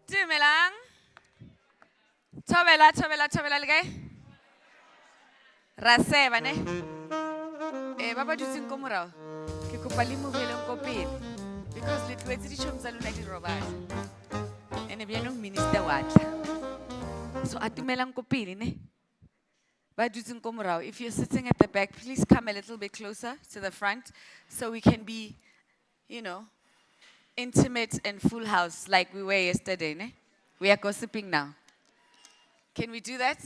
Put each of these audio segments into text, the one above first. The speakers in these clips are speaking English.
Dumelang. Thobela le kae? Ra seba ne? Ba ba dutseng ko morao. Ke kopa le movele ko pele. Because le tloetse ditšhomo tsa lona di robala. Ene bjanong minister wa tla. So atumelang ko pele ne? Ba dutseng ko morao. If you're sitting at the back, please come a little bit closer to the front so we can be, you know, intimate and full house like we were yesterday, ne? We are gossiping now. Can we do that?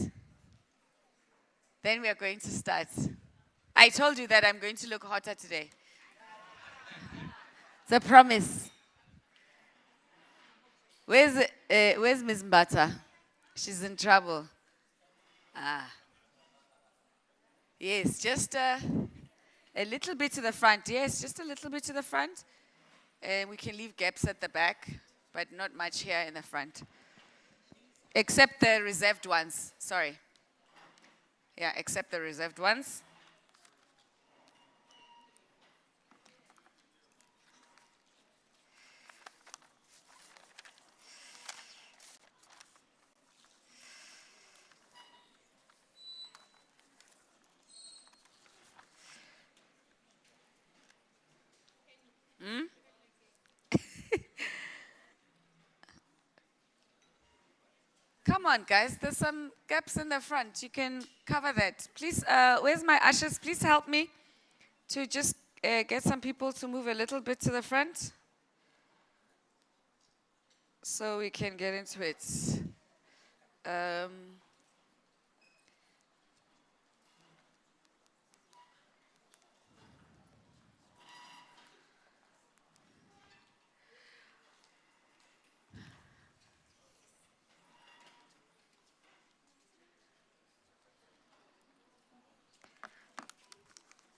Then we are going to start. I told you that I'm going to look hotter today. It's a promise. Where's Miss Mbata? She's in trouble. Yes, just a little bit to the front. Yes, just a little bit to the front. We can leave gaps at the back, but not much here in the front. Except the reserved ones, sorry. Yeah, except the reserved ones. Come on, guys. There's some gaps in the front. You can cover that. Please, where's my ushers? Please help me to just get some people to move a little bit to the front so we can get into it. Um,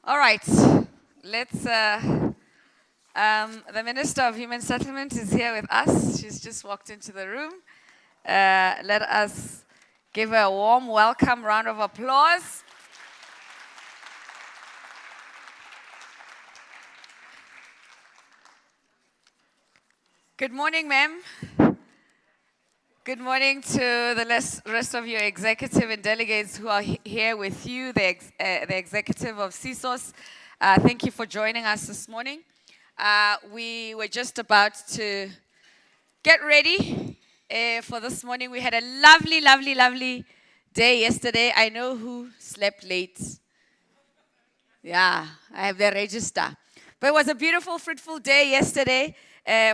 all right. Let's. The Minister of Human Settlement is here with us. She's just walked into the room. Let us give her a warm welcome, round of applause. Good morning, ma'am. Good morning to the rest of your executive and delegates who are here with you, the executive of CSOS. Thank you for joining us this morning. We were just about to get ready for this morning. We had a lovely, lovely, lovely day yesterday. I know who slept late. Yeah, I have the register. But it was a beautiful, fruitful day yesterday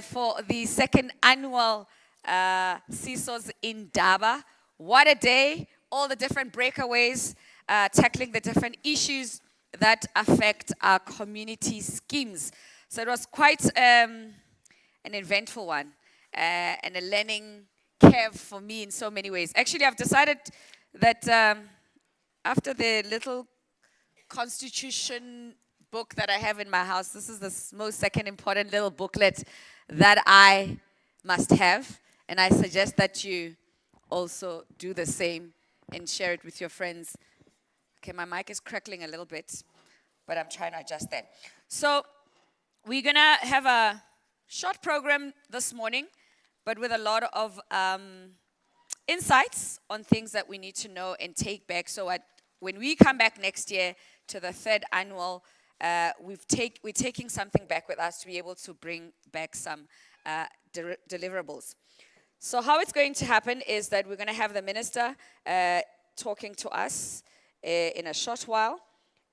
for the second annual CSOS Indaba. What a day. All the different breakaways, tackling the different issues that affect our community schemes. So it was quite an eventful one and a learning curve for me in so many ways. Actually, I've decided that after the little constitution book that I have in my house, this is the most second important little booklet that I must have. And I suggest that you also do the same and share it with your friends. Okay, my mic is crackling a little bit, but I'm trying to adjust that. So we're going to have a short program this morning, but with a lot of insights on things that we need to know and take back. So when we come back next year to the third annual, we're taking something back with us to be able to bring back some deliverables. So how it's going to happen is that we're going to have the minister talking to us in a short while.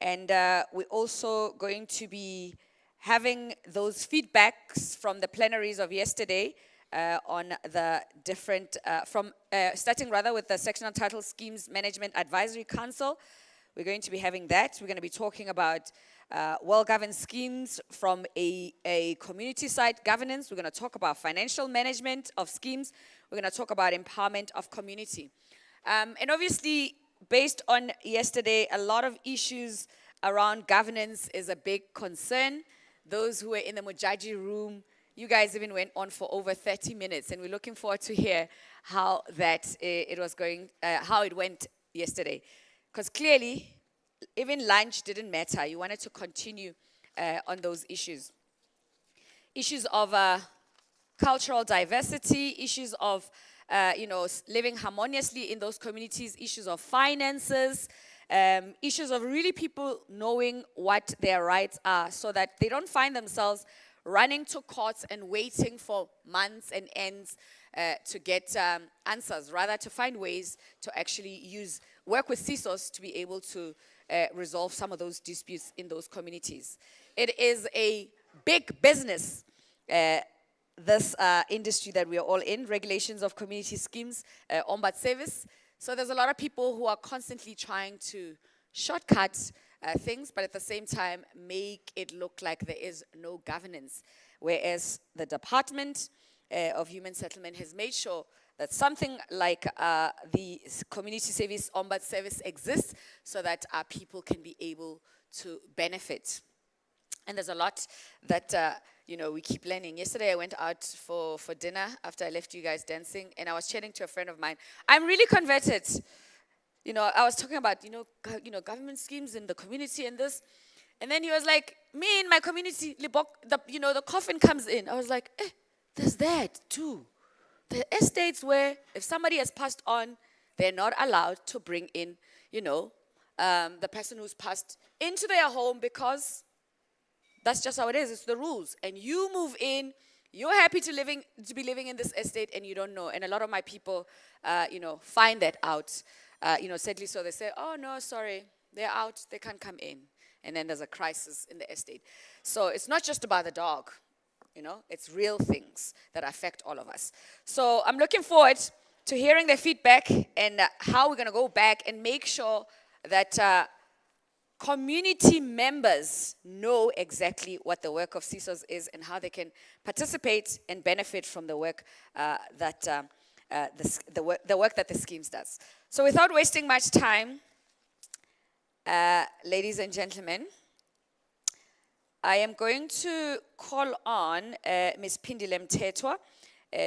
And we're also going to be having those feedbacks from the plenaries of yesterday on the different, starting rather with the Sectional Title Schemes Management Advisory Council. We're going to be having that. We're going to be talking about well-governed schemes from a community side governance. We're going to talk about financial management of schemes. We're going to talk about empowerment of community. And obviously, based on yesterday, a lot of issues around governance is a big concern. Those who were in the Mujaji room, you guys even went on for over 30 minutes, and we're looking forward to hear how how it went yesterday. Because clearly, even lunch didn't matter. You wanted to continue on those issues. Issues of cultural diversity, issues of living harmoniously in those communities, issues of finances, issues of really people knowing what their rights are so that they don't find themselves running to courts and waiting for months and ends to get answers, rather to find ways to actually work with CSOS to be able to resolve some of those disputes in those communities. It is a big business, this industry that we are all in, regulations of community schemes, Ombud service. So there's a lot of people who are constantly trying to shortcut things, but at the same time make it look like there is no governance. Whereas the Department of Human Settlement has made sure that something like the community service Ombud service exists so that our people can be able to benefit. And there's a lot that we keep learning. Yesterday I went out for dinner after I left you guys dancing, and I was chatting to a friend of mine. I'm really converted. I was talking about government schemes in the community and this, and then he was like, me in my community, the coffin comes in. I was like, there's that too. The estates where if somebody has passed on, they're not allowed to bring in, the person who's passed into their home because that's just how it is. It's the rules. And you move in, you're happy to be living in this estate, and you don't know. And a lot of my people, find that out. Sadly, so they say, oh, no, sorry, they're out, they can't come in. And then there's a crisis in the estate. So it's not just about the dog, it's real things that affect all of us. So I'm looking forward to hearing their feedback and how we're going to go back and make sure that community members know exactly what the work of CSOS is and how they can participate and benefit from the work the work that the schemes does. So without wasting much time, ladies and gentlemen, I am going to call on Ms. Pindile Mthethwa.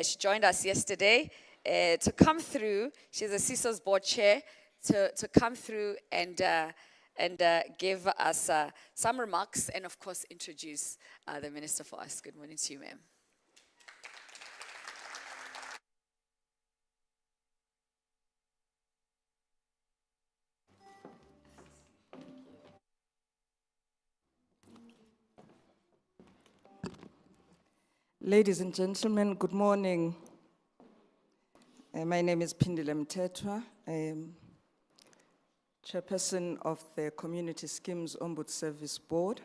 She joined us yesterday to come through. She's a CSOS board chair to come through and give us some remarks and, of course, introduce the minister for us. Good morning to you, ma'am. Ladies and gentlemen, good morning. My name is Pindile Mthethwa. I am chairperson of the Community Schemes Ombuds Service Board.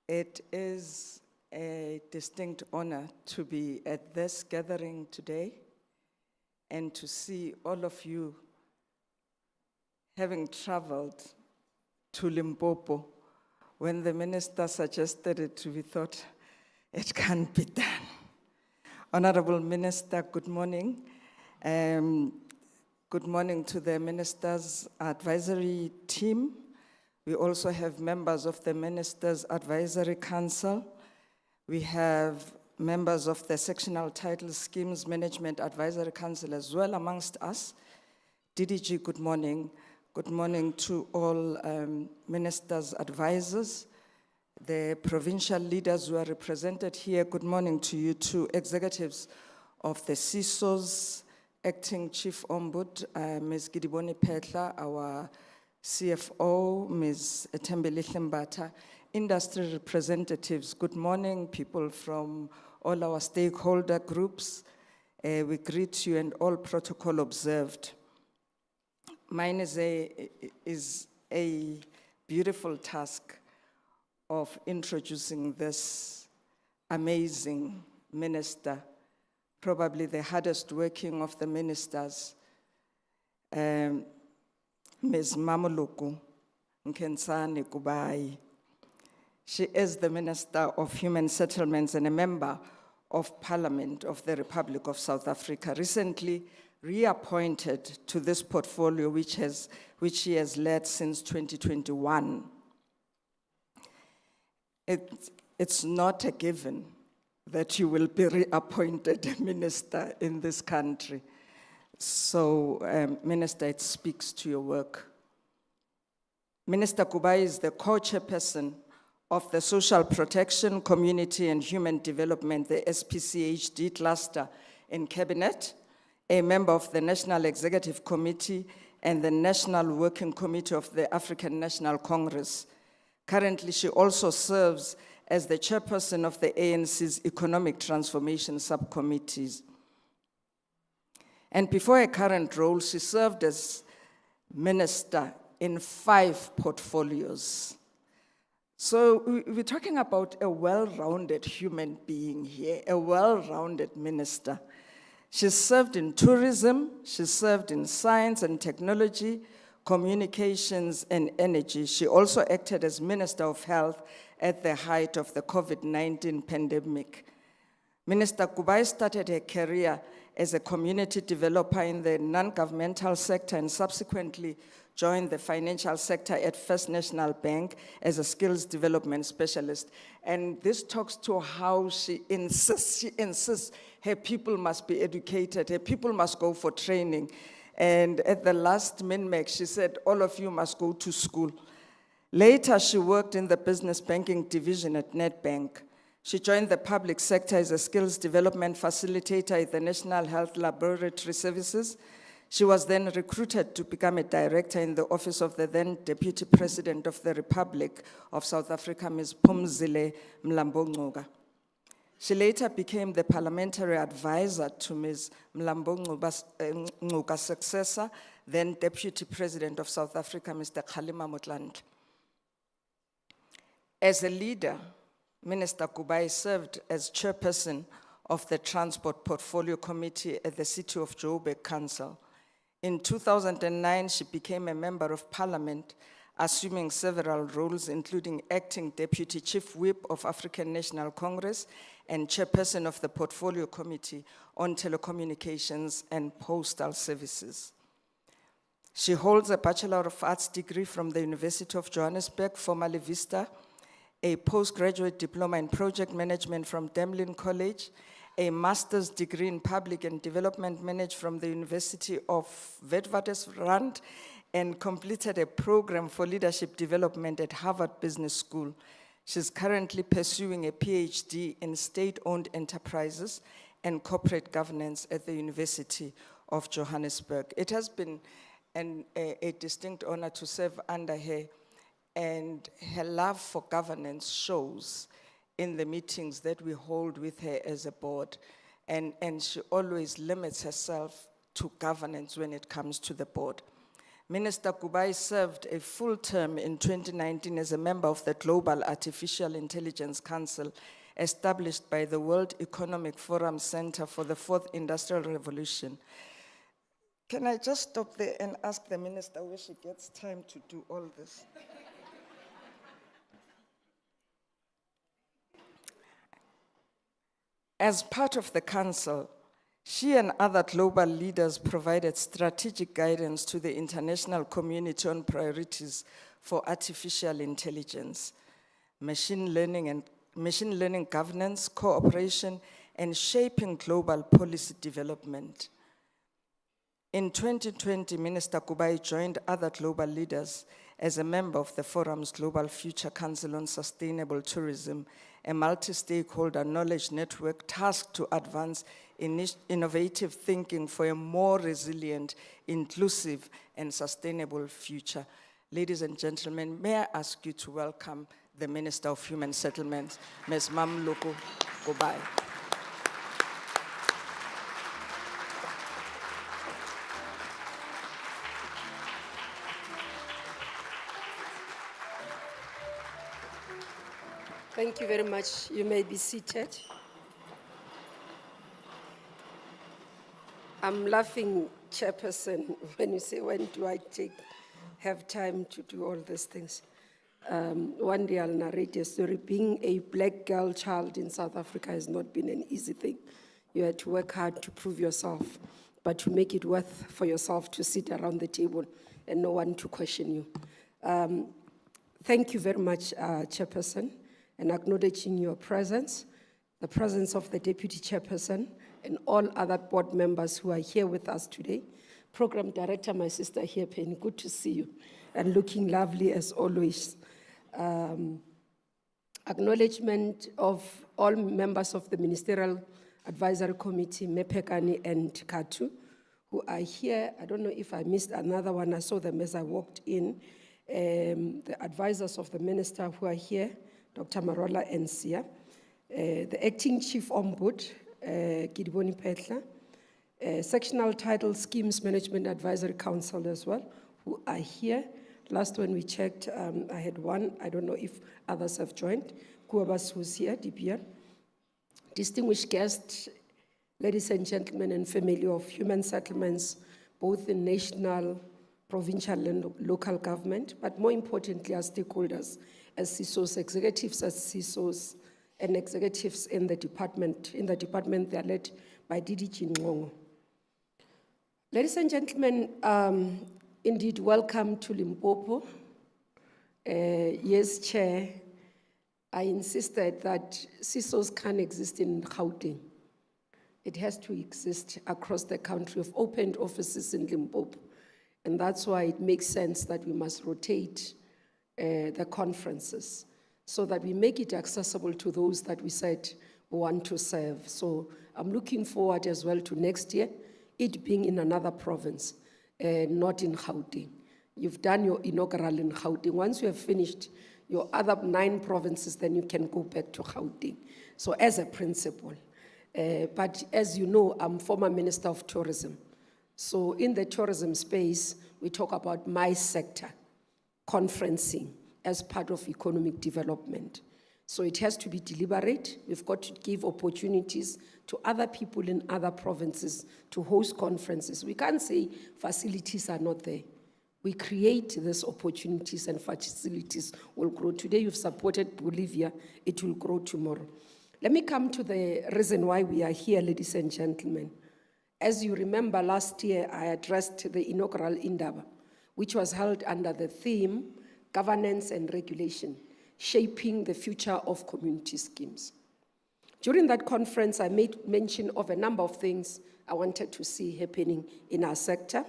It is a distinct honor to be at this gathering today and to see all of you having traveled to Limpopo. When the minister suggested it, we thought it can't be done. Honorable Minister, good morning. Good morning to the Minister's Advisory Team. We also have members of the Minister's Advisory Council. We have members of the Sectional Title Schemes Management Advisory Council as well amongst us. DDG, good morning. Good morning to all ministers' advisors, the provincial leaders who are represented here. Good morning to you too, executives of the CSOS, Acting Chief Ombud, Ms. Gidiboni Petla, our CFO, Ms. Etembeli Hlembata, industry representatives. Good morning, people from all our stakeholder groups. We greet you and all protocol observed. Mine is a beautiful task of introducing this amazing minister, probably the hardest working of the ministers, Ms. Mamuluku Nkensani Kubai. She is the Minister of Human Settlements and a member of Parliament of the Republic of South Africa, recently reappointed to this portfolio which she has led since 2021. It's not a given that you will be reappointed minister in this country. So, Minister, it speaks to your work. Minister Kubai is the co-chairperson of the Social Protection, Community and Human Development, the SPCHD cluster in Cabinet, a member of the National Executive Committee and the National Working Committee of the African National Congress. Currently, she also serves as the chairperson of the ANC's Economic Transformation Subcommittees. And before her current role, she served as minister in 5 portfolios. So we're talking about a well-rounded human being here, a well-rounded minister. She served in tourism, she served in science and technology, communications and energy. She also acted as Minister of Health at the height of the COVID-19 pandemic. Minister Kubai started her career as a community developer in the non-governmental sector and subsequently joined the financial sector at First National Bank as a skills development specialist. And this talks to how she insists her people must be educated, her people must go for training. And at the last MINMEC, she said, all of you must go to school. Later, she worked in the business banking division at Nedbank. She joined the public sector as a skills development facilitator at the National Health Laboratory Services. She was then recruited to become a director in the office of the then Deputy President of the Republic of South Africa, Ms. Phumzile Mlambo-Ngcuka. She later became the parliamentary advisor to Ms. Mlambo-Ngcuka's successor, then Deputy President of South Africa, Mr. Kgalema Motlanthe. As a leader, Minister Kubai served as chairperson of the Transport Portfolio Committee at the City of Joburg Council. In 2009, she became a member of parliament, assuming several roles, including acting deputy chief whip of African National Congress and chairperson of the Portfolio Committee on Telecommunications and Postal Services. She holds a Bachelor of Arts degree from the University of Johannesburg, formerly Vista, a postgraduate diploma in project management from Demlin College, a master's degree in public and development management from the University of Witwatersrand, and completed a program for leadership development at Harvard Business School. She's currently pursuing a PhD in state-owned enterprises and corporate governance at the University of Johannesburg. It has been a distinct honor to serve under her, and her love for governance shows in the meetings that we hold with her as a board. And she always limits herself to governance when it comes to the board. Minister Kubai served a full term in 2019 as a member of the Global Artificial Intelligence Council, established by the World Economic Forum Center for the Fourth Industrial Revolution. Can I just stop there and ask the minister where she gets time to do all this? As part of the council, she and other global leaders provided strategic guidance to the international community on priorities for artificial intelligence, machine learning governance, cooperation, and shaping global policy development. In 2020, Minister Kubai joined other global leaders as a member of the Forum's Global Future Council on Sustainable Tourism, a multi-stakeholder knowledge network tasked to advance innovative thinking for a more resilient, inclusive, and sustainable future. Ladies and gentlemen, may I ask you to welcome the Minister of Human Settlements, Ms. Mamloko Kubai. Thank you very much. You may be seated. I'm laughing, Chairperson, when you say, when do I have time to do all these things? One day I'll narrate a story. Being a black girl child in South Africa has not been an easy thing. You had to work hard to prove yourself, but to make it worth for yourself to sit around the table and no one to question you. Thank you very much, Chairperson, and acknowledging your presence, the presence of the Deputy Chairperson, and all other board members who are here with us today. Program Director, my sister here, Penny, good to see you, and looking lovely as always. Acknowledgement of all members of the Ministerial Advisory Committee, Mepekani and Katu, who are here. I don't know if I missed another one. I saw them as I walked in. The advisors of the minister who are here, Dr. Marola and Sia, the acting chief ombud, Gidiboni Petla, Sectional Title Schemes Management Advisory Council as well, who are here. Last when we checked, I had one. I don't know if others have joined. Kuabas, who's here, DPR. Distinguished guests, ladies and gentlemen, and family of human settlements, both in national, provincial, and local government, but more importantly, as stakeholders, as CSOS executives, as CSOS, and executives in the department. In the department, they are led by DDG Ngongo. Ladies and gentlemen, indeed, welcome to Limpopo. Yes, Chair, I insisted that CSOS can't exist in Gauteng. It has to exist across the country. We've opened offices in Limpopo, and that's why it makes sense that we must rotate the conferences so that we make it accessible to those that we said we want to serve. So I'm looking forward as well to next year, it being in another province, not in Gauteng. You've done your inaugural in Gauteng. Once you have finished your other 9 provinces, then you can go back to Gauteng. So as a principle. But as you know, I'm former Minister of Tourism. So in the tourism space, we talk about my sector, conferencing as part of economic development. So it has to be deliberate. We've got to give opportunities to other people in other provinces to host conferences. We can't say facilities are not there. We create these opportunities and facilities will grow. Today you've supported Bolivia, it will grow tomorrow. Let me come to the reason why we are here, ladies and gentlemen. As you remember, last year I addressed the inaugural Indaba, which was held under the theme, Governance and Regulation, Shaping the Future of Community Schemes. During that conference, I made mention of a number of things I wanted to see happening in our sector.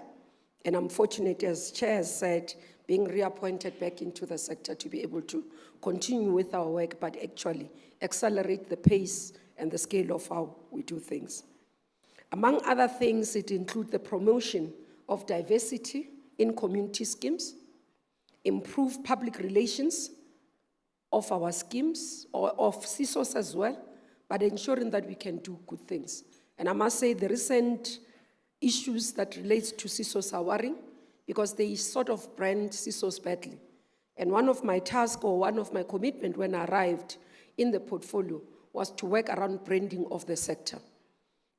And I'm fortunate, as Chair has said, being reappointed back into the sector to be able to continue with our work, but actually accelerate the pace and the scale of how we do things. Among other things, it includes the promotion of diversity in community schemes, improve public relations of our schemes, or of CSOS as well, but ensuring that we can do good things. And I must say the recent issues that relate to CSOS are worrying because they sort of brand CSOS badly. And one of my tasks or one of my commitment when I arrived in the portfolio was to work around branding of the sector.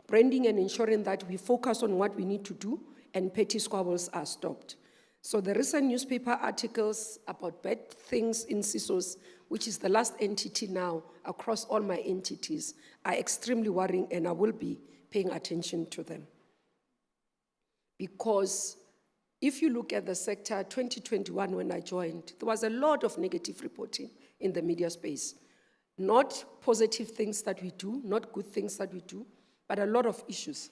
Branding and ensuring that we focus on what we need to do and petty squabbles are stopped. So the recent newspaper articles about bad things in CSOS, which is the last entity now across all my entities, are extremely worrying, and I will be paying attention to them. Because if you look at the sector, 2021 when I joined, there was a lot of negative reporting in the media space. Not positive things that we do, not good things that we do, but a lot of issues.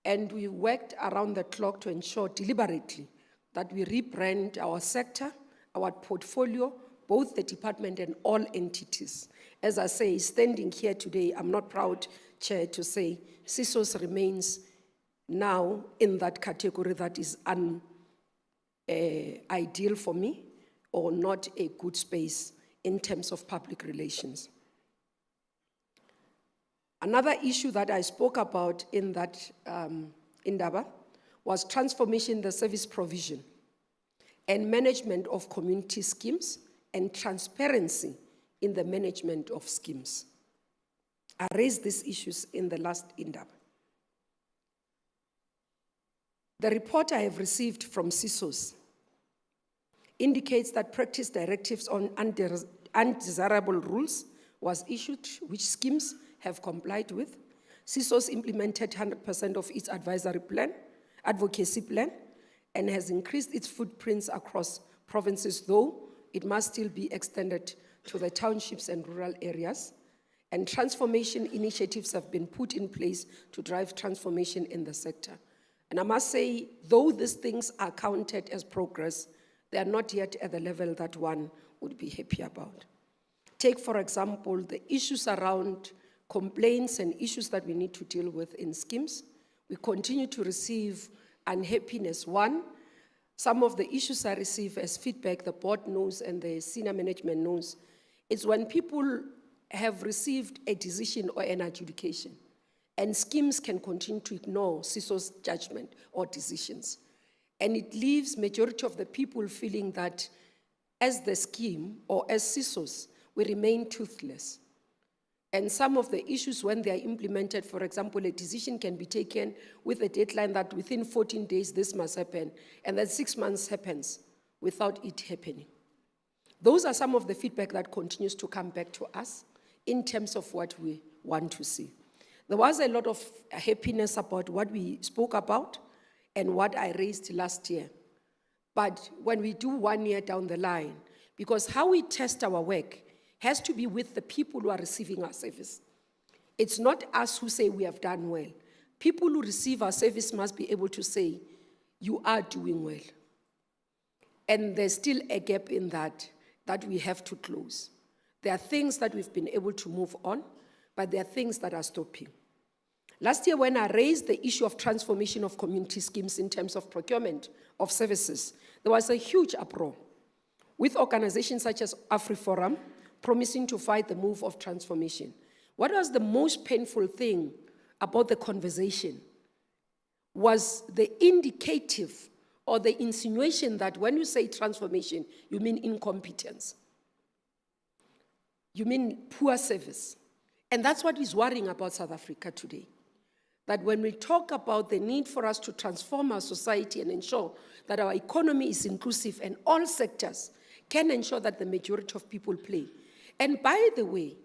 And we worked around the clock to ensure deliberately that we rebrand our sector, our portfolio, both the department and all entities. As I say, standing here today, I'm not proud, Chair, to say CSOS remains now in that category that is ideal for me or not a good space in terms of public relations. Another issue that I spoke about in that Indaba was transformation in the service provision and management of community schemes and transparency in the management of schemes. I raised these issues in the last Indaba. The report I have received from CSOS indicates that practice directives on undesirable rules was issued, which schemes have complied with. CSOS implemented 100% of its advocacy plan, and has increased its footprints across provinces, though it must still be extended to the townships and rural areas. And transformation initiatives have been put in place to drive transformation in the sector. And I must say, though these things are counted as progress, they are not yet at the level that one would be happy about. Take, for example, the issues around complaints and issues that we need to deal with in schemes. We continue to receive unhappiness. One, some of the issues I receive as feedback, the board knows and the senior management knows, is when people have received a decision or an adjudication, and schemes can continue to ignore CSOS judgment or decisions. And it leaves majority of the people feeling that as the scheme or as CSOS, we remain toothless. And some of the issues when they are implemented, for example, a decision can be taken with a deadline that within 14 days this must happen, and then 6 months happens without it happening. Those are some of the feedback that continues to come back to us in terms of what we want to see. There was a lot of happiness about what we spoke about and what I raised last year. But when we do 1 year down the line, because how we test our work has to be with the people who are receiving our service. It's not us who say we have done well. People who receive our service must be able to say, you are doing well. And there's still a gap in that we have to close. There are things that we've been able to move on, but there are things that are stopping. Last year, when I raised the issue of transformation of community schemes in terms of procurement of services, there was a huge uproar with organizations such as AfriForum promising to fight the move of transformation. What was the most painful thing about the conversation was the indicative or the insinuation that when you say transformation, you mean incompetence. You mean poor service. And that's what is worrying about South Africa today. That when we talk about the need for us to transform our society and ensure that our economy is inclusive and all sectors can ensure that the majority of people play. And by the way,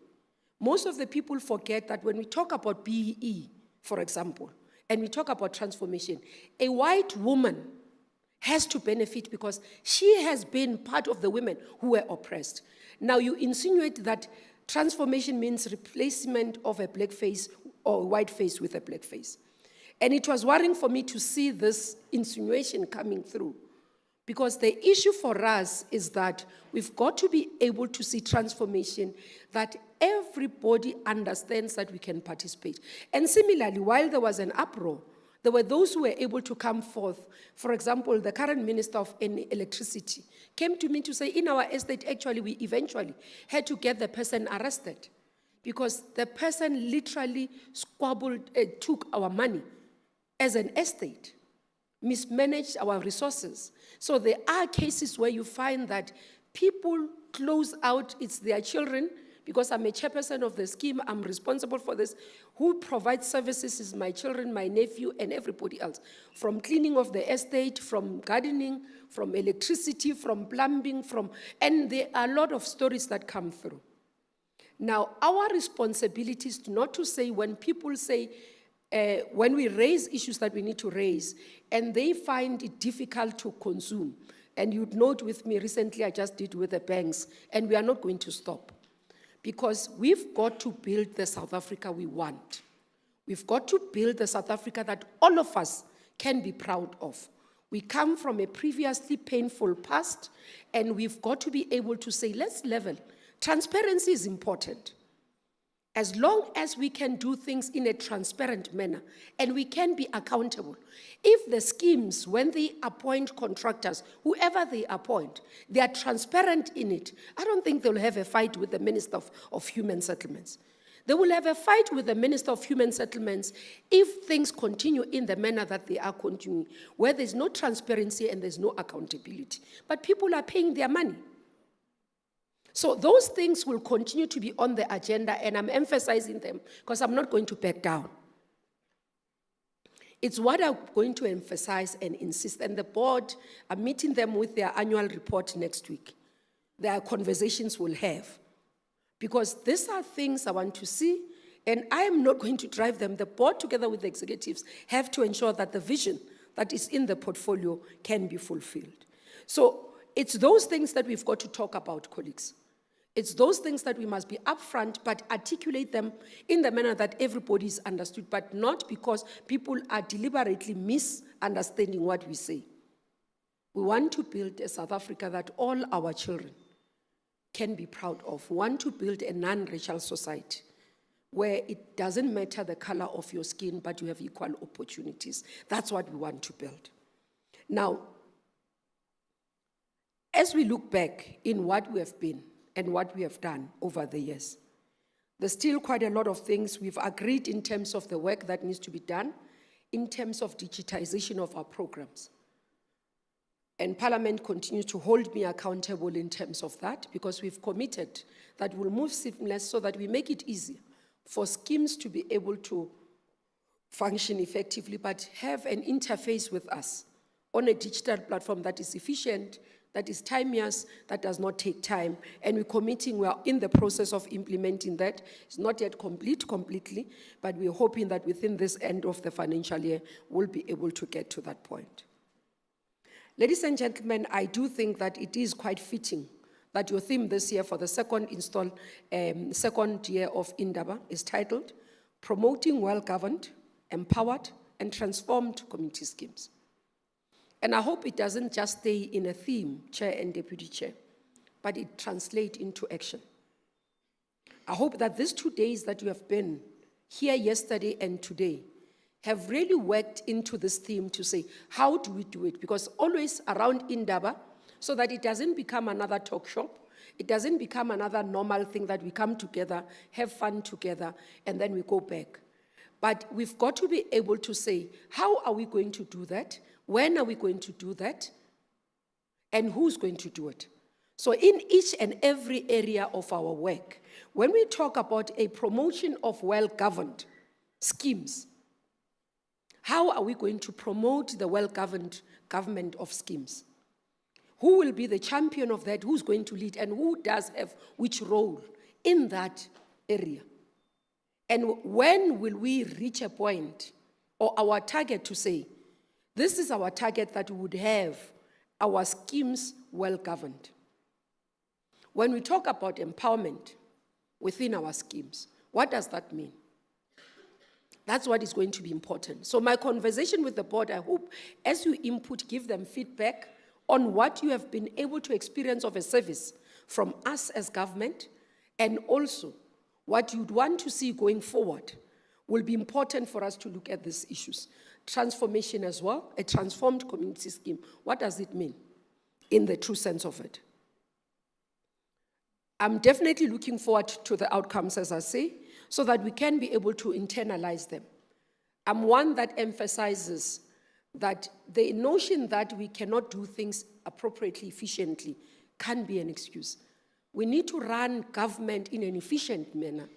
most of the people forget that when we talk about BEE, for example, and we talk about transformation, a white woman has to benefit because she has been part of the women who were oppressed. Now you insinuate that transformation means replacement of a black face or a white face with a black face. And it was worrying for me to see this insinuation coming through, because the issue for us is that we've got to be able to see transformation that everybody understands that we can participate. And similarly, while there was an uproar, there were those who were able to come forth. For example, the current Minister of Electricity came to me to say, in our estate, actually, we eventually had to get the person arrested because the person literally took our money as an estate, mismanaged our resources. So there are cases where you find that people close out, it's their children, because I'm a chairperson of the scheme, I'm responsible for this. Who provides services is my children, my nephew, and everybody else. From cleaning of the estate, from gardening, from electricity, from plumbing, and there are a lot of stories that come through. Now, our responsibility is not to say when people say, when we raise issues that we need to raise, and they find it difficult to consume. And you'd note with me, recently I just did with the banks, and we are not going to stop. Because we've got to build the South Africa we want. We've got to build the South Africa that all of us can be proud of. We come from a previously painful past, and we've got to be able to say, let's level. Transparency is important. As long as we can do things in a transparent manner, and we can be accountable. If the schemes, when they appoint contractors, whoever they appoint, they are transparent in it, I don't think they'll have a fight with the Minister of Human Settlements. They will have a fight with the Minister of Human Settlements if things continue in the manner that they are continuing, where there's no transparency and there's no accountability. But people are paying their money. So those things will continue to be on the agenda, and I'm emphasizing them because I'm not going to back down. It's what I'm going to emphasize and insist. And the board, I'm meeting them with their annual report next week. There are conversations we'll have. Because these are things I want to see, and I am not going to drive them. The board, together with the executives, have to ensure that the vision that is in the portfolio can be fulfilled. So it's those things that we've got to talk about, colleagues. It's those things that we must be upfront, but articulate them in the manner that everybody is understood, but not because people are deliberately misunderstanding what we say. We want to build a South Africa that all our children can be proud of. We want to build a non-racial society where it doesn't matter the color of your skin, but you have equal opportunities. That's what we want to build. Now, as we look back in what we have been and what we have done over the years, there's still quite a lot of things we've agreed in terms of the work that needs to be done, in terms of digitization of our programs. And Parliament continues to hold me accountable in terms of that, because we've committed that we'll move seamless so that we make it easy for schemes to be able to function effectively, but have an interface with us on a digital platform that is efficient, that is timeous, that does not take time. And we are in the process of implementing that. It's not yet completely, but we're hoping that within this end of the financial year, we'll be able to get to that point. Ladies and gentlemen, I do think that it is quite fitting that your theme this year for the second year of Indaba is titled, Promoting Well-Governed, Empowered, and Transformed Community Schemes. And I hope it doesn't just stay in a theme, Chair and Deputy Chair, but it translates into action. I hope that these 2 days that you have been here yesterday and today have really worked into this theme to say, how do we do it? Because always around Indaba, so that it doesn't become another talk shop, it doesn't become another normal thing that we come together, have fun together, and then we go back. But we've got to be able to say, how are we going to do that? When are we going to do that? And who's going to do it? So in each and every area of our work, when we talk about a promotion of well-governed schemes, how are we going to promote the well-governed government of schemes? Who will be the champion of that? Who's going to lead? And who does have which role in that area? And when will we reach a point or our target to say, this is our target that we would have our schemes well-governed? When we talk about empowerment within our schemes, what does that mean? That's what is going to be important. So my conversation with the board, I hope, as you input, give them feedback on what you have been able to experience of a service from us as government, and also what you'd want to see going forward will be important for us to look at these issues. Transformation as well, a transformed community scheme. What does it mean in the true sense of it? I'm definitely looking forward to the outcomes, as I say, so that we can be able to internalize them. I'm one that emphasizes that the notion that we cannot do things appropriately, efficiently, can be an excuse. We need to run government in an efficient manner.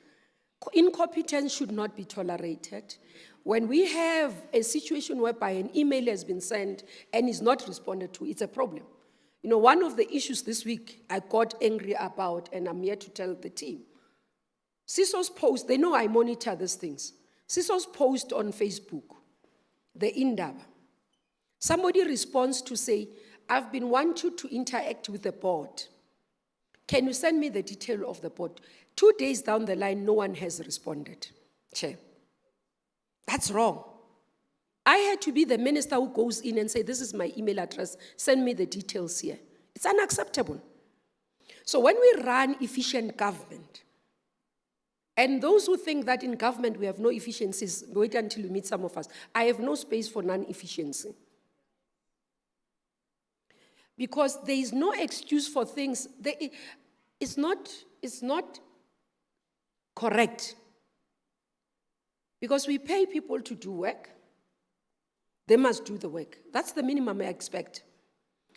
Incompetence should not be tolerated. When we have a situation whereby an email has been sent and is not responded to, it's a problem. You know, one of the issues this week I got angry about, and I'm here to tell the team, CSOS post, they know I monitor these things. CSOS post on Facebook, the Indaba. Somebody responds to say, I've been wanting to interact with the board. Can you send me the detail of the board? 2 days down the line, no one has responded. Chair. That's wrong. I had to be the minister who goes in and say, this is my email address, send me the details here. It's unacceptable. So when we run efficient government, and those who think that in government we have no efficiencies, wait until you meet some of us. I have no space for non-efficiency. Because there is no excuse for things. It's not correct. Because we pay people to do work. They must do the work. That's the minimum I expect.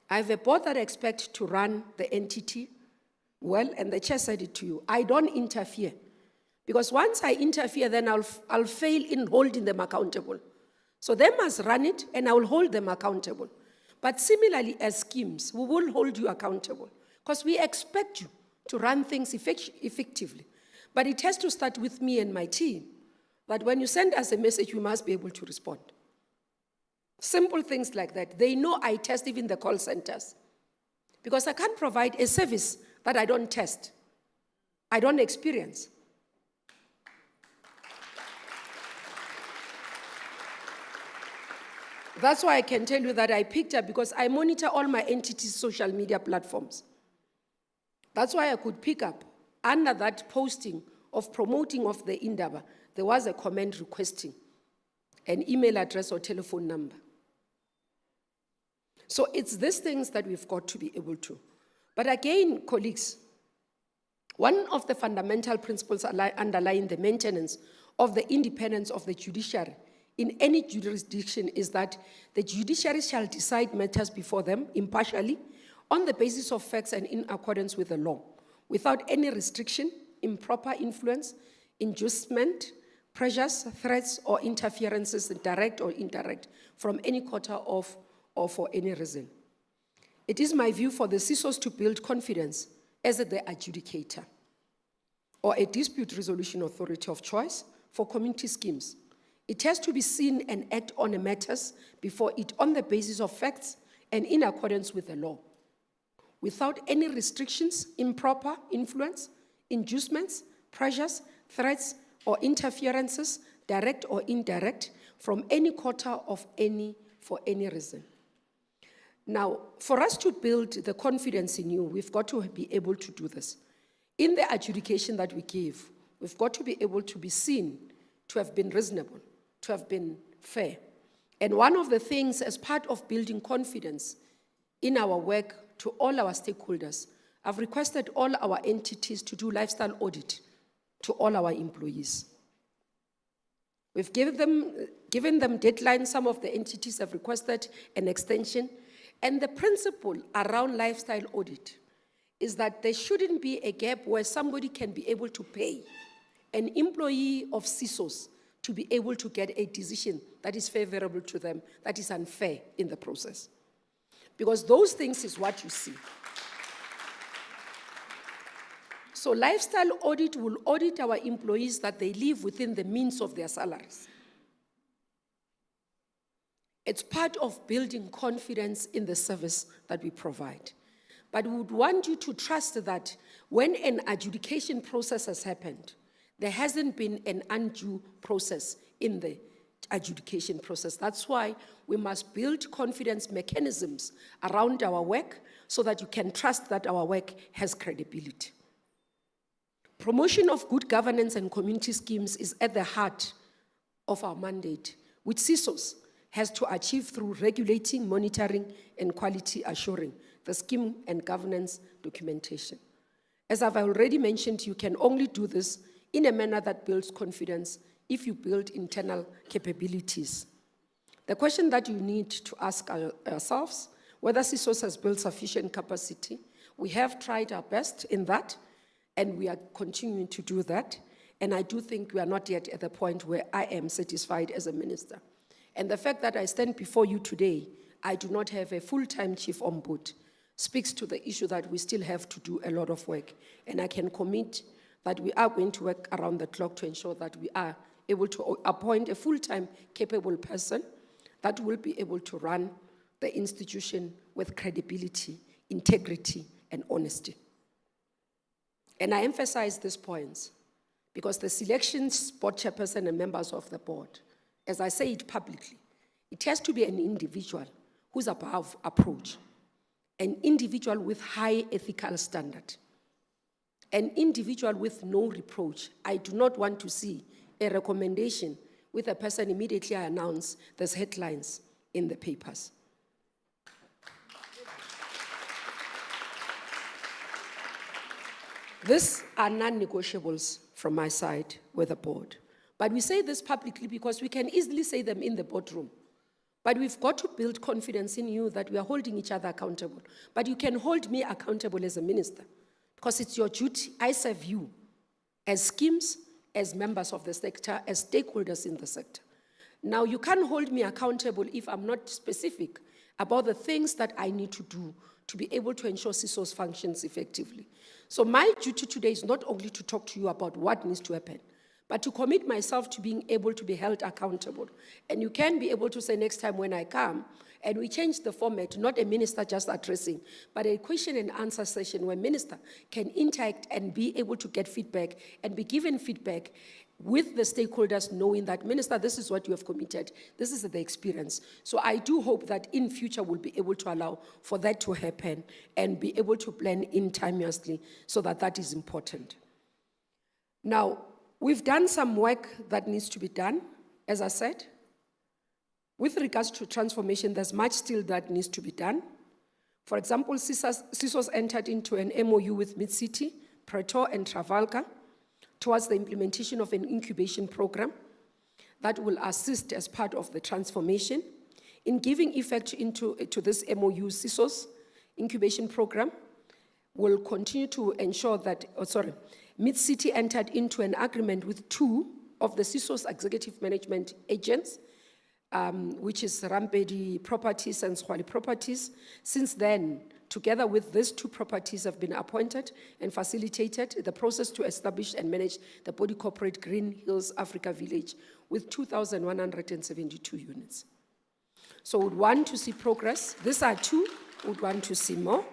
I have a board that I expect to run the entity well, and the chair said it to you. I don't interfere. Because once I interfere, then I'll fail in holding them accountable. So they must run it, and I will hold them accountable. But similarly, as schemes, we will hold you accountable. Because we expect you to run things effectively. But it has to start with me and my team. That when you send us a message, we must be able to respond. Simple things like that. They know I test even the call centers. Because I can't provide a service that I don't test. I don't experience. That's why I can tell you that I picked up, because I monitor all my entities' social media platforms. That's why I could pick up. Under that posting of promoting of the Indaba, there was a comment requesting an email address or telephone number. So it's these things that we've got to be able to. But again, colleagues, one of the fundamental principles underlying the maintenance of the independence of the judiciary in any jurisdiction is that the judiciary shall decide matters before them impartially on the basis of facts and in accordance with the law, without any restriction, improper influence, inducement, pressures, threats, or interferences, direct or indirect, from any quarter of or for any reason. It is my view for the CSOS to build confidence as the adjudicator or a dispute resolution authority of choice for community schemes. It has to be seen and act on the matters before it on the basis of facts and in accordance with the law, without any restrictions, improper influence, inducements, pressures, threats, or interferences, direct or indirect, from any quarter of any for any reason. Now, for us to build the confidence in you, we've got to be able to do this. In the adjudication that we give, we've got to be able to be seen to have been reasonable, to have been fair. And one of the things as part of building confidence in our work to all our stakeholders, I've requested all our entities to do lifestyle audit to all our employees. We've given them deadlines. Some of the entities have requested an extension. And the principle around lifestyle audit is that there shouldn't be a gap where somebody can be able to pay an employee of CSOS to be able to get a decision that is favorable to them, that is unfair in the process. Because those things is what you see. So lifestyle audit will audit our employees that they live within the means of their salaries. It's part of building confidence in the service that we provide. But we would want you to trust that when an adjudication process has happened, there hasn't been an undue process in the adjudication process. That's why we must build confidence mechanisms around our work so that you can trust that our work has credibility. Promotion of good governance and community schemes is at the heart of our mandate, which CSOS has to achieve through regulating, monitoring, and quality assuring the scheme and governance documentation. As I've already mentioned, you can only do this in a manner that builds confidence if you build internal capabilities. The question that you need to ask ourselves, whether CSOS has built sufficient capacity. We have tried our best in that, and we are continuing to do that. And I do think we are not yet at the point where I am satisfied as a minister. And the fact that I stand before you today, I do not have a full-time chief on board, speaks to the issue that we still have to do a lot of work. And I can commit that we are going to work around the clock to ensure that we are able to appoint a full-time capable person that will be able to run the institution with credibility, integrity, and honesty. And I emphasize these points because the selections, board chairperson and members of the board, as I say it publicly, it has to be an individual who's above approach, an individual with high ethical standard, an individual with no reproach. I do not want to see a recommendation with a person immediately I announce there's headlines in the papers. These are non-negotiables from my side with the board. But we say this publicly because we can easily say them in the boardroom. But we've got to build confidence in you that we are holding each other accountable. But you can hold me accountable as a minister because it's your duty. I serve you as schemes, as members of the sector, as stakeholders in the sector. Now, you can't hold me accountable if I'm not specific about the things that I need to do to be able to ensure CSOS functions effectively. So my duty today is not only to talk to you about what needs to happen, but to commit myself to being able to be held accountable. And you can be able to say next time when I come, and we change the format, not a minister just addressing, but a question and answer session where minister can interact and be able to get feedback and be given feedback with the stakeholders knowing that, Minister, this is what you have committed, this is the experience. So I do hope that in future we'll be able to allow for that to happen and be able to plan in timeously so that that is important. Now, we've done some work that needs to be done, as I said. With regards to transformation, there's much still that needs to be done. For example, CSOS entered into an MOU with Mid-City, Pretoria, and Trafalgar towards the implementation of an incubation program that will assist as part of the transformation. In giving effect to this MOU, CSOS incubation program will continue to ensure that, Mid-City entered into an agreement with 2 of the CSOS executive management agents, which is Rampedi Properties and Swali Properties. Since then, together with these 2 properties have been appointed and facilitated the process to establish and manage the body corporate Green Hills Africa Village with 2,172 units. So we'd want to see progress. These are 2, we'd want to see more,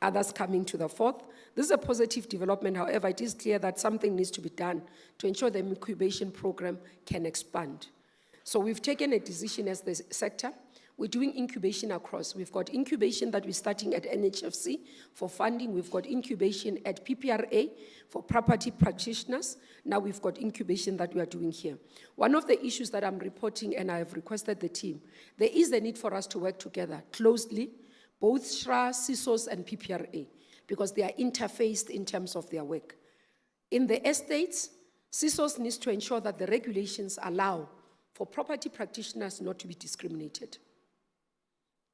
others coming to the 4th. This is a positive development. However, it is clear that something needs to be done to ensure the incubation program can expand. So we've taken a decision as the sector. We're doing incubation across. We've got incubation that we're starting at NHFC for funding. We've got incubation at PPRA for property practitioners. Now we've got incubation that we are doing here. One of the issues that I'm reporting, and I have requested the team, there is a need for us to work together closely, both SHRA, CSOS, and PPRA, because they are interfaced in terms of their work. In the estates, CSOS needs to ensure that the regulations allow for property practitioners not to be discriminated.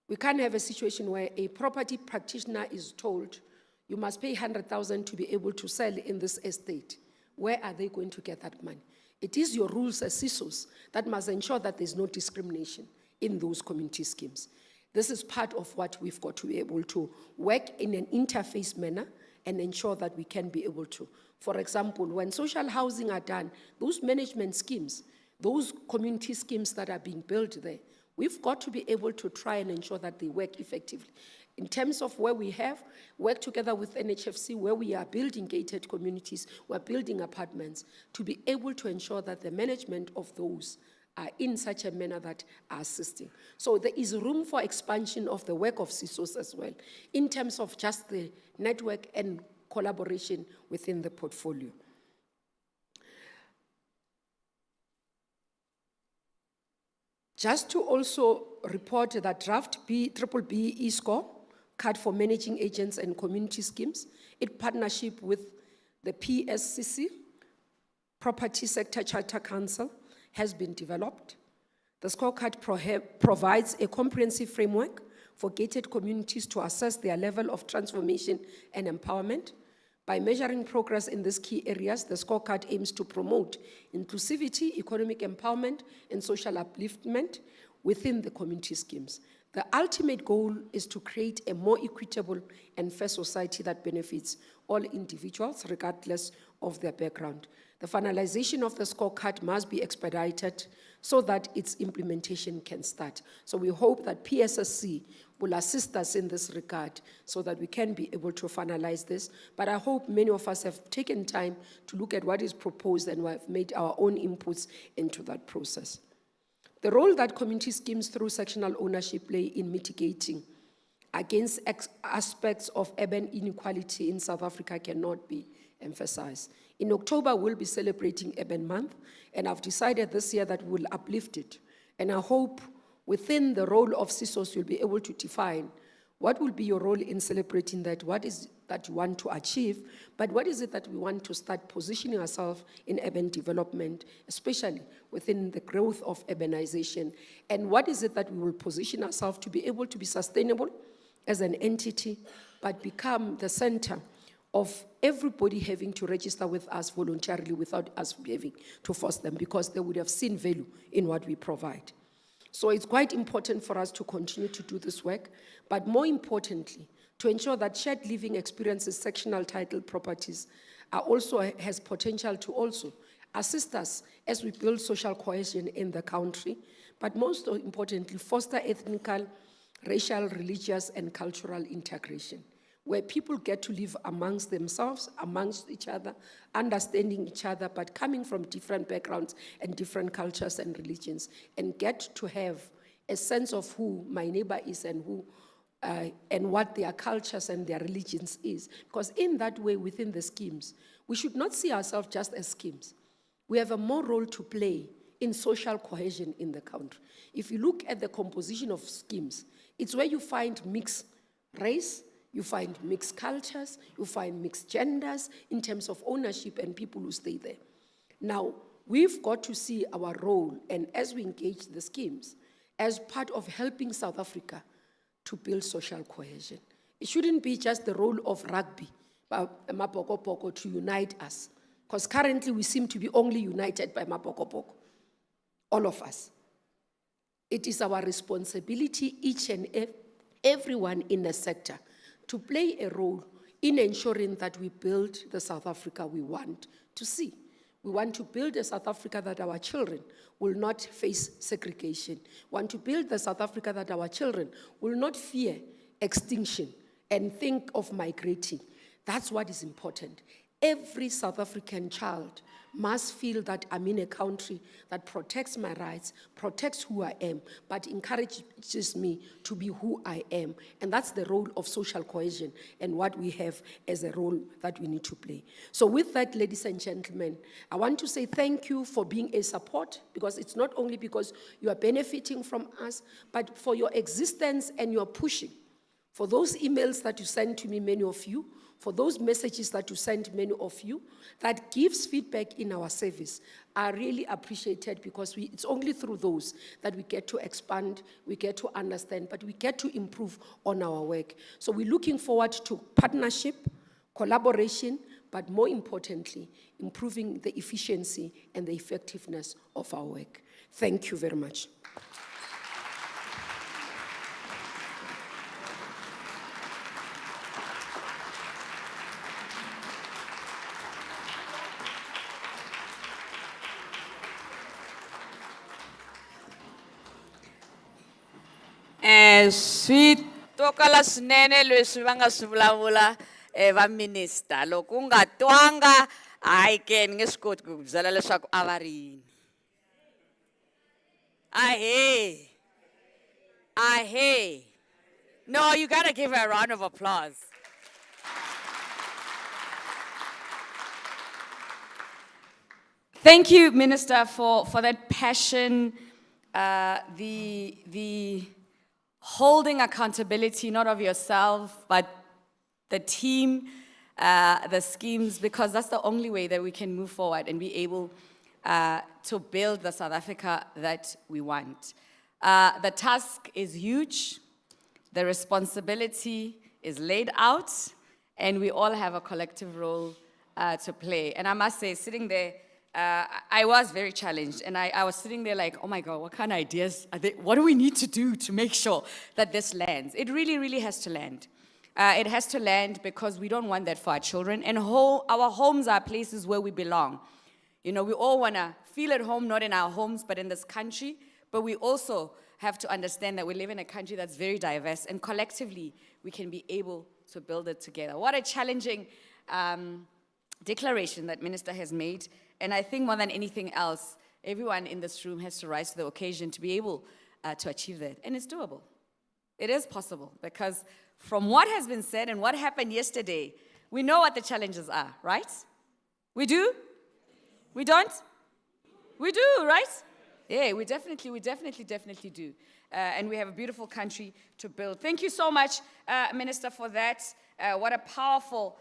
We can't have a situation where a property practitioner is told, You must pay 100,000 to be able to sell in this estate. Where are they going to get that money? It is your rules as CSOS that must ensure that there's no discrimination in those community schemes. This is part of what we've got to be able to work in an interface manner and ensure that we can be able to. For example, when social housing are done, those management schemes, those community schemes that are being built there, we've got to be able to try and ensure that they work effectively. In terms of where we have worked together with NHFC, where we are building gated communities, we're building apartments, to be able to ensure that the management of those are in such a manner that are assisting. So there is room for expansion of the work of CSOS as well, in terms of just the network and collaboration within the portfolio. Just to also report that draft BBBE score, card for managing agents and community schemes, in partnership with the PSCC, Property Sector Charter Council, has been developed. The scorecard provides a comprehensive framework for gated communities to assess their level of transformation and empowerment. By measuring progress in these key areas, the scorecard aims to promote inclusivity, economic empowerment, and social upliftment within the community schemes. The ultimate goal is to create a more equitable and fair society that benefits all individuals, regardless of their background. The finalization of the scorecard must be expedited so that its implementation can start. So we hope that PSSC will assist us in this regard so that we can be able to finalize this. But I hope many of us have taken time to look at what is proposed and we have made our own inputs into that process. The role that community schemes through sectional ownership play in mitigating against aspects of urban inequality in South Africa cannot be emphasized. In October, we'll be celebrating Urban Month, and I've decided this year that we'll uplift it. And I hope within the role of CSOS, you'll be able to define what will be your role in celebrating that, what is that you want to achieve, but what is it that we want to start positioning ourselves in urban development, especially within the growth of urbanization, and what is it that we will position ourselves to be able to be sustainable as an entity, but become the center of everybody having to register with us voluntarily without us having to force them, because they would have seen value in what we provide. So it's quite important for us to continue to do this work, but more importantly, to ensure that shared living experiences, sectional title properties, are also has potential to also assist us as we build social cohesion in the country, but most importantly, foster ethnical, racial, religious, and cultural integration, where people get to live amongst themselves, amongst each other, understanding each other, but coming from different backgrounds and different cultures and religions, and get to have a sense of who my neighbor is and who and what their cultures and their religions is. Because in that way, within the schemes, we should not see ourselves just as schemes. We have a more role to play in social cohesion in the country. If you look at the composition of schemes, it's where you find mixed race, you find mixed cultures, you find mixed genders in terms of ownership and people who stay there. Now, we've got to see our role, and as we engage the schemes, as part of helping South Africa to build social cohesion. It shouldn't be just the role of rugby, Mapokopoko, to unite us, because currently we seem to be only united by Mapokopoko, all of us. It is our responsibility, each and everyone in the sector, to play a role in ensuring that we build the South Africa we want to see. We want to build a South Africa that our children will not face segregation. We want to build the South Africa that our children will not fear extinction and think of migrating. That's what is important. Every South African child must feel that I'm in a country that protects my rights, protects who I am, but encourages me to be who I am. And that's the role of social cohesion and what we have as a role that we need to play. So with that, ladies and gentlemen, I want to say thank you for being a support, because it's not only because you are benefiting from us, but for your existence and your pushing. For those emails that you send to me, many of you, for those messages that you send many of you, that gives feedback in our service, are really appreciated, because it's only through those that we get to expand, we get to understand, but we get to improve on our work. So we're looking forward to partnership collaboration, but more importantly, improving the efficiency and the effectiveness of our work. Thank you very much. Swi twakala swinene leswi va nga swi vulavula va minister. Loko u nga twanga, hayi ke ni nge swi koti ku byela leswaku a va ri yini. Ahe. No, you gotta give her a round of applause. Thank you, Minister, for that passion, the holding accountability, not of yourself, but the team, the schemes, because that's the only way that we can move forward and be able to build the South Africa that we want. The task is huge, the responsibility is laid out, and we all have a collective role to play. And I must say, sitting there, I was very challenged, and I was sitting there like, oh my God, what kind of ideas are there? What do we need to do to make sure that this lands? It really, really has to land. It has to land because we don't want that for our children, and our homes are places where we belong. You know, we all want to feel at home, not in our homes, but in this country, but we also have to understand that we live in a country that's very diverse, and collectively, we can be able to build it together. What a challenging declaration that Minister has made. And I think more than anything else, everyone in this room has to rise to the occasion to be able to achieve that. And it's doable. It is possible, because from what has been said and what happened yesterday, we know what the challenges are, right? We do? We don't? We do, right? Yeah, we definitely do. And we have a beautiful country to build. Thank you so much, Minister, for that. What a powerful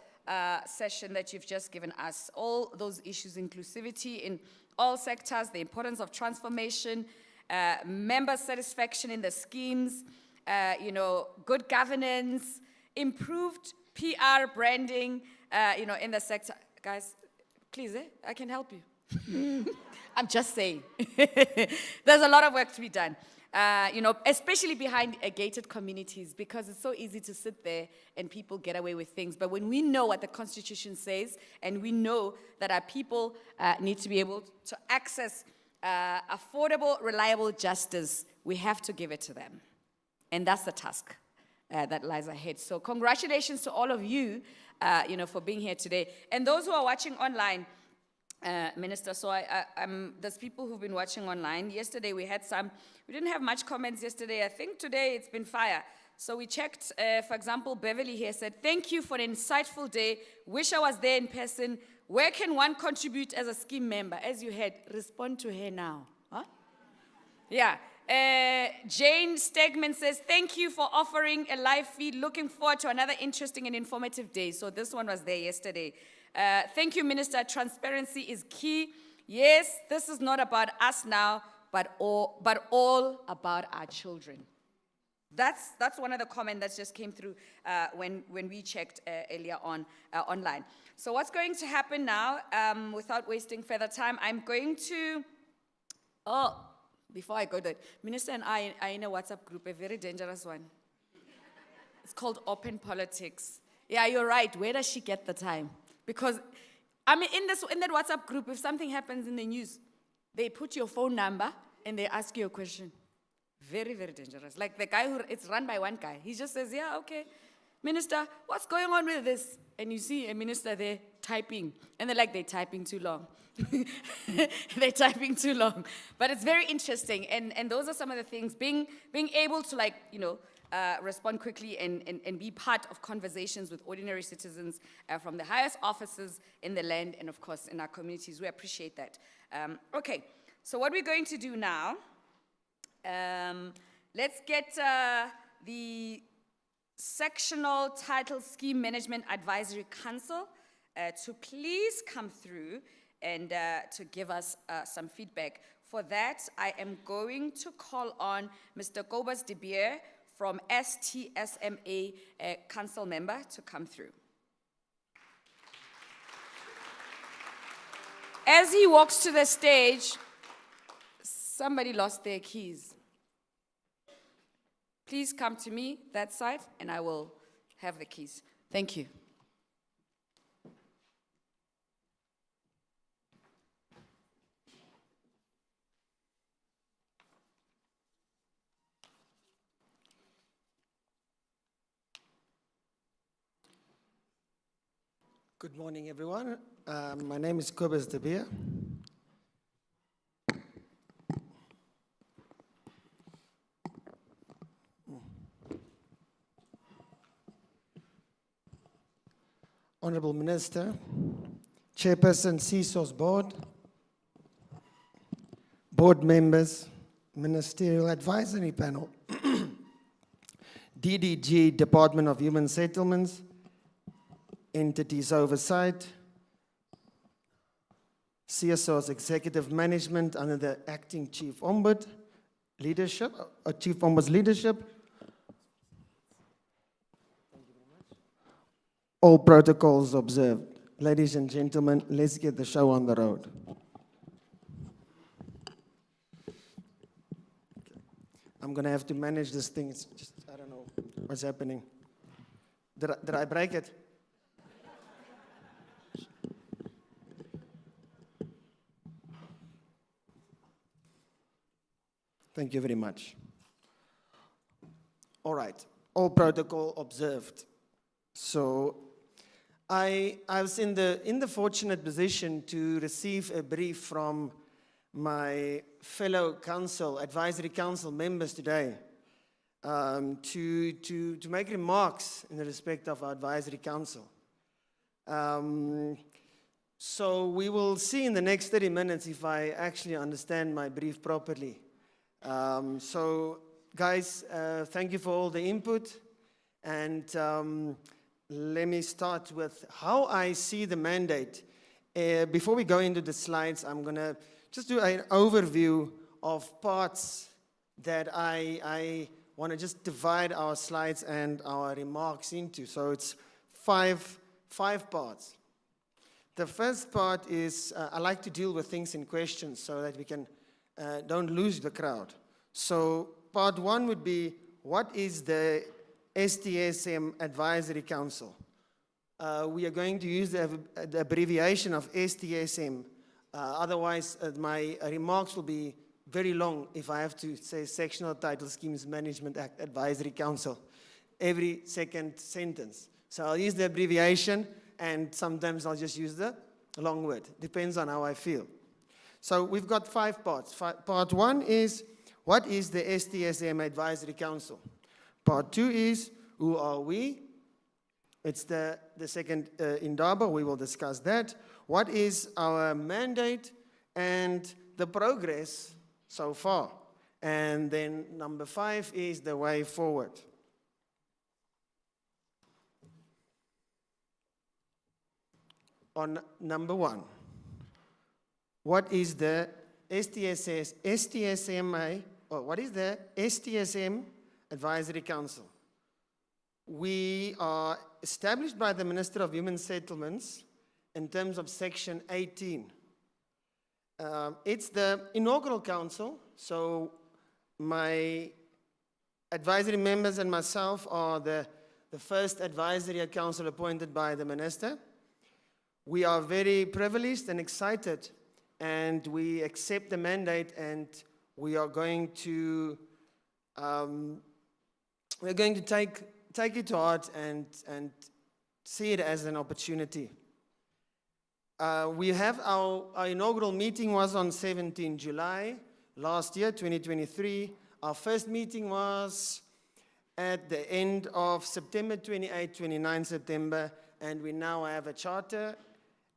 session that you've just given us. All those issues, inclusivity in all sectors, the importance of transformation, member satisfaction in the schemes, good governance, improved PR branding, in the sector. Guys, please, I can help you. I'm just saying. There's a lot of work to be done. Especially behind gated communities, because it's so easy to sit there and people get away with things. But when we know what the Constitution says, and we know that our people need to be able to access affordable, reliable justice, we have to give it to them. And that's the task that lies ahead. So congratulations to all of you, for being here today. And those who are watching online, Minister, so there's people who've been watching online. Yesterday we didn't have much comments yesterday. I think today it's been fire. So we checked, for example, Beverly here said, thank you for an insightful day. Wish I was there in person. Where can one contribute as a scheme member? As you heard, respond to her now. Huh? Yeah. Jane Stegman says, thank you for offering a live feed. Looking forward to another interesting and informative day. So this one was there yesterday. Thank you, Minister. Transparency is key. Yes, this is not about us now, but all about our children. That's one of the comments that just came through when we checked earlier on online. So what's going to happen now, without wasting further time, I'm going to, before I go there, Minister and I are in a WhatsApp group, a very dangerous one. It's called Open Politics. Yeah, you're right. Where does she get the time? Because, in that WhatsApp group, if something happens in the news, they put your phone number and they ask you a question. Very, very dangerous. Like the guy it's run by one guy. He just says, yeah, okay, Minister, what's going on with this? And you see a minister there typing. And they're like, they're typing too long. They're typing too long. But it's very interesting. And those are some of the things. Being able to, respond quickly and be part of conversations with ordinary citizens from the highest offices in the land and, of course, in our communities. We appreciate that. Okay, so what we're going to do now, let's get the Sectional Title Scheme Management Advisory Council to please come through and to give us some feedback. For that, I am going to call on Mr. Kobus de Beer from STSM, a council member, to come through. As he walks to the stage, somebody lost their keys. Please come to me, that side, and I will have the keys. Thank you. Good morning, everyone. My name is CSOS Indaba. Honorable Minister, Chairperson CSOS Board, Board members, Ministerial Advisory Panel, DDG, Department of Human Settlements, Entities Oversight, CSOS Executive Management under the Acting Chief Ombud leadership, Chief Ombud's leadership. All protocols observed. Ladies and gentlemen, let's get the show on the road. I'm going to have to manage this thing. It's just, I don't know what's happening. Did I break it? Thank you very much. All right, all protocol observed. So I was in the fortunate position to receive a brief from my fellow council, advisory council members today to make remarks in respect of our advisory council. So we will see in the next 30 minutes if I actually understand my brief properly. So guys, thank you for all the input, and let me start with how I see the mandate. Before we go into the slides, I'm going to just do an overview of parts that I want to just divide our slides and our remarks into. So it's five parts. The first part is I like to deal with things in questions so that we can don't lose the crowd. So part one would be, what is the STSM Advisory Council? We are going to use the abbreviation of STSM. Otherwise, my remarks will be very long if I have to say Sectional Title Schemes Management Act Advisory Council every second sentence. So I'll use the abbreviation, and sometimes I'll just use the long word. Depends on how I feel. So we've got 5 parts. Part 1 is, what is the STSM Advisory Council? Part 2 is, who are we? It's the second Indaba, we will discuss that. What is our mandate and the progress so far? And then number 5 is the way forward. On number 1, what is the STSM Advisory Council? We are established by the Minister of Human Settlements in terms of Section 18. It's the inaugural council, so my advisory members and myself are the first advisory council appointed by the Minister. We are very privileged and excited, and we accept the mandate, and we are going to take it to heart and see it as an opportunity. We have our inaugural meeting was on 17 July last year, 2023. Our first meeting was at the end of September, 28, 29 September, and we now have a charter,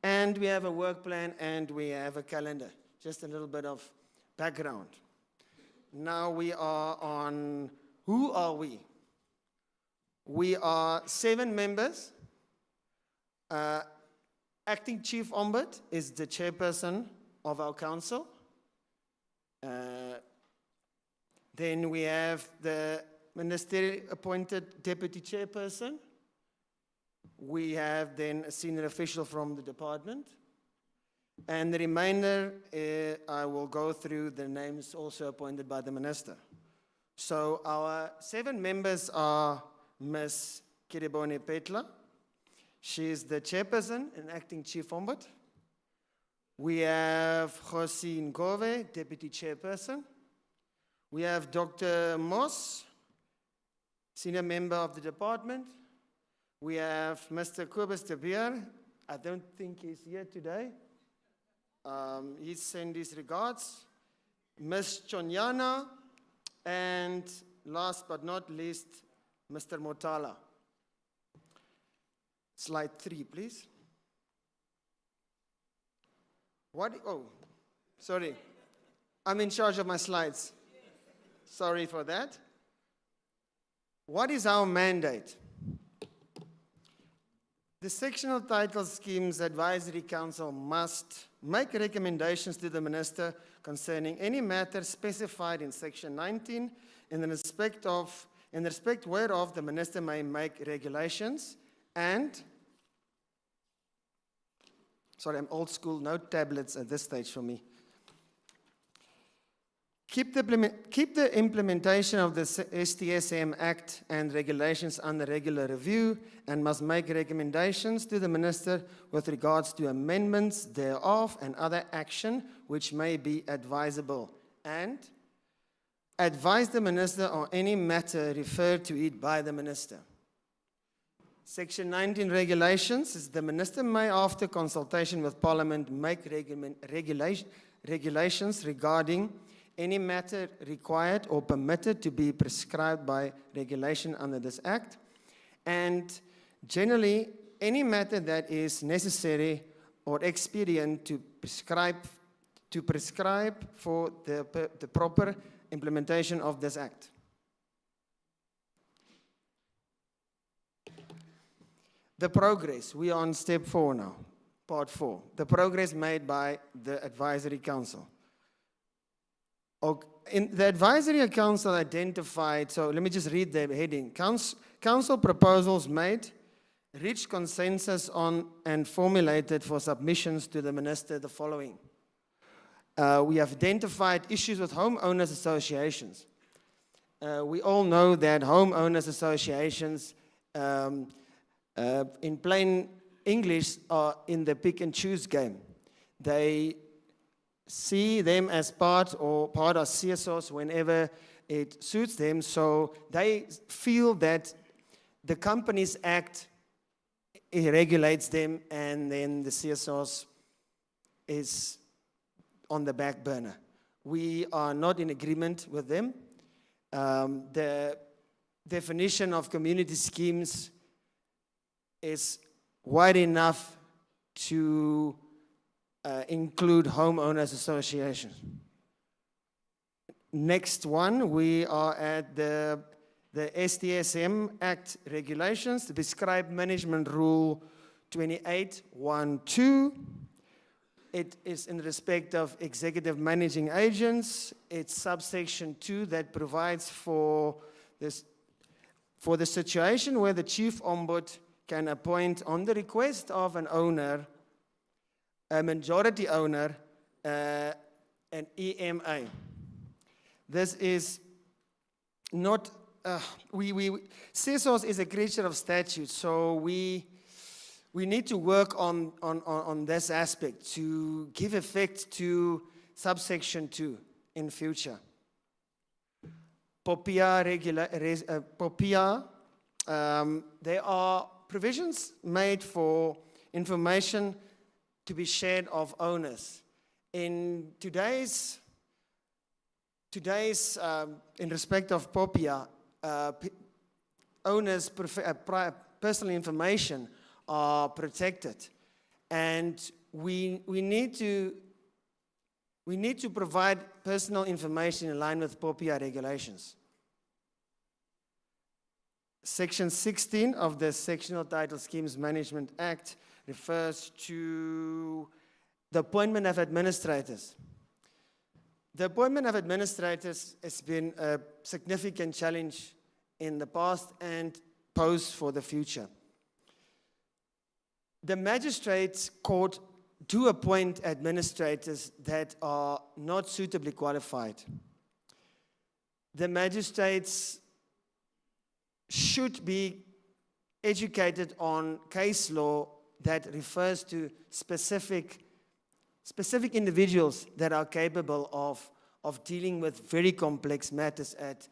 and we have a work plan, and we have a calendar. Just a little bit of background. Now we are on, who are we? We are 7 members. Acting Chief Ombud is the chairperson of our council. Then we have the ministerial appointed deputy chairperson. We have then a senior official from the department. And the remainder, I will go through the names also appointed by the Minister. So our 7 members are Ms. Kiribone Petla. She is the chairperson and acting chief ombud. We have Josie Ngove, deputy chairperson. We have Dr. Moss, senior member of the department. We have Mr. Kobus de Beer. I don't think he's here today. He sent his regards. Ms. Chonyana, and last but not least, Mr. Motala. Slide 3, please. Oh, sorry. I'm in charge of my slides. Sorry for that. What is our mandate? The Sectional Title Schemes Advisory Council must make recommendations to the Minister concerning any matter specified in Section 19 in respect whereof the Minister may make regulations and, sorry, I'm old school, no tablets at this stage for me. Keep the implementation of the STSM Act and regulations under regular review and must make recommendations to the Minister with regards to amendments thereof and other action which may be advisable. And advise the Minister on any matter referred to it by the Minister. Section 19 regulations is the Minister may, after consultation with Parliament, make regulations regarding any matter required or permitted to be prescribed by regulation under this Act, and generally any matter that is necessary or expedient to prescribe for the proper implementation of this Act. The progress, we are on step 4 now, part 4. The progress made by the Advisory Council. The Advisory Council identified, so let me just read the heading. Council proposals made, reached consensus on and formulated for submissions to the Minister the following. We have identified issues with homeowners associations. We all know that homeowners associations, in plain English, are in the pick and choose game. They see them as part of CSOS whenever it suits them, so they feel that the Companies Act regulates them and then the CSOS is on the back burner. We are not in agreement with them. The definition of community schemes is wide enough to include homeowners associations. Next one, we are at the STSM Act regulations, the Prescribed Management Rule 2812. It is in respect of executive managing agents. It's subsection 2 that provides for this, for the situation where the chief ombud can appoint on the request of an owner, a majority owner, an EMA. This is not, CSOS is a creature of statute, so we need to work on this aspect to give effect to subsection 2 in future. POPIA, there are provisions made for information to be shared of owners. In today's in respect of POPIA, owners' personal information are protected, and we need to provide personal information in line with POPIA regulations. Section 16 of the Sectional Title Schemes Management Act refers to the appointment of administrators. The appointment of administrators has been a significant challenge in the past and posed for the future. The Magistrates Court do appoint administrators that are not suitably qualified. The magistrates should be educated on case law that refers to specific individuals that are capable of dealing with very complex matters at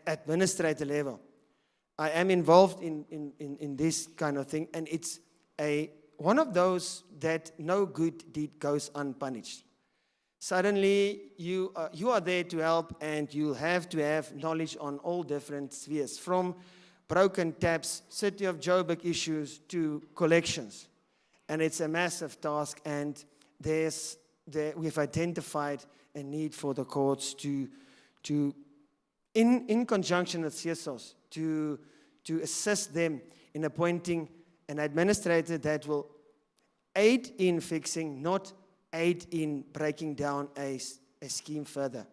administrator level. I am involved in this kind of thing, and it's one of those that no good deed goes unpunished. Suddenly, you are there to help, and you have to have knowledge on all different spheres, from broken taps, City of Joburg issues, to collections. And it's a massive task, and we've identified a need for the courts to in conjunction with CSOS, to assist them in appointing an administrator that will aid in fixing, not aid in breaking down a scheme further.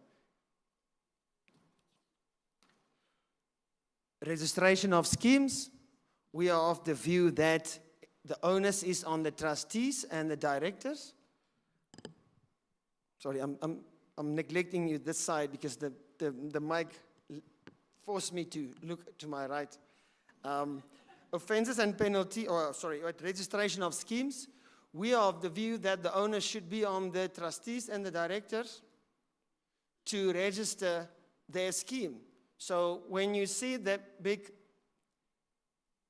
Registration of schemes, we are of the view that the onus is on the trustees and the directors. Sorry, I'm neglecting you this side because the mic forced me to look to my right. Offenses and penalty, registration of schemes. We are of the view that the onus should be on the trustees and the directors to register their scheme. So when you see that big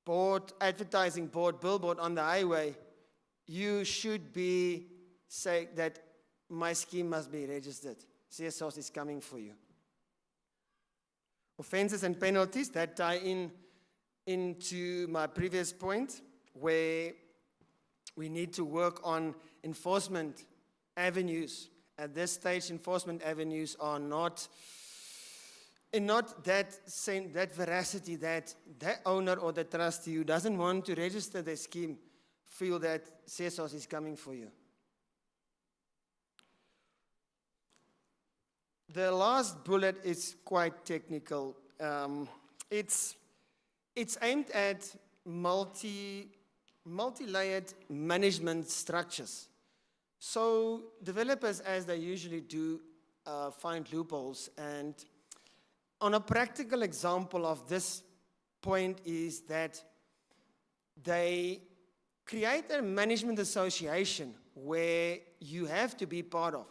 board, advertising board, billboard on the highway, you should be saying that my scheme must be registered. CSOS is coming for you. Offenses and penalties, that tie into my previous point, where we need to work on enforcement avenues. At this stage, enforcement avenues are not that veracity that owner or the trustee who doesn't want to register their scheme feel that CSOS is coming for you. The last bullet is quite technical. It's aimed at multi-layered management structures. So developers, as they usually do, find loopholes. And on a practical example of this point is that they create a management association where you have to be part of.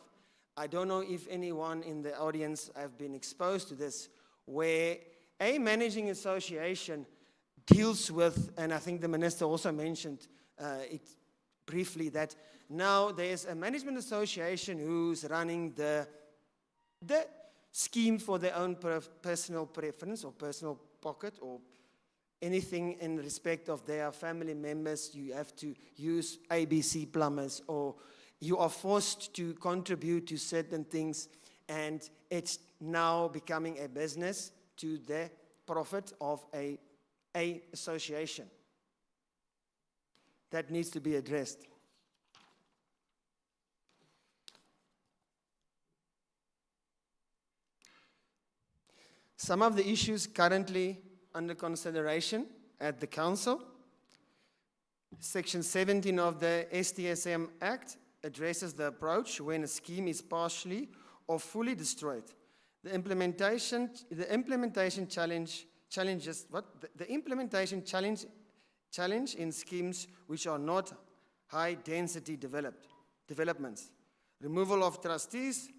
I don't know if anyone in the audience have been exposed to this, where a managing association deals with, and I think the minister also mentioned it briefly, that now there's a management association who's running the scheme for their own personal preference or personal pocket or anything in respect of their family members. You have to use ABC plumbers, or you are forced to contribute to certain things, and it's now becoming a business to the profit of a association. That needs to be addressed. Some of the issues currently under consideration at the Council. Section 17 of the STSM Act addresses the approach when a scheme is partially or fully destroyed. The implementation challenge in schemes which are not high density developments. Removal of trustees,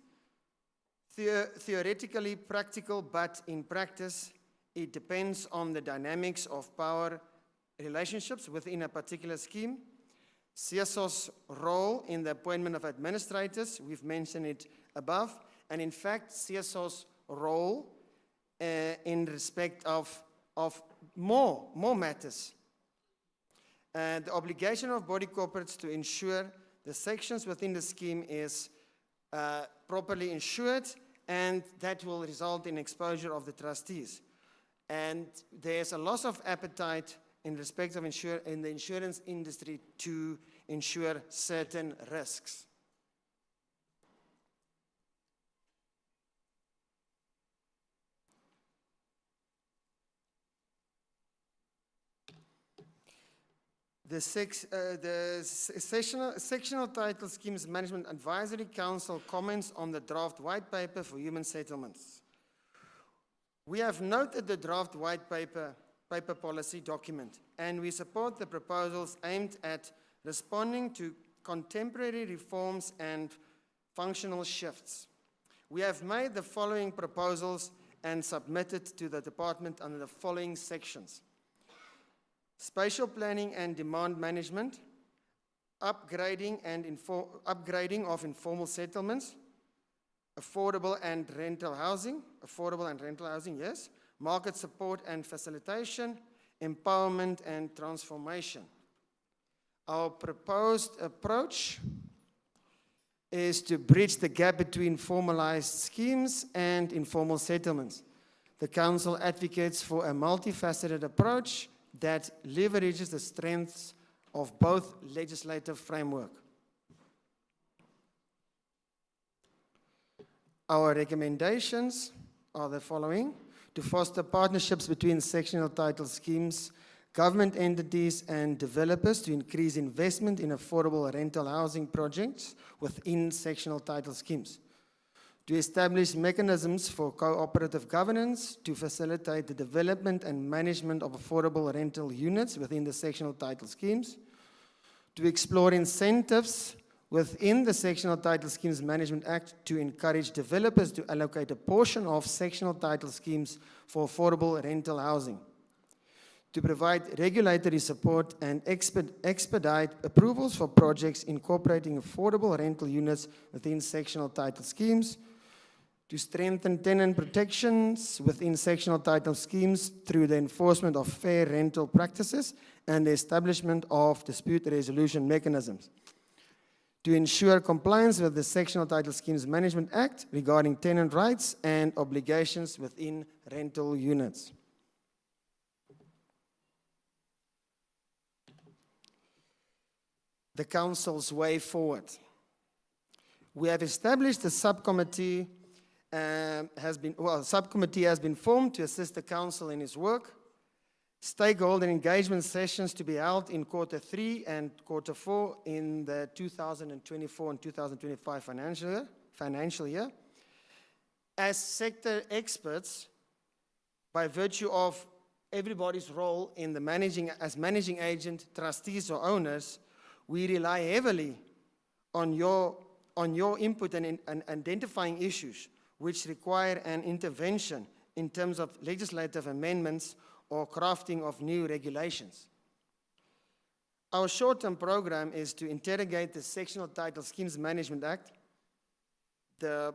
theoretically practical, but in practice it depends on the dynamics of power relationships within a particular scheme. CSOS role in the appointment of administrators, we've mentioned it above, and in fact CSOS role in respect of more matters. The obligation of body corporates to ensure the sections within the scheme is properly insured, and that will result in exposure of the trustees. And there's a loss of appetite in respect of in the insurance industry to insure certain risks. Sectional Title Schemes Management Advisory Council comments on the draft white paper for human settlements. We have noted the draft white paper policy document, and we support the proposals aimed at responding to contemporary reforms and functional shifts. We have made the following proposals and submitted to the department under the following sections: spatial planning and demand management, upgrading of informal settlements, affordable and rental housing, yes, market support and facilitation, empowerment and transformation. Our proposed approach is to bridge the gap between formalized schemes and informal settlements. The Council advocates for a multifaceted approach that leverages the strengths of both legislative framework. Our recommendations are the following: to foster partnerships between sectional title schemes, government entities, and developers to increase investment in affordable rental housing projects within sectional title schemes. To establish mechanisms for cooperative governance to facilitate the development and management of affordable rental units within the sectional title schemes. To explore incentives within the Sectional Title Schemes Management Act to encourage developers to allocate a portion of sectional title schemes for affordable rental housing. To provide regulatory support and expedite approvals for projects incorporating affordable rental units within sectional title schemes. To strengthen tenant protections within sectional title schemes through the enforcement of fair rental practices and the establishment of dispute resolution mechanisms. To ensure compliance with the Sectional Title Schemes Management Act regarding tenant rights and obligations within rental units. The Council's way forward. We have established a subcommittee. Subcommittee has been formed to assist the Council in its work. Stakeholder engagement sessions to be held in Q3 and Q4 in the 2024 and 2025 financial year. As sector experts, by virtue of everybody's role in the managing agent, trustees or owners, we rely heavily on your input and identifying issues which require an intervention in terms of legislative amendments or crafting of new regulations. Our short-term program is to interrogate the Sectional Title Schemes Management Act, the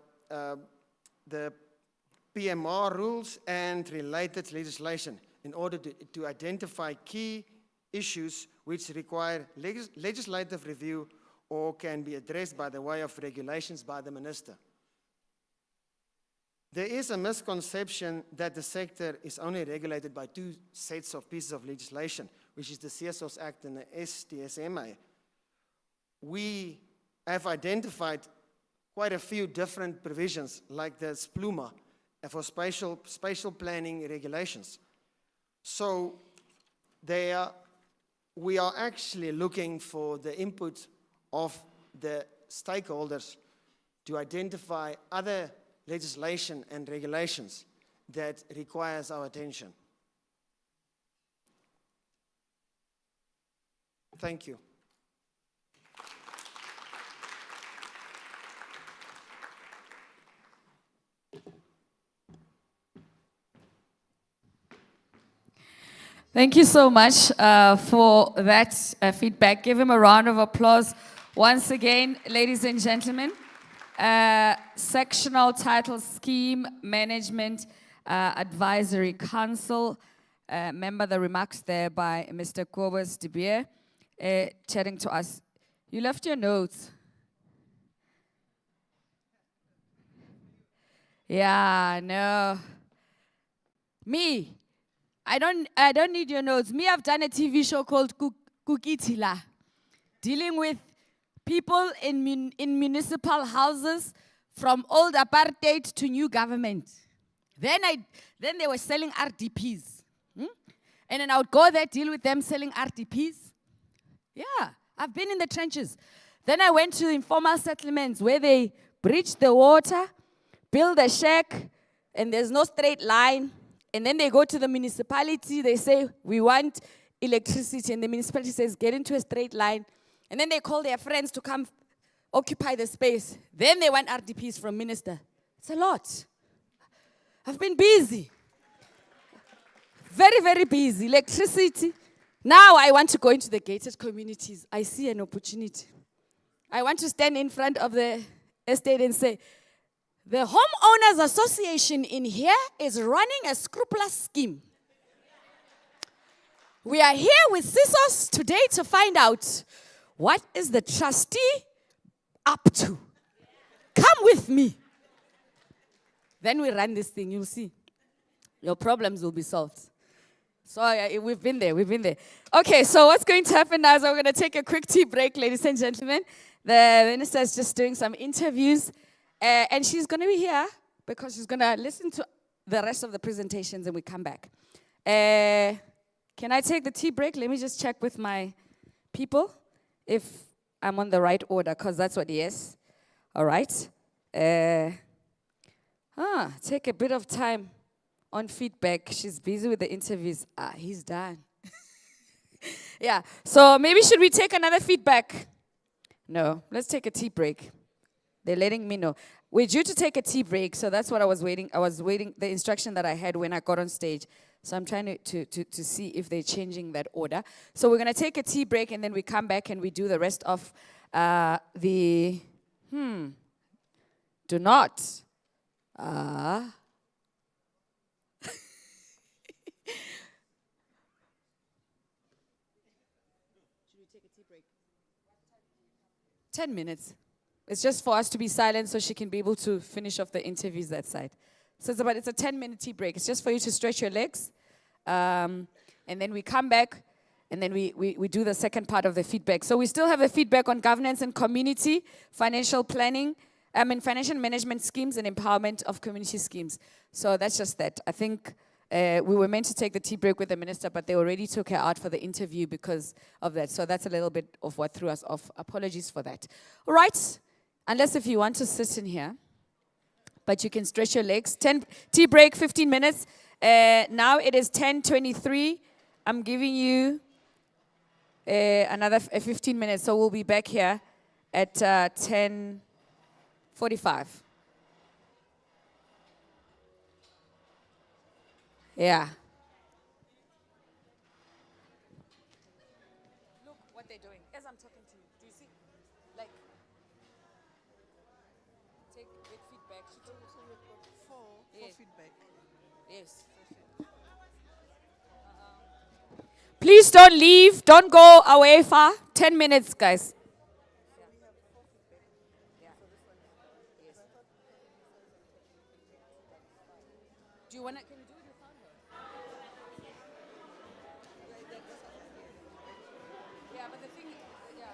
PMR rules and related legislation in order to identify key issues which require legislative review or can be addressed by the way of regulations by the Minister. There is a misconception that the sector is only regulated by two sets of pieces of legislation, which is the CSOS Act and the STSM. We have identified quite a few different provisions, like the SPLUMA for spatial planning regulations. So we are actually looking for the input of the stakeholders to identify other legislation and regulations that requires our attention. Thank you. Thank you so much for that feedback. Give him a round of applause once again, ladies and gentlemen. Sectional Title Scheme Management Advisory Council. Remember the remarks there by Mr. Kobus de Beer, chatting to us. You left your notes. Yeah, no. Me, I don't need your notes. Me, I've done a TV show called Kukitila, dealing with people in municipal houses from old apartheid to new government. Then they were selling RDPs. And then I would go there, deal with them selling RDPs. Yeah, I've been in the trenches. Then I went to informal settlements where they bridge the water, build a shack, and there's no straight line. And then they go to the municipality, they say, we want electricity. And the municipality says, get into a straight line. And then they call their friends to come occupy the space. Then they want RDPs from minister. It's a lot. I've been busy. Very, very busy. Electricity. Now I want to go into the gated communities. I see an opportunity. I want to stand in front of the estate and say, the Homeowners Association in here is running a scrupulous scheme. We are here with CSOS today to find out what is the trustee up to. Come with me. Then we run this thing, you'll see. Your problems will be solved. So we've been there. Okay, so what's going to happen now is we're going to take a quick tea break, ladies and gentlemen. The minister is just doing some interviews. And she's going to be here because she's going to listen to the rest of the presentations and we come back. Can I take the tea break? Let me just check with my people if I'm on the right order, because that's what he is. All right. Take a bit of time on feedback. She's busy with the interviews. He's done. Yeah. So maybe should we take another feedback? No. Let's take a tea break. They're letting me know. We're due to take a tea break, so that's what I was waiting. I was waiting the instruction that I had when I got on stage. So I'm trying to see if they're changing that order. So we're going to take a tea break, and then we come back and we do the rest of the... Do not. Should we take a tea break? 10 minutes. It's just for us to be silent so she can be able to finish off the interviews that side. So it's a 10-minute tea break. It's just for you to stretch your legs. And then we come back, and then we do the second part of the feedback. So we still have a feedback on governance and community, financial planning, financial management schemes, and empowerment of community schemes. So that's just that. I think we were meant to take the tea break with the minister, but they already took her out for the interview because of that. So that's a little bit of what threw us off. Apologies for that. All right. Unless if you want to sit in here, but you can stretch your legs. Tea break, 15 minutes. Now it is 10:23. I'm giving you another 15 minutes, so we'll be back here at 10:45. Yeah. Look what they're doing as I'm talking to you. Do you see? Like, take feedback. For feedback. Yes. Please don't leave. Don't go away far. 10 minutes, guys. Do you want to? Can you do it without her? Yeah, but the thing is that we're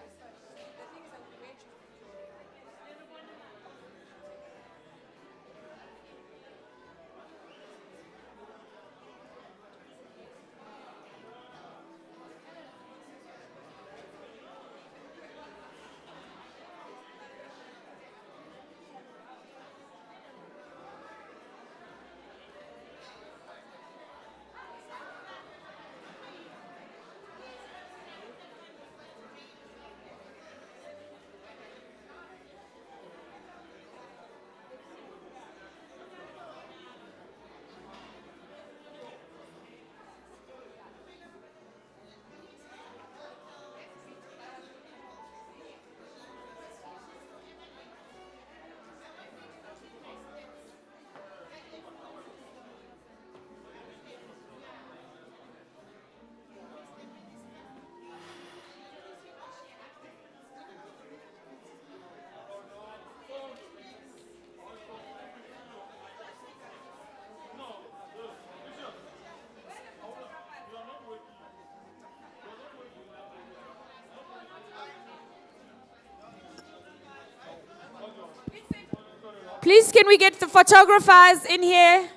Please, can we get the photographers in here?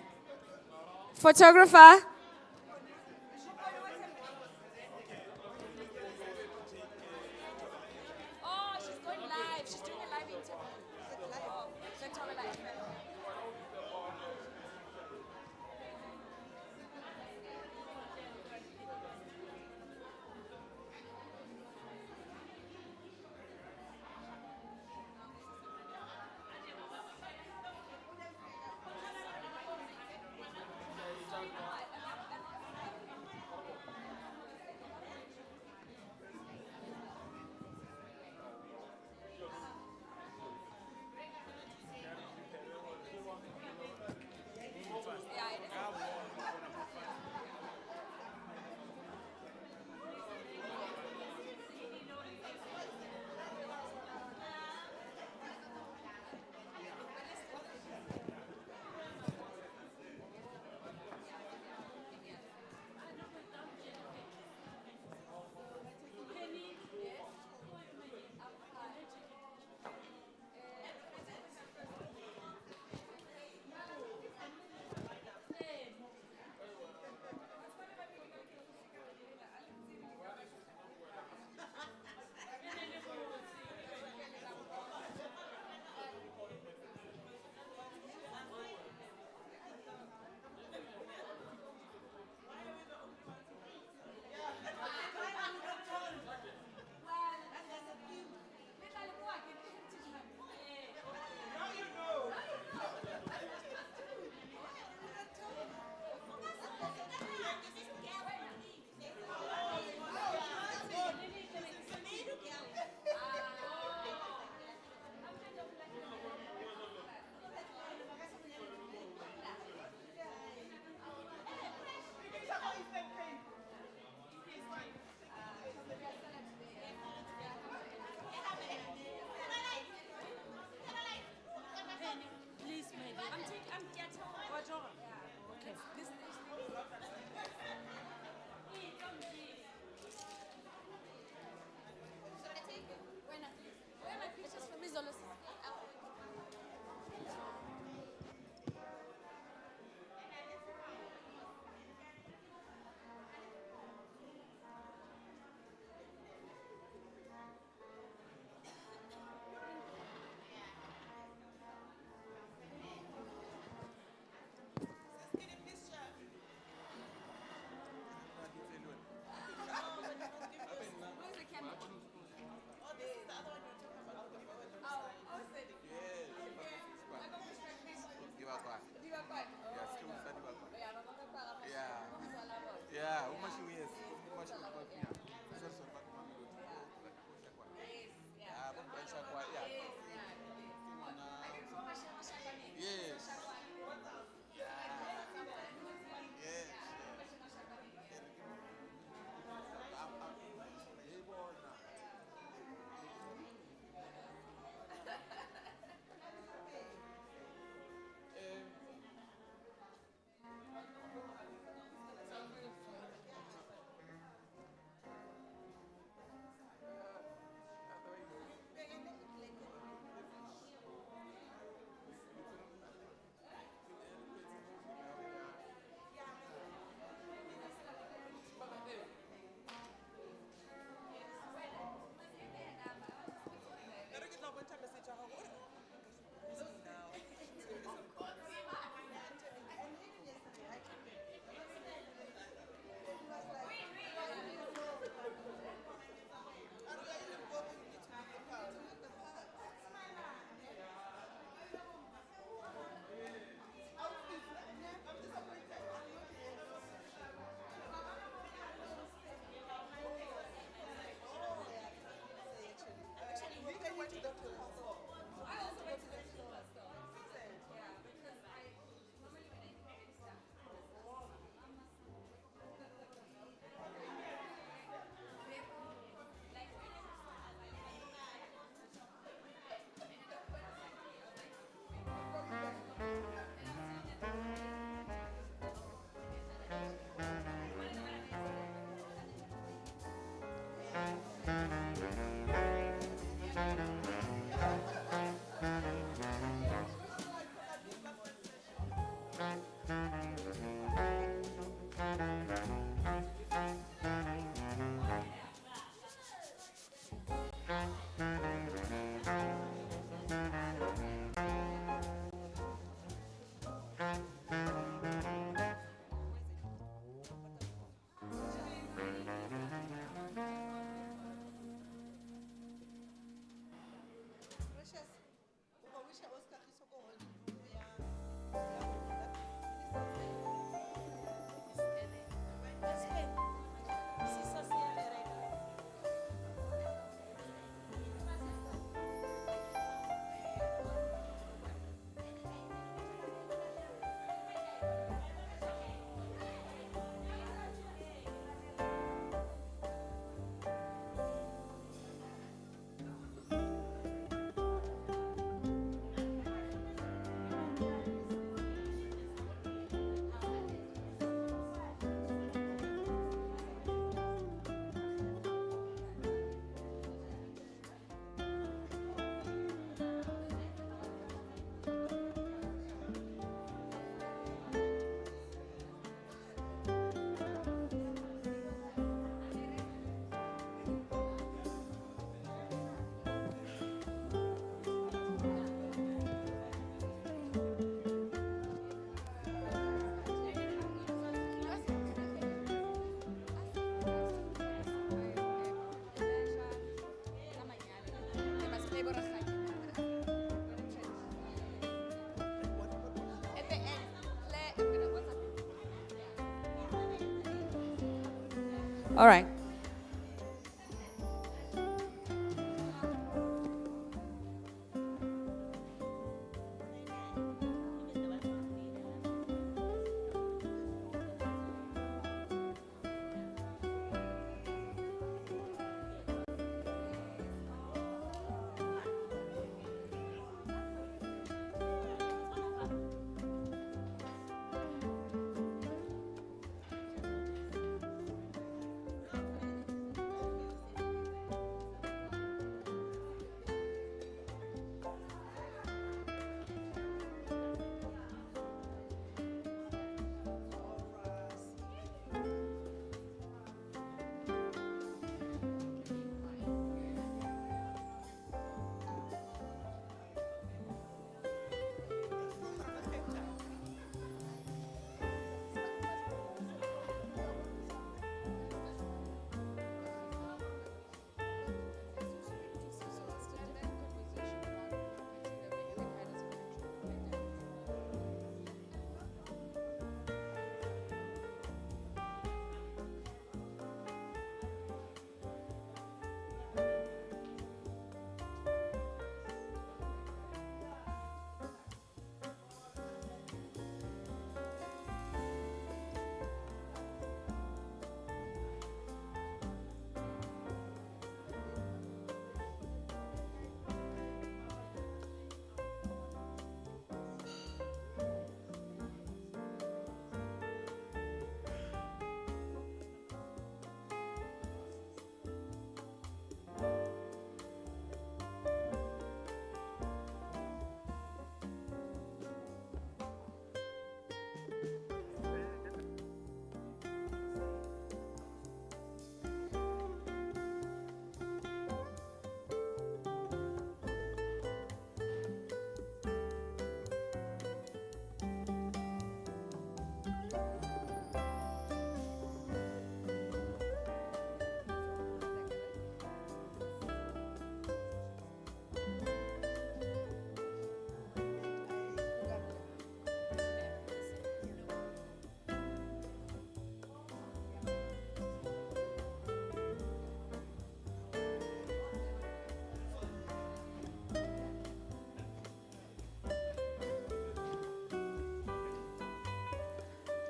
Photographer. Yeah, uma shi yes, uma shi ba fiya. Sai so ba kuma mi do. Ah, ba ba sha kwa ya. Yes. Yes. All right.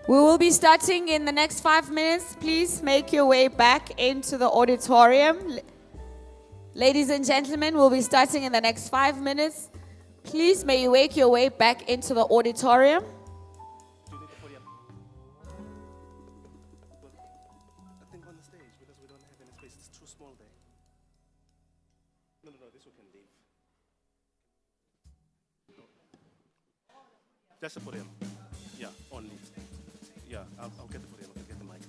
We will be starting in the next 5 minutes. Please make your way back into the auditorium. Ladies and gentlemen, we'll be starting in the next 5 minutes. Please may you make your way back into the auditorium. Do you need the podium? I think on the stage, because we don't have any space, it's too small there. No, this one can leave. Just the podium. Yeah, only. Yeah, I'll get the podium, I'll get the mic.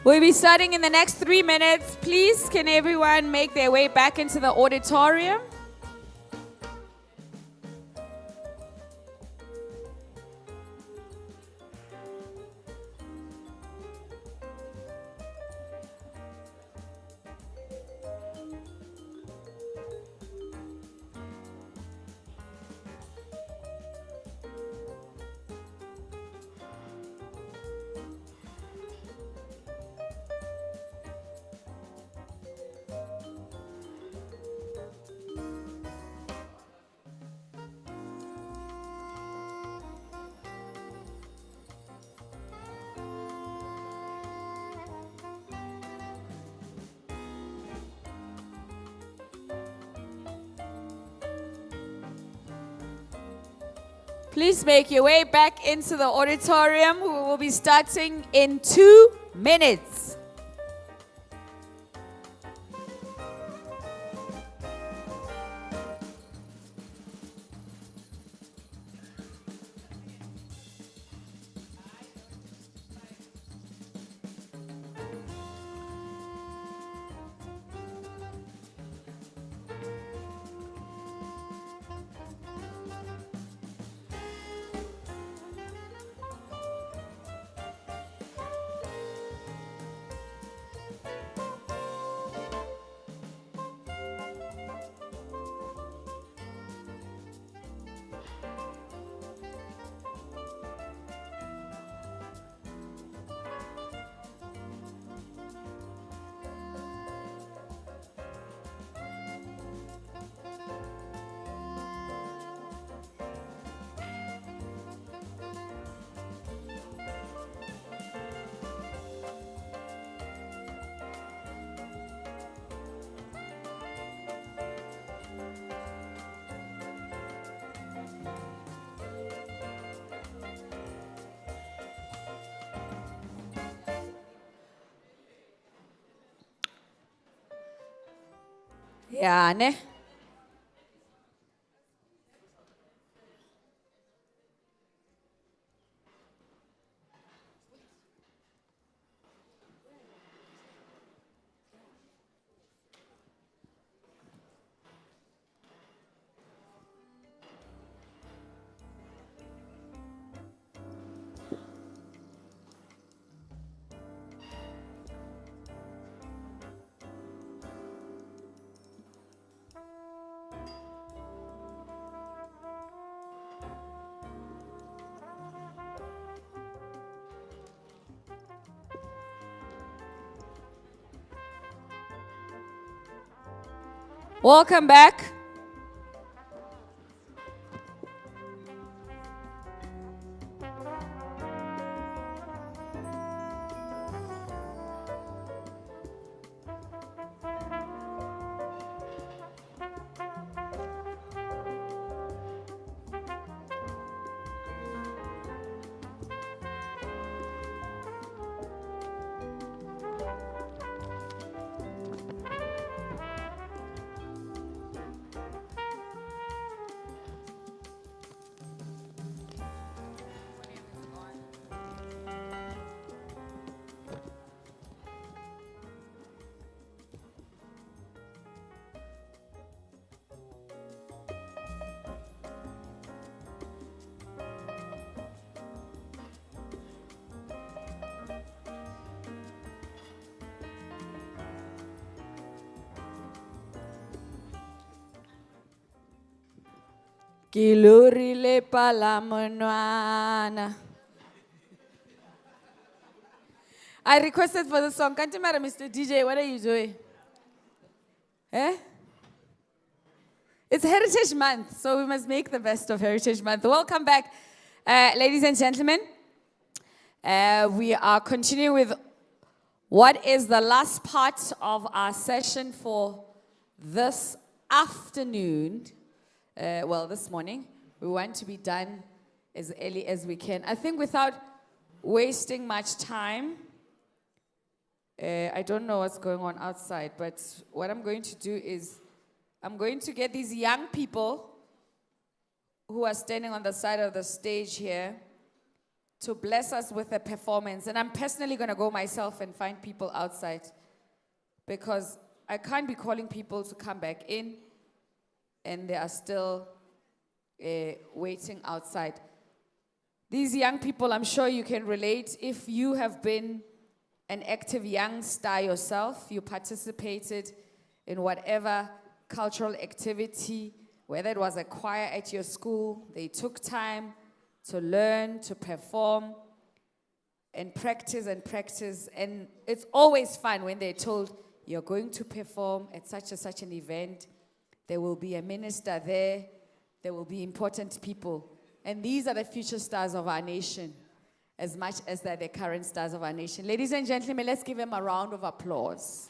We'll be starting in the next 3 minutes. Please, can everyone make their way back into the auditorium? Please make your way back into the auditorium. We will be starting in 2 minutes. Yeah, ne? Welcome back. Kilurile palamonwana. I requested for the song. Can't you matter, Mr. DJ? What are you doing? Eh? It's Heritage Month, so we must make the best of Heritage Month. Welcome back, ladies and gentlemen. We are continuing with what is the last part of our session for this afternoon. This morning. We want to be done as early as we can. I think without wasting much time, I don't know what's going on outside, but what I'm going to do is I'm going to get these young people who are standing on the side of the stage here to bless us with a performance. And I'm personally going to go myself and find people outside because I can't be calling people to come back in and they are still waiting outside. These young people, I'm sure you can relate. If you have been an active youngster yourself, you participated in whatever cultural activity, whether it was a choir at your school, they took time to learn, to perform, and practice. And it's always fun when they're told, you're going to perform at such and such an event. There will be a minister there. There will be important people. And these are the future stars of our nation, as much as they're the current stars of our nation. Ladies and gentlemen, let's give them a round of applause.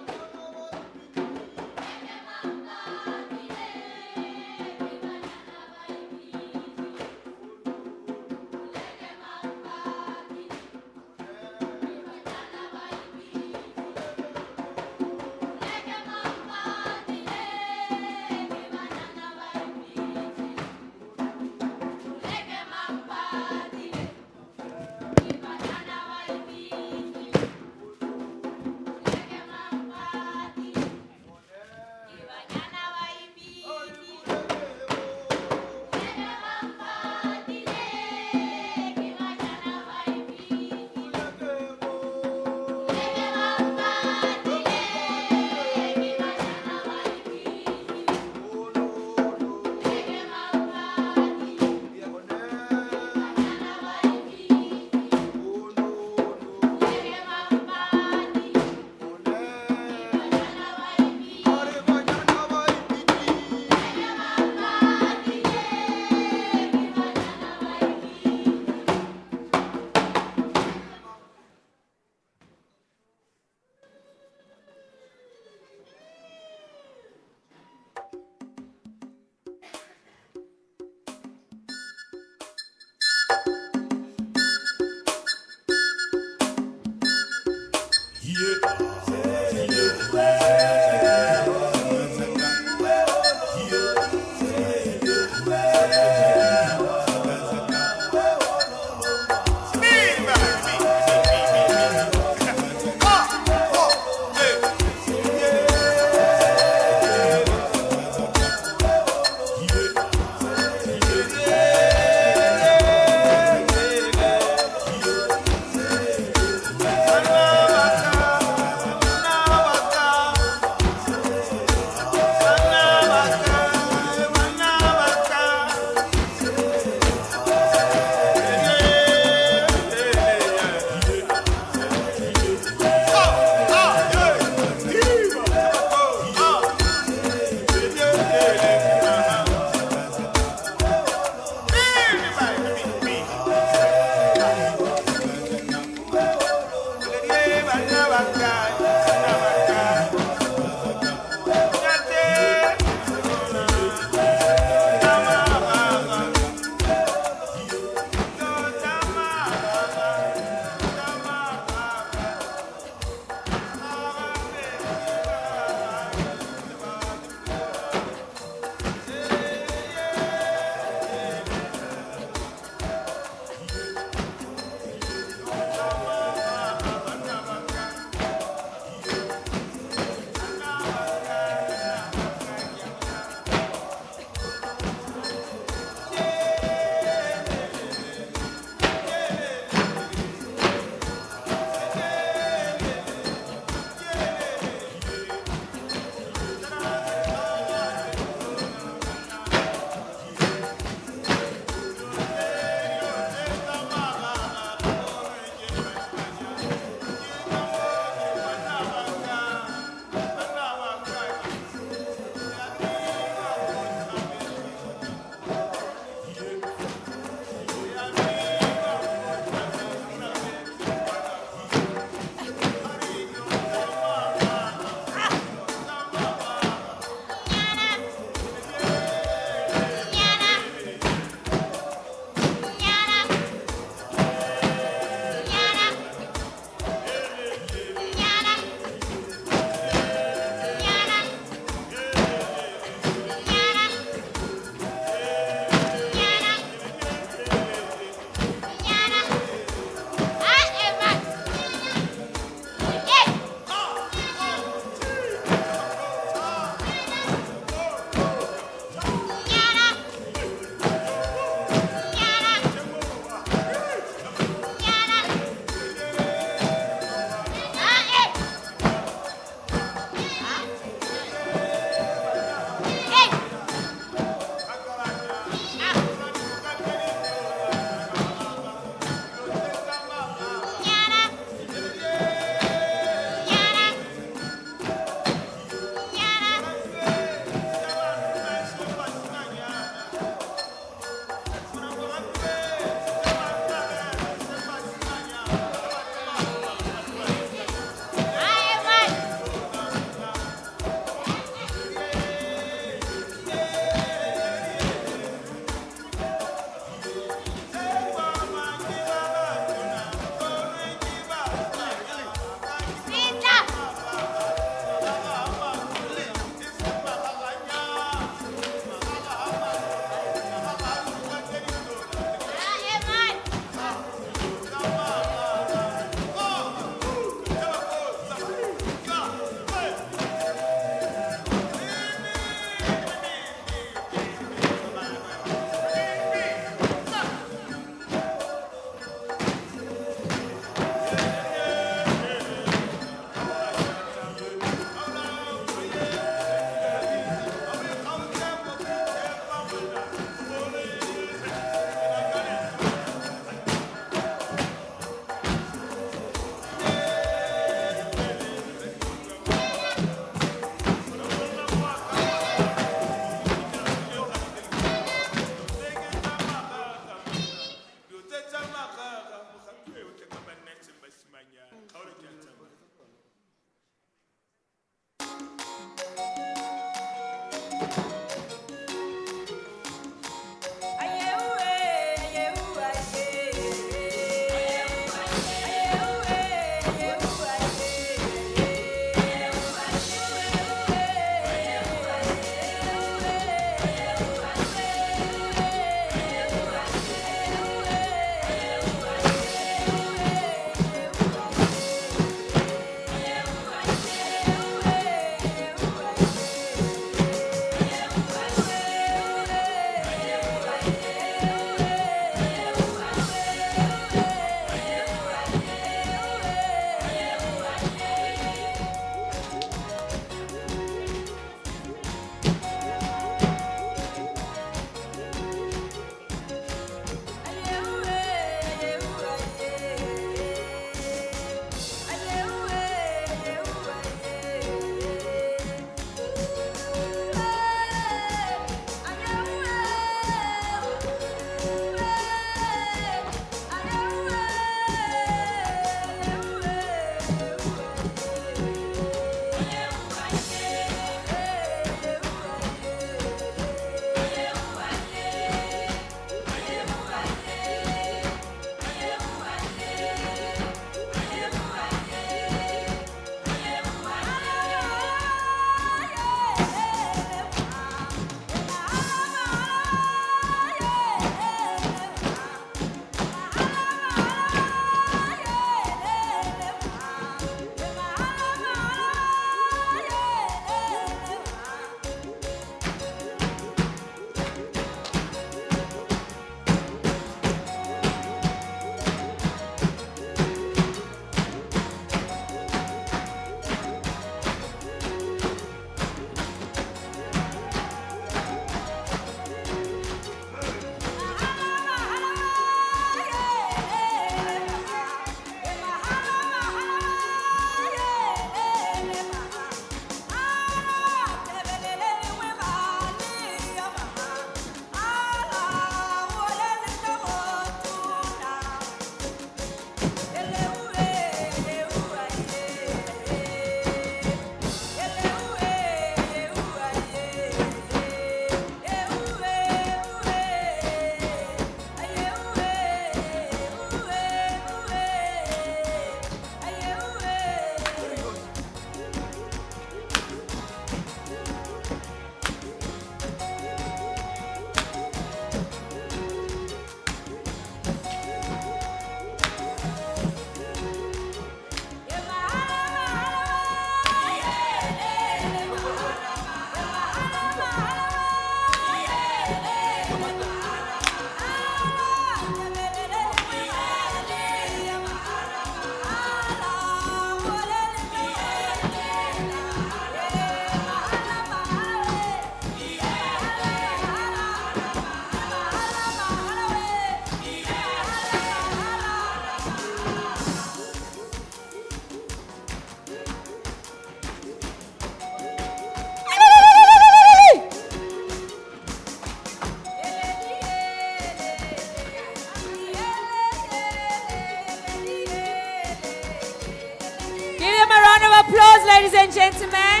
ladies and gentlemen.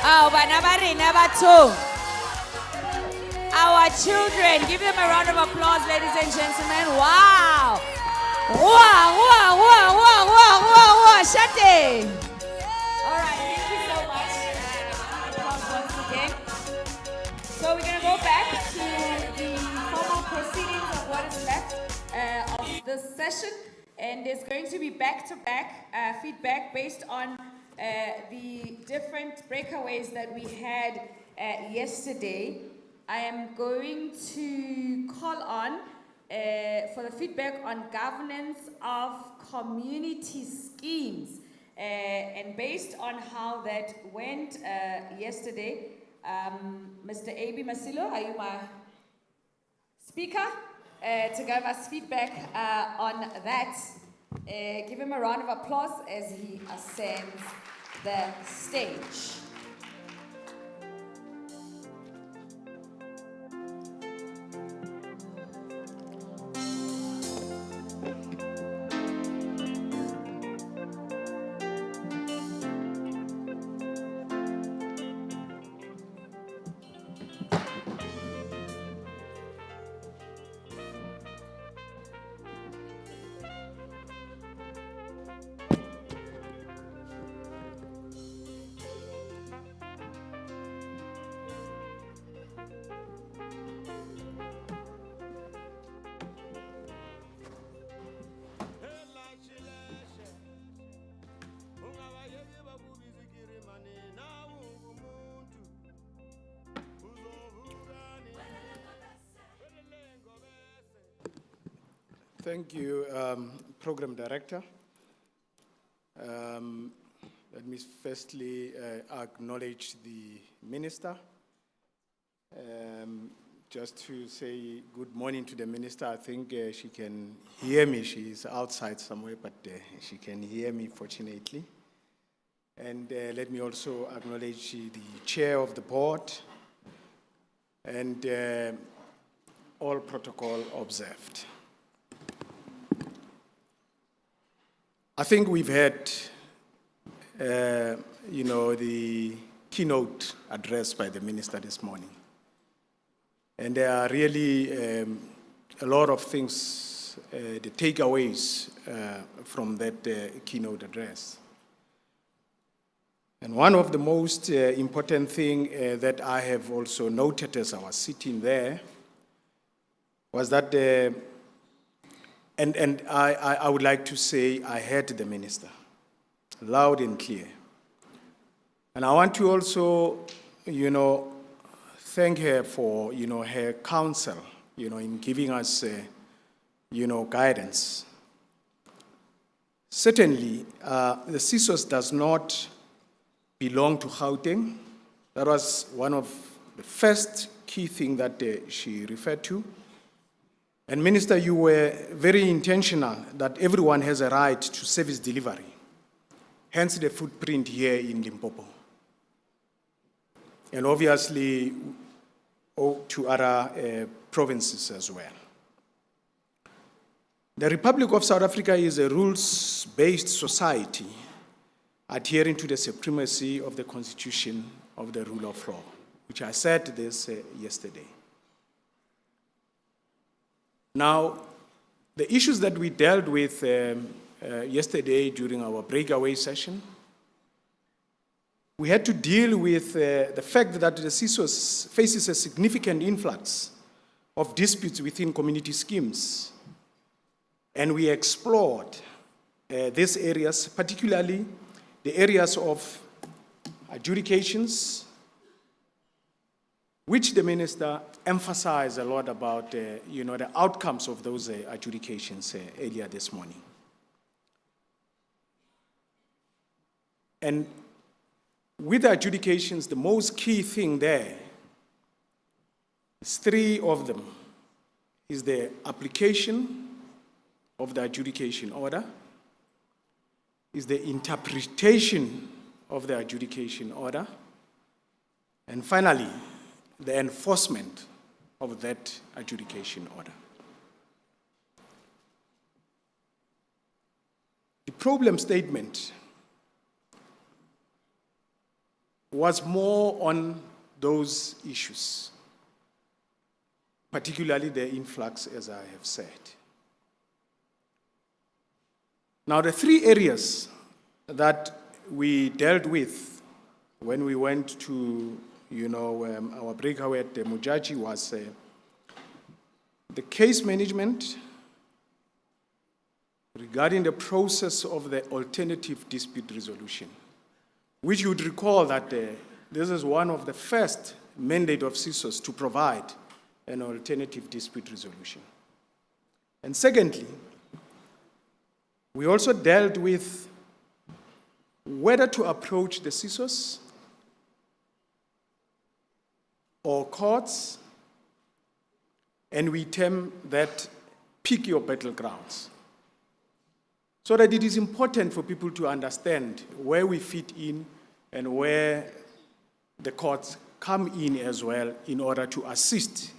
Oh, Banabarina Batu. Our children, give them a round of applause, ladies and gentlemen. Wow. Wow, wow, wow, wow, wow, wow, wow. Shate. All right, thank you so much. Applause once again. So we're going to go back to the formal proceedings of what is left of this session. And there's going to be back-to-back feedback based on the different breakaways that we had yesterday. I am going to call on for the feedback on governance of community schemes. And based on how that went yesterday, Mr. A.B. Masilo, are you my speaker? To give us feedback on that. Give him a round of applause as he ascends the stage. Thank you, Program Director. Let me firstly acknowledge the Minister. Just to say good morning to the Minister. I think she can hear me. She is outside somewhere, but she can hear me, fortunately. And let me also acknowledge the Chair of the Board and all protocol observed. I think we've had, the keynote address by the Minister this morning. And there are really a lot of things, the takeaways from that keynote address. And one of the most important things that I have also noted as I was sitting there was that And I would like to say I heard the Minister, loud and clear. And I want to also, thank her for, her counsel, in giving us, guidance. Certainly, the CSOS does not belong to Gauteng. That was one of the first key things that she referred to. And Minister, you were very intentional that everyone has a right to service delivery, hence the footprint here in Limpopo. And obviously, to other provinces as well. The Republic of South Africa is a rules-based society adhering to the supremacy of the Constitution of the rule of law, which I said this yesterday. Now, the issues that we dealt with yesterday during our breakaway session, we had to deal with the fact that the CSOS faces a significant influx of disputes within community schemes. And we explored these areas, particularly the areas of adjudications, which the Minister emphasized a lot about, the outcomes of those adjudications earlier this morning. And with the adjudications, the most key thing there is three of them. Is the application of the adjudication order, is the interpretation of the adjudication order, and finally, the enforcement of that adjudication order. The problem statement was more on those issues, particularly the influx, as I have said. Now, the three areas that we dealt with when we went to, our breakaway at Mujaji was the case management regarding the process of the alternative dispute resolution, which you would recall that this is one of the first mandate of CSOS to provide an alternative dispute resolution. And secondly, we also dealt with whether to approach the CSOS or courts, and we term that pick your battlegrounds. So that it is important for people to understand where we fit in and where the courts come in as well in order to assist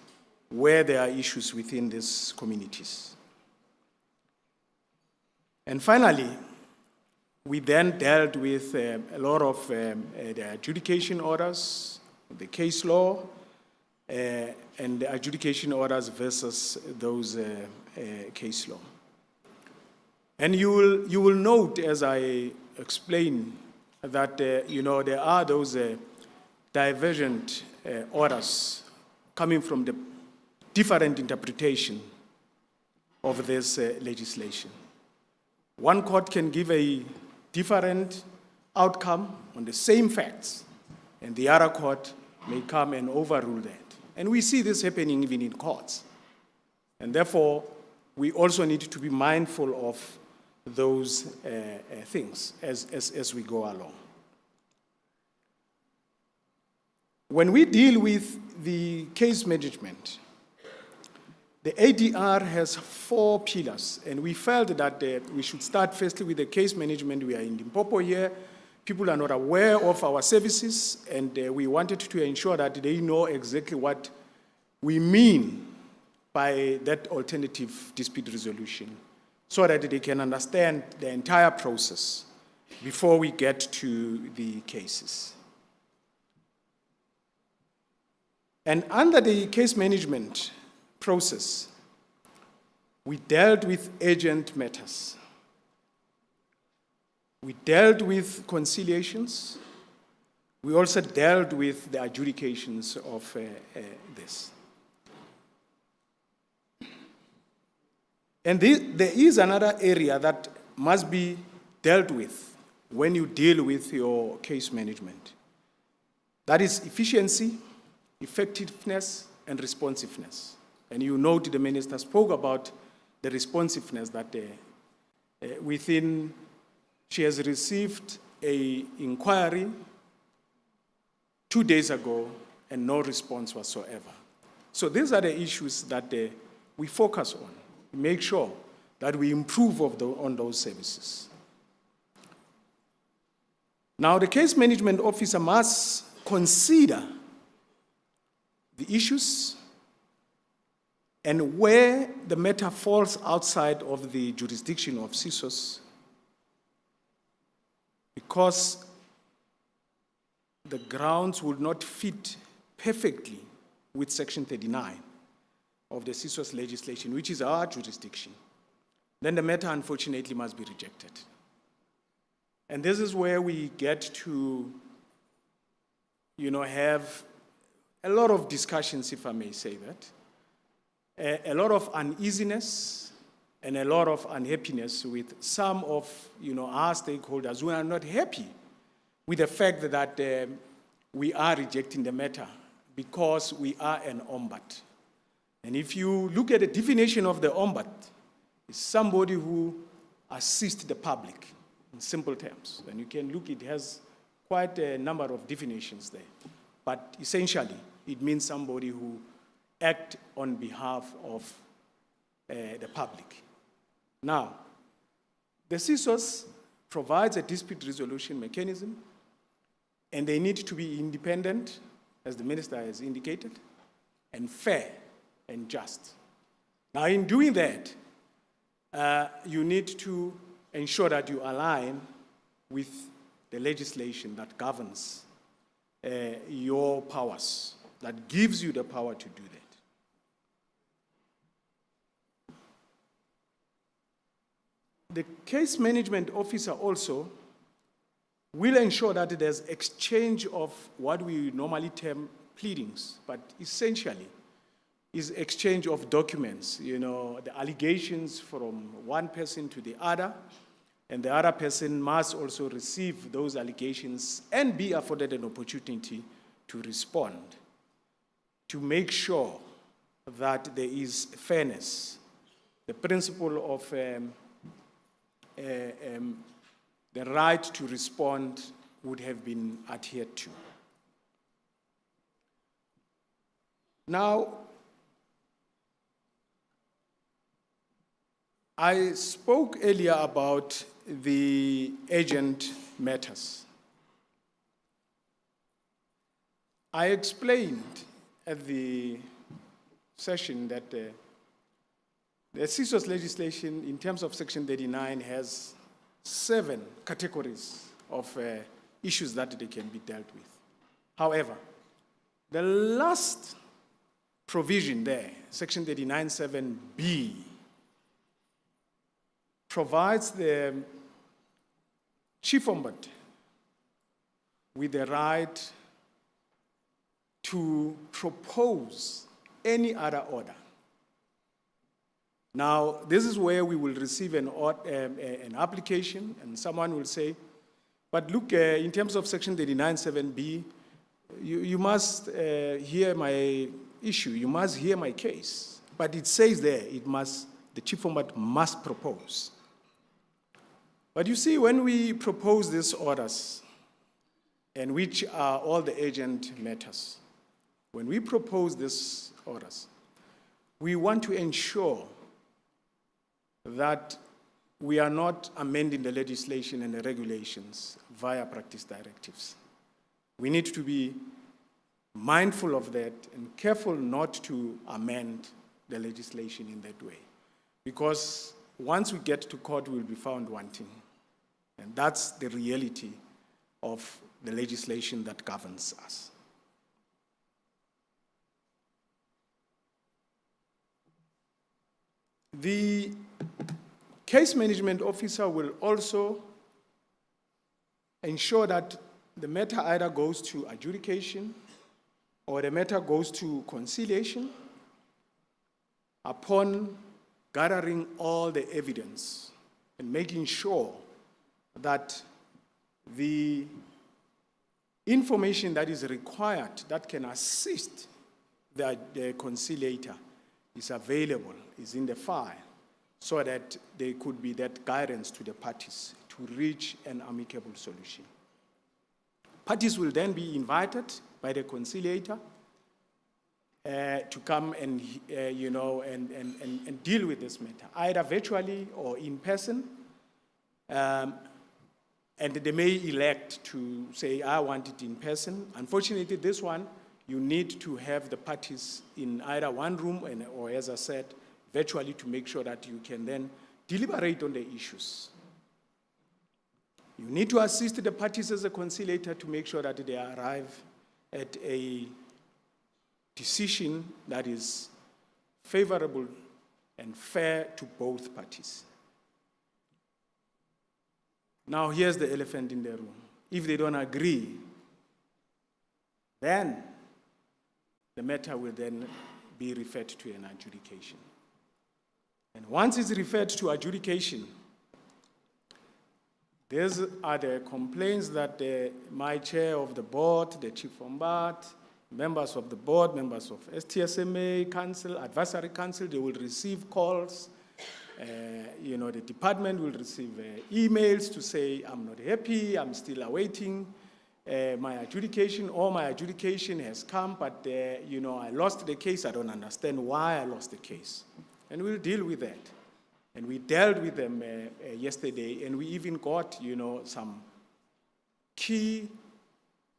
where there are issues within these communities. And finally, we then dealt with a lot of the adjudication orders, the case law, and the adjudication orders versus those case law. And you will note, as I explain, that there are those divergent orders coming from the different interpretation of this legislation. One court can give a different outcome on the same facts, and the other court may come and overrule that. And we see this happening even in courts. And therefore, we also need to be mindful of those things as we go along. When we deal with the case management, the ADR has 4 pillars, and we felt that we should start firstly with the case management. We are in Limpopo here. People are not aware of our services, and we wanted to ensure that they know exactly what we mean by that alternative dispute resolution, so that they can understand the entire process before we get to the cases. And under the case management process, we dealt with urgent matters. We dealt with conciliations. We also dealt with the adjudications of this. And there is another area that must be dealt with when you deal with your case management. That is efficiency, effectiveness, and responsiveness. And you note the minister spoke about the responsiveness that she has received an inquiry 2 days ago and no response whatsoever. So these are the issues that we focus on. Make sure that we improve on those services. Now, the case management officer must consider the issues and where the matter falls outside of the jurisdiction of CSOS, because the grounds would not fit perfectly with Section 39 of the CSOS legislation, which is our jurisdiction, then the matter unfortunately must be rejected. And this is where we get to, have a lot of discussions, if I may say that, a lot of uneasiness and a lot of unhappiness with some of, our stakeholders who are not happy with the fact that we are rejecting the matter because we are an ombud. And if you look at the definition of the ombud, it's somebody who assists the public in simple terms. And you can look, it has quite a number of definitions there. But essentially, it means somebody who acts on behalf of the public. Now, the CSOS provides a dispute resolution mechanism, and they need to be independent, as the minister has indicated, and fair and just. Now, in doing that, you need to ensure that you align with the legislation that governs your powers, that gives you the power to do that. The case management officer also will ensure that there's exchange of what we normally term pleadings, but essentially is exchange of documents, the allegations from one person to the other, and the other person must also receive those allegations and be afforded an opportunity to respond, to make sure that there is fairness. The principle of the right to respond would have been adhered to. Now, I spoke earlier about the urgent matters. I explained at the session that the CSOS legislation, in terms of Section 39, has 7 categories of issues that they can be dealt with. However, the last provision there, Section 39(7)(b), provides the chief ombudsman with the right to propose any other order. Now, this is where we will receive an application, and someone will say, but look, in terms of Section 39(7)(b), you must hear my issue, you must hear my case. But it says there, the chief ombudsman must propose. But you see, when we propose these orders, and which are all the urgent matters, when we propose these orders, we want to ensure that we are not amending the legislation and the regulations via practice directives. We need to be mindful of that and careful not to amend the legislation in that way. Because once we get to court, we'll be found wanting. And that's the reality of the legislation that governs us. The case management officer will also ensure that the matter either goes to adjudication or the matter goes to conciliation upon gathering all the evidence and making sure that the information that is required that can assist the conciliator is available, is in the file, so that there could be that guidance to the parties to reach an amicable solution. Parties will then be invited by the conciliator to come and, and deal with this matter, either virtually or in person. And they may elect to say, I want it in person. Unfortunately, this one, you need to have the parties in either one room or, as I said, virtually, to make sure that you can then deliberate on the issues. You need to assist the parties as a conciliator to make sure that they arrive at a decision that is favorable and fair to both parties. Now, here's the elephant in the room. If they don't agree, then the matter will then be referred to an adjudication. And once it's referred to adjudication, these are the complaints that my chair of the board, the chief ombudsman, members of the board, members of STSM council, advisory council, they will receive calls. The department will receive emails to say, I'm not happy, I'm still awaiting my adjudication, or my adjudication has come, but I lost the case, I don't understand why I lost the case. And we'll deal with that. And we dealt with them yesterday, and we even got, some key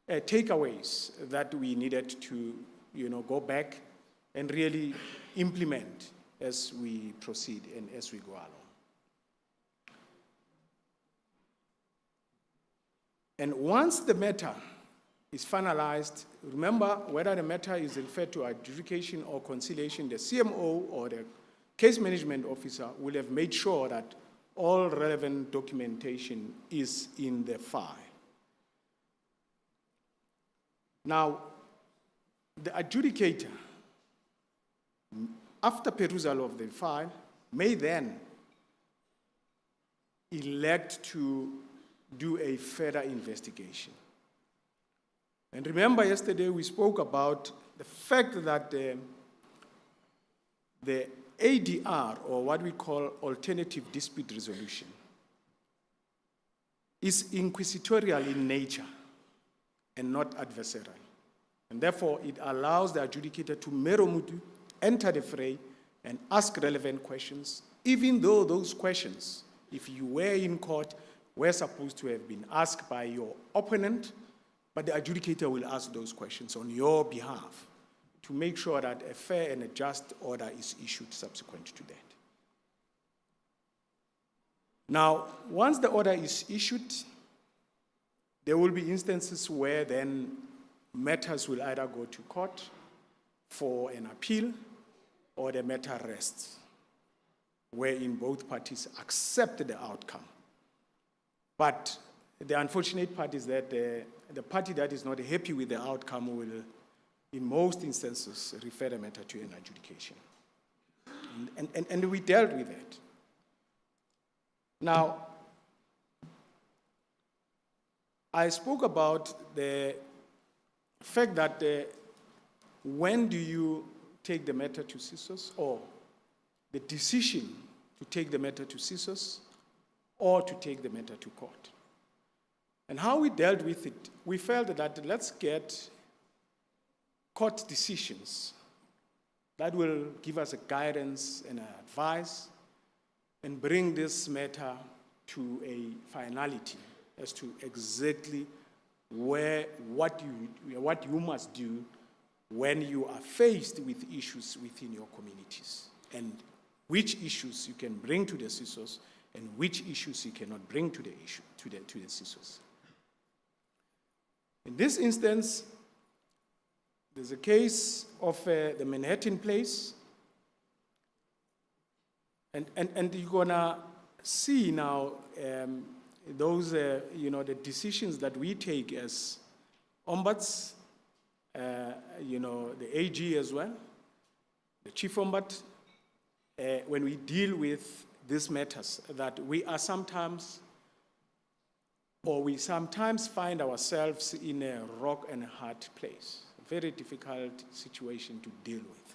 takeaways that we needed to, go back and really implement as we proceed and as we go along. And once the matter is finalized, remember, whether the matter is referred to adjudication or conciliation, the CMO or the case management officer will have made sure that all relevant documentation is in the file. Now, the adjudicator, after perusal of the file, may then elect to do a further investigation. And remember, yesterday we spoke about the fact that the ADR, or what we call alternative dispute resolution, is inquisitorial in nature and not adversarial. And therefore, it allows the adjudicator to meromutu, enter the fray, and ask relevant questions, even though those questions, if you were in court, were supposed to have been asked by your opponent, but the adjudicator will ask those questions on your behalf to make sure that a fair and a just order is issued subsequent to that. Now, once the order is issued, there will be instances where then matters will either go to court for an appeal or the matter rests, wherein both parties accept the outcome. But the unfortunate part is that the party that is not happy with the outcome will, in most instances, refer the matter to an adjudication. And we dealt with that. Now, I spoke about the fact that when do you take the matter to CSOS, or the decision to take the matter to CSOS or to take the matter to court. And how we dealt with it, we felt that let's get court decisions that will give us a guidance and advice and bring this matter to a finality as to exactly what you must do when you are faced with issues within your communities, and which issues you can bring to the CSOS and which issues you cannot bring to the CSOS. In this instance, there's a case of the Manhattan Place, and you're gonna see now those, the decisions that we take as ombuds, the AG as well, the chief ombud, when we deal with these matters, that we sometimes find ourselves in a rock and a hard place, a very difficult situation to deal with.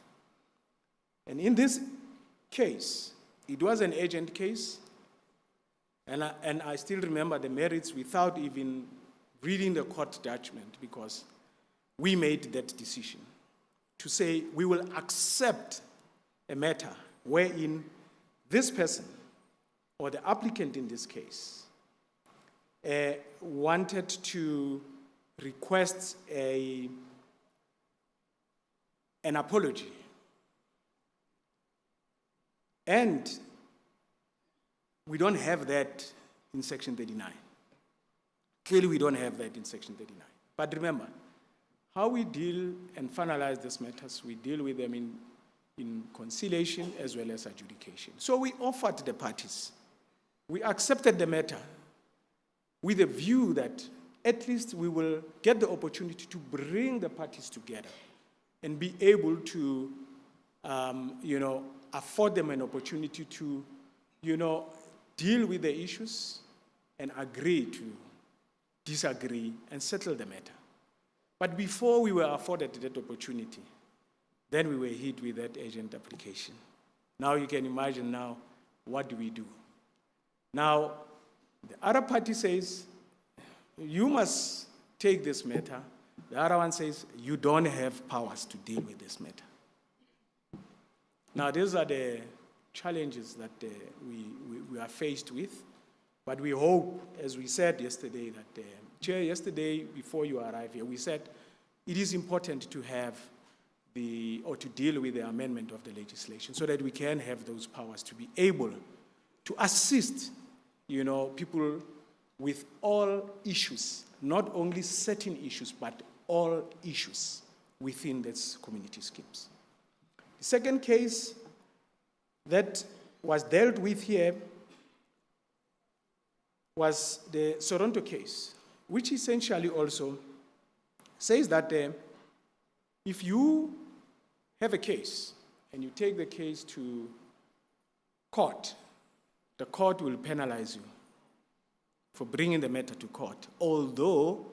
And in this case, it was an urgent case, and I still remember the merits without even reading the court judgment, because we made that decision to say we will accept a matter wherein this person, or the applicant in this case, wanted to request an apology. And we don't have that in Section 39. Clearly, we don't have that in Section 39. But remember, how we deal and finalize these matters, we deal with them in conciliation as well as adjudication. So we offered the parties. We accepted the matter with a view that at least we will get the opportunity to bring the parties together and be able to, afford them an opportunity to, deal with the issues and agree to disagree and settle the matter. But before we were afforded that opportunity, then we were hit with that urgent application. Now you can imagine now, what do we do? Now, the other party says, you must take this matter. The other one says, you don't have powers to deal with this matter. Now, these are the challenges that we are faced with, but we hope, as we said yesterday, Chair, yesterday before you arrived here, we said it is important to have or to deal with the amendment of the legislation so that we can have those powers to be able to assist, people with all issues, not only certain issues, but all issues within these community schemes. The second case that was dealt with here was the Toronto case, which essentially also says that if you have a case and you take the case to court, the court will penalize you for bringing the matter to court, although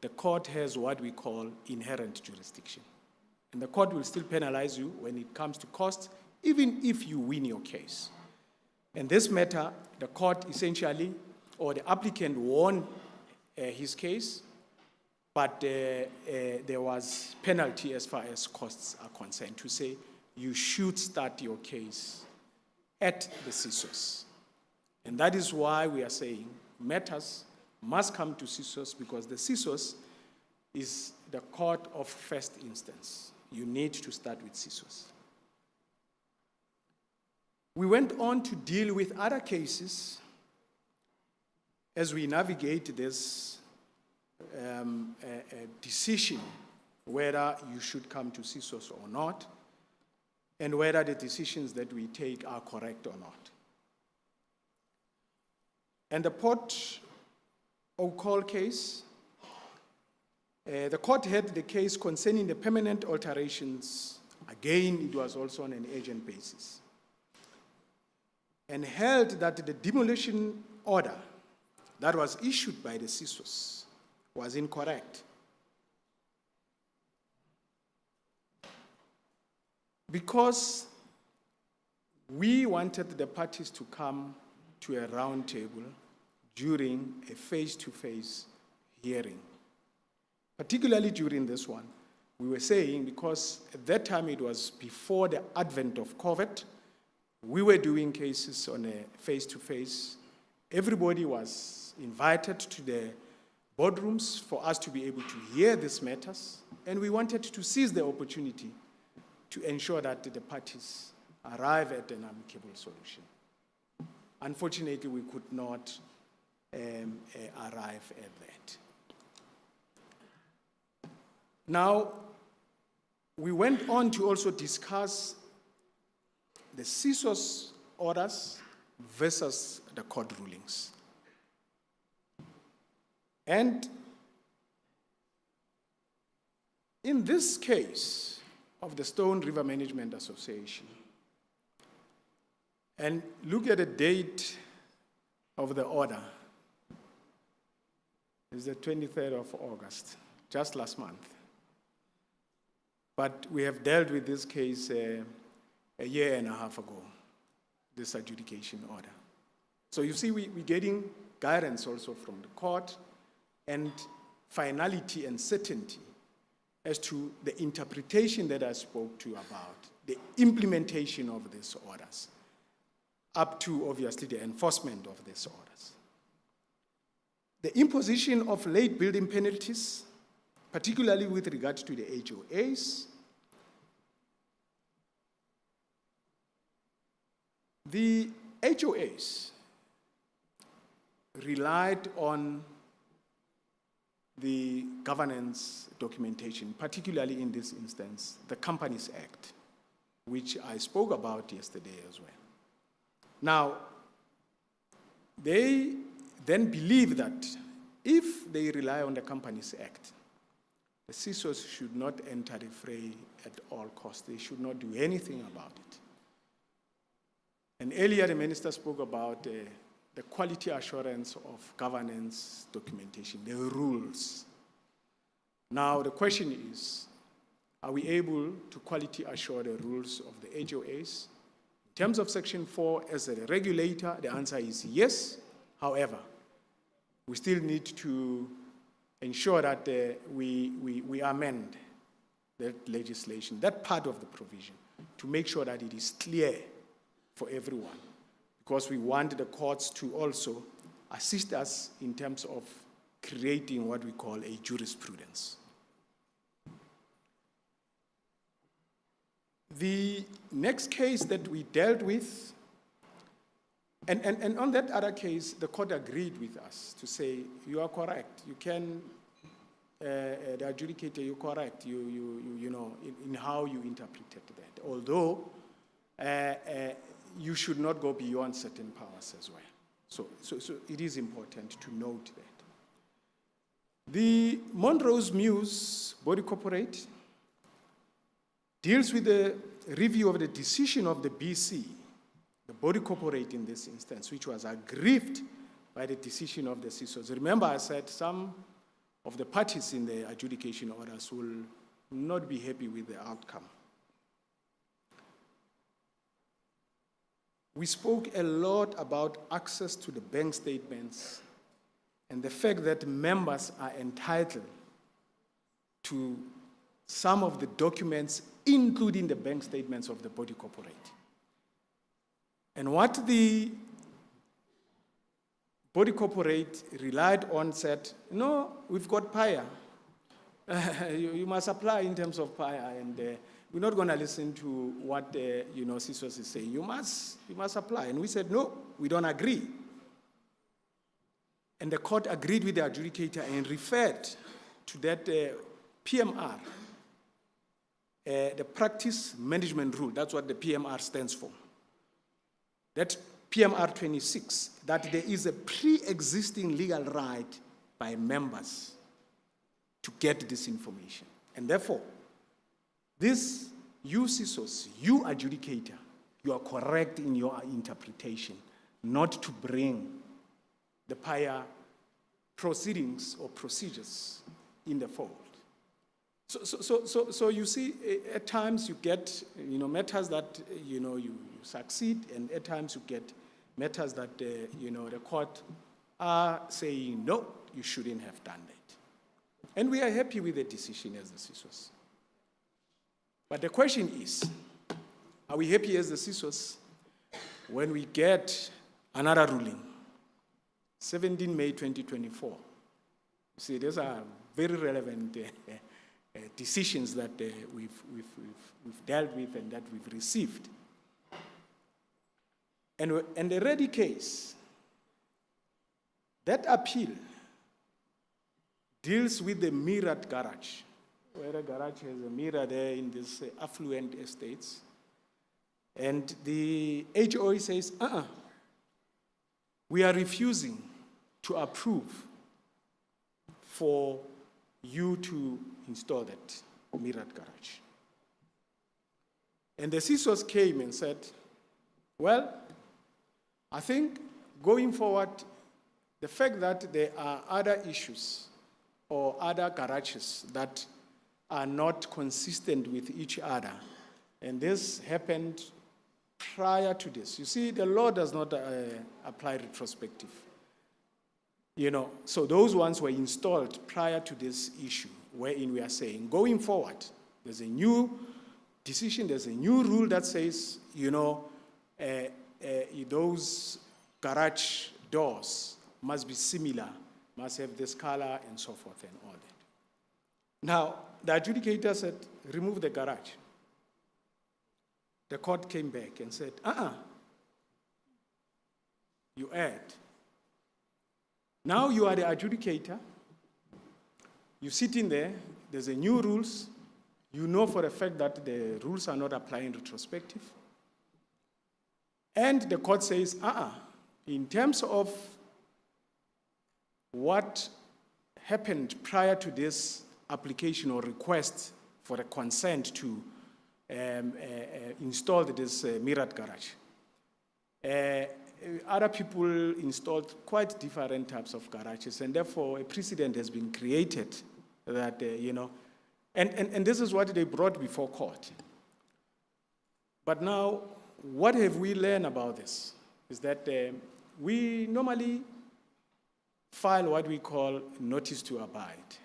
the court has what we call inherent jurisdiction. And the court will still penalize you when it comes to cost, even if you win your case. And this matter, the court essentially, or the applicant won his case, but there was penalty as far as costs are concerned to say you should start your case at the CSOS. And that is why we are saying matters must come to CSOS, because the CSOS is the court of first instance. You need to start with CSOS. We went on to deal with other cases as we navigate this decision whether you should come to CSOS or not, and whether the decisions that we take are correct or not. And the Port of Call case, the court had the case concerning the permanent alterations. Again, it was also on an urgent basis, and held that the demolition order that was issued by the CSOS was incorrect, because we wanted the parties to come to a round table during a face-to-face hearing. Particularly during this one, we were saying, because at that time it was before the advent of COVID, we were doing cases on a face-to-face. Everybody was invited to the boardrooms for us to be able to hear these matters, and we wanted to seize the opportunity to ensure that the parties arrive at an amicable solution. Unfortunately, we could not arrive at that. Now, we went on to also discuss the CSOS orders versus the court rulings. And in this case of the Stone River Management Association, and look at the date of the order, it's the 23rd of August, just last month. But we have dealt with this case a year and a half ago, this adjudication order. So you see, we're getting guidance also from the court and finality and certainty as to the interpretation that I spoke to you about, the implementation of these orders, up to, obviously, the enforcement of these orders. The imposition of late building penalties, particularly with regard to the HOAs. The HOAs relied on the governance documentation, particularly in this instance, the Companies Act, which I spoke about yesterday as well. Now, they then believe that if they rely on the Companies Act, the CSOS should not enter the fray at all costs. They should not do anything about it. And earlier, the minister spoke about the quality assurance of governance documentation, the rules. Now, the question is, are we able to quality assure the rules of the HOAs? In terms of Section 4, as a regulator, the answer is yes. However, we still need to ensure that we amend that legislation, that part of the provision, to make sure that it is clear for everyone, because we want the courts to also assist us in terms of creating what we call a jurisprudence. The next case that we dealt with, and on that other case, the court agreed with us to say, you are correct. You can, the adjudicator, you're correct. You know, in how you interpreted that. Although you should not go beyond certain powers as well. So it is important to note that. The Monroe's Muse Body Corporate deals with the review of the decision of the BC, the body corporate in this instance, which was aggrieved by the decision of the CSOS. Remember, I said some of the parties in the adjudication orders will not be happy with the outcome. We spoke a lot about access to the bank statements and the fact that members are entitled to some of the documents, including the bank statements of the body corporate. And what the body corporate relied on said, no, we've got PIA. You must apply in terms of PIA, and we're not going to listen to what CSOS is saying. You must apply. And we said, no, we don't agree. And the court agreed with the adjudicator and referred to that PMR, the Practice Management Rule. That's what the PMR stands for. That PMR 26, that there is a pre-existing legal right by members to get this information. And therefore, this, you CSOS, you adjudicator, you are correct in your interpretation, not to bring the PIA proceedings or procedures in the fold. So you see, at times you get, matters that, you succeed, and at times you get matters that, the court are saying, no, you shouldn't have done that. And we are happy with the decision as the CSOS. But the question is, are we happy as the CSOS when we get another ruling? 17 May 2024. You see, these are very relevant decisions that we've dealt with and that we've received. And the ready case, that appeal deals with the mirrored garage, where a garage has a mirror there in these affluent estates. And the HOA says, we are refusing to approve for you to install that mirrored garage. And the CSOS came and said, well, I think going forward, the fact that there are other issues or other garages that are not consistent with each other, and this happened prior to this. You see, the law does not apply retrospective. So those ones were installed prior to this issue, wherein we are saying, going forward, there's a new decision, there's a new rule that says, those garage doors must be similar, must have this color and so forth and all that. Now, the adjudicator said, remove the garage. The court came back and said, you add. Now you are the adjudicator, you sit in there, there's a new rules, you know for a fact that the rules are not applying retrospective. And the court says, in terms of what happened prior to this application or request for a consent to install this mirrored garage, other people installed quite different types of garages, and therefore a precedent has been created that, and this is what they brought before court. But now, what have we learned about this? Is that we normally file what we call notice to abide,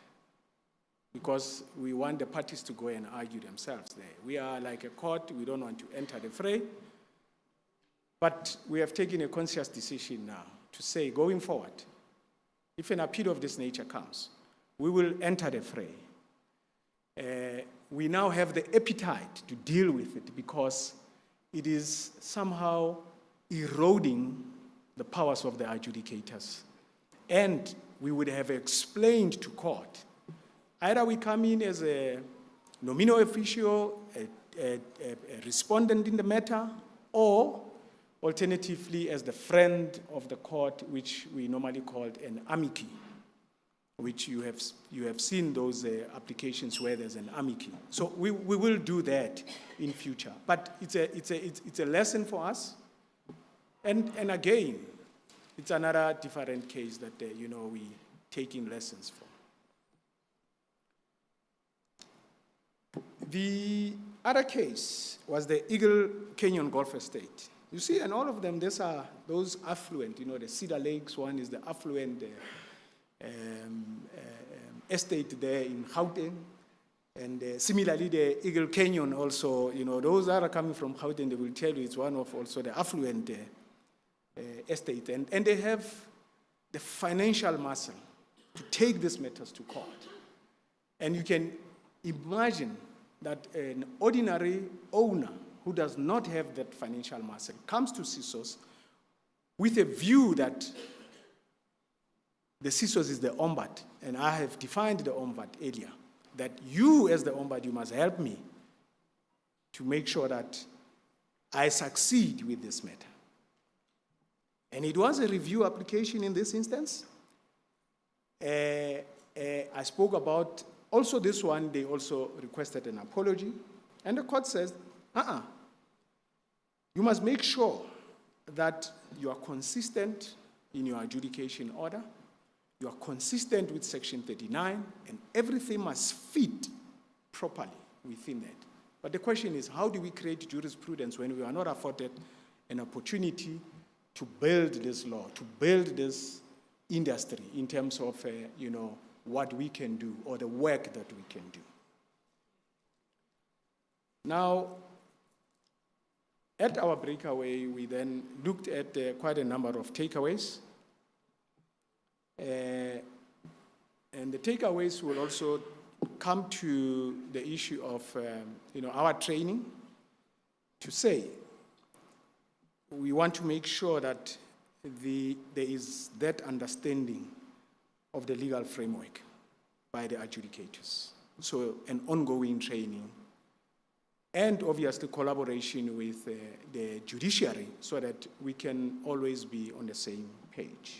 because we want the parties to go and argue themselves there. We are like a court, we don't want to enter the fray. But we have taken a conscious decision now to say, going forward, if an appeal of this nature comes, we will enter the fray. we now have the appetite to deal with it because it is somehow eroding the powers of the adjudicators. And we would have explained to court, either we come in as a nominal official, a respondent in the matter, or alternatively as the friend of the court, which we normally called an amici, which you have seen those applications where there's an amici. So we will do that in future. But it's a lesson for us. And again, it's another different case that we taking lessons from. The other case was the Eagle Canyon Golf Estate. You see, and all of them, these are those affluent, the Cedar Lakes one is the affluent estate there in Gauteng. And similarly, the Eagle Canyon also, those that are coming from Gauteng, they will tell you it's one of also the affluent estate. And they have the financial muscle to take these matters to court. And you can imagine that an ordinary owner who does not have that financial muscle comes to CSOS with a view that the CSOS is the ombud, and I have defined the ombud earlier, that you as the ombud, you must help me to make sure that I succeed with this matter. And it was a review application in this instance. I spoke about also this one, they also requested an apology, and the court says, you must make sure that you are consistent in your adjudication order, you are consistent with Section 39, and everything must fit properly within that. But the question is, how do we create jurisprudence when we are not afforded an opportunity to build this law, to build this industry in terms of, what we can do or the work that we can do? Now, at our breakaway, we then looked at quite a number of takeaways. And the takeaways will also come to the issue of our training, to say we want to make sure that there is that understanding of the legal framework by the adjudicators. So an ongoing training, and obviously collaboration with the judiciary so that we can always be on the same page.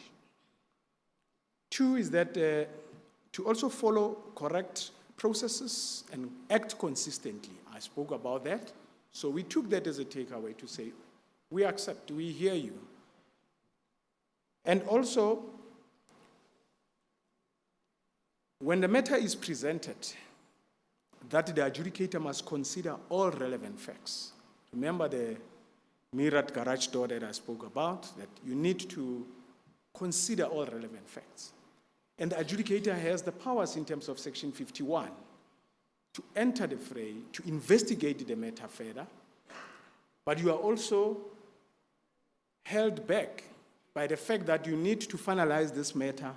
Two is that to also follow correct processes and act consistently. I spoke about that. So we took that as a takeaway to say, we accept, we hear you. And also, when the matter is presented, that the adjudicator must consider all relevant facts. Remember the mirrored garage door that I spoke about, that you need to consider all relevant facts. And the adjudicator has the powers in terms of Section 51 to enter the fray, to investigate the matter further, but you are also held back by the fact that you need to finalize this matter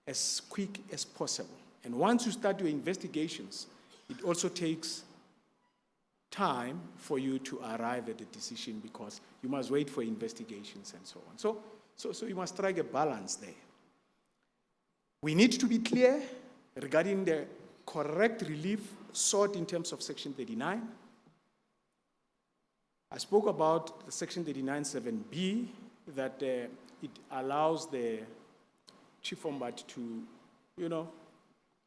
as quick as possible. And once you start your investigations, it also takes time for you to arrive at a decision because you must wait for investigations and so on. So you must strike a balance there. We need to be clear regarding the correct relief sought in terms of Section 39. I spoke about the Section 39(7)(b, that it allows the chief ombud to,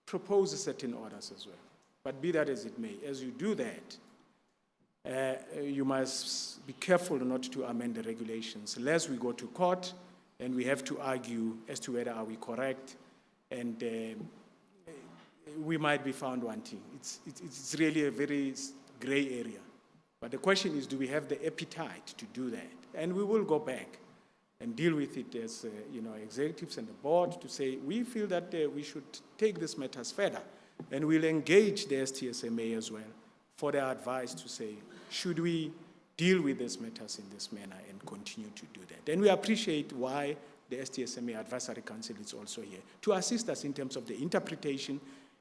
propose certain orders as well. But be that as it may, as you do that, you must be careful not to amend the regulations, lest we go to court and we have to argue as to whether are we correct, and we might be found wanting. It's really a very gray area. But the question is, do we have the appetite to do that? And we will go back and deal with it as executives and the board to say, we feel that we should take these matters further. And we'll engage the STSMA as well for their advice to say, should we deal with these matters in this manner and continue to do that? And we appreciate why the STSMA Advisory Council is also here, to assist us in terms of the interpretation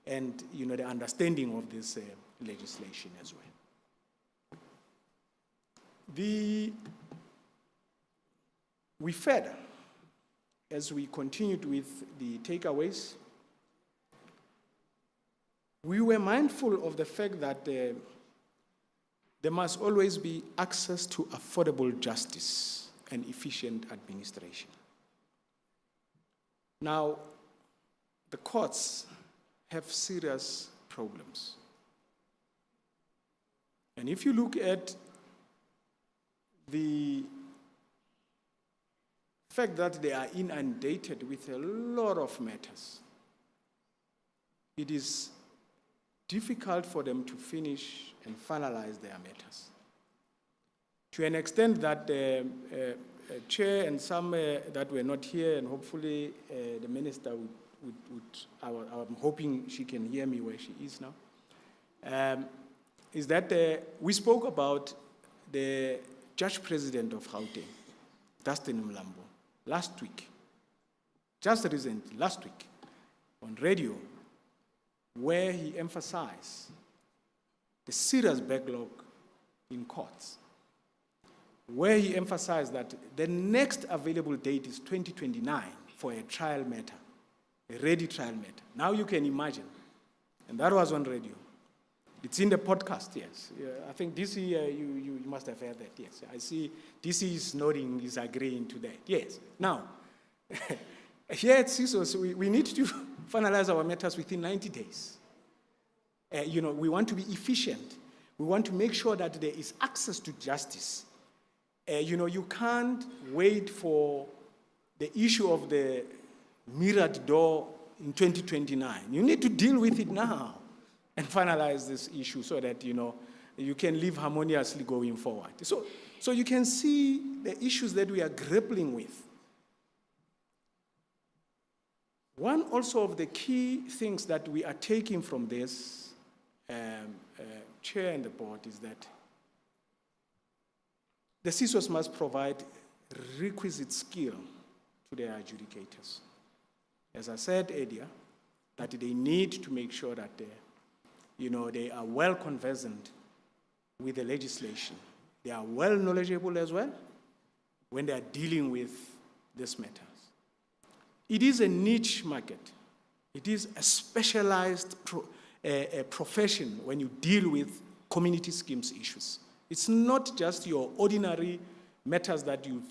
and the understanding of this legislation as well. We further, as we continued with the takeaways, we were mindful of the fact that there must always be access to affordable justice and efficient administration. Now, the courts have serious problems. And if you look at the fact that they are inundated with a lot of matters, it is difficult for them to finish and finalize their matters. To an extent that the chair and some that were not here, and hopefully the minister I'm hoping she can hear me where she is now, is that we spoke about the Judge President of Gauteng, Dustin Mlambo, last week, just recently, last week, on radio, where he emphasized the serious backlog in courts, where he emphasized that the next available date is 2029 for a trial matter, a ready trial matter. Now you can imagine, and that was on radio. It's in the podcast, yes. Yeah, I think DC, you must have heard that, yes. I see DC is nodding, is agreeing to that, yes. Now, here at CSOS, we need to finalize our matters within 90 days. We want to be efficient. We want to make sure that there is access to justice. You can't wait for the issue of the mirrored door in 2029. You need to deal with it now and finalize this issue so that, you can live harmoniously going forward. So you can see the issues that we are grappling with. One also of the key things that we are taking from this, chair and the board, is that the CSOS must provide requisite skill to their adjudicators. As I said earlier, that they need to make sure that they are well conversant with the legislation. They are well knowledgeable as well when they are dealing with these matters. It is a niche market. It is a specialized profession when you deal with community schemes issues. It's not just your ordinary matters that you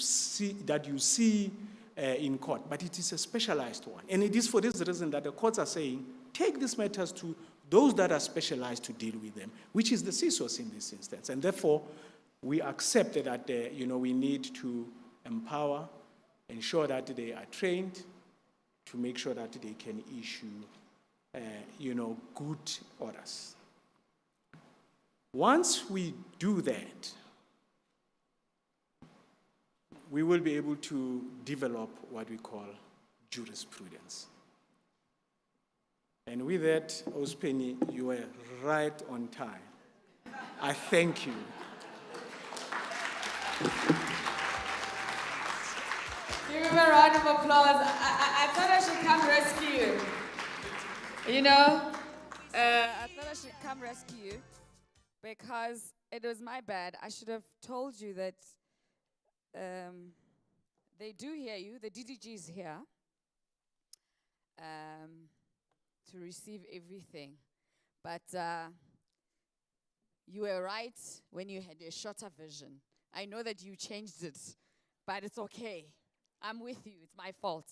see in court, but it is a specialized one. And it is for this reason that the courts are saying, take these matters to those that are specialized to deal with them, which is the CSOS in this instance. And therefore, we accept that we need to empower, ensure that they are trained, to make sure that they can issue good orders. Once we do that, we will be able to develop what we call jurisprudence. And with that, Ospeni, you were right on time. I thank you. Give him a round of applause. I thought I should come rescue you. I thought I should come rescue you because it was my bad. I should have told you that they do hear you. The DDG is here to receive everything. But you were right when you had a shorter vision. I know that you changed it, but it's okay. I'm with you. It's my fault.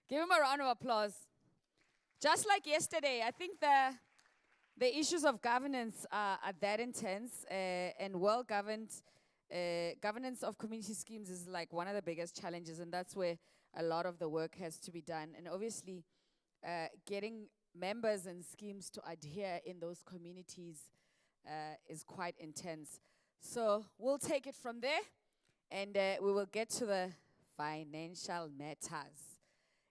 Give him a round of applause. Just like yesterday, I think the issues of governance are that intense, and well-governed governance of community schemes is like one of the biggest challenges, and that's where a lot of the work has to be done. And obviously, getting members and schemes to adhere in those communities is quite intense. So we'll take it from there, and we will get to the financial matters.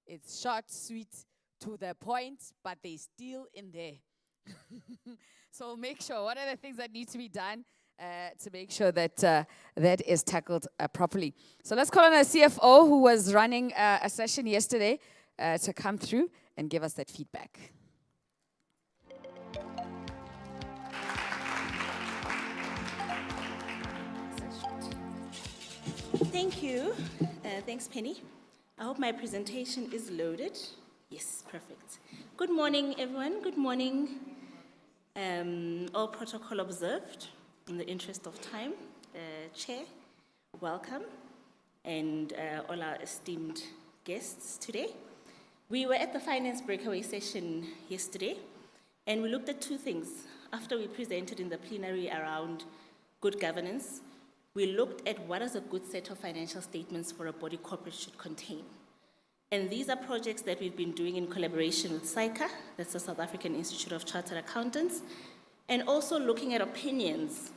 It's short, sweet, to the point, but they still in there. So make sure, what are the things that need to be done to make sure that that is tackled properly. So let's call on our CFO, who was running a session yesterday, to come through and give us that feedback. Thank you. Thanks, Penny. I hope my presentation is loaded. Yes, perfect. Good morning, everyone. Good morning. All protocol observed in the interest of time. Chair, welcome, and all our esteemed guests today. We were at the finance breakaway session yesterday, and we looked at two things. After we presented in the plenary around good governance, we looked at what does a good set of financial statements for a body corporate should contain. And these are projects that we've been doing in collaboration with SAICA, that's the South African Institute of Chartered Accountants, and also looking at opinions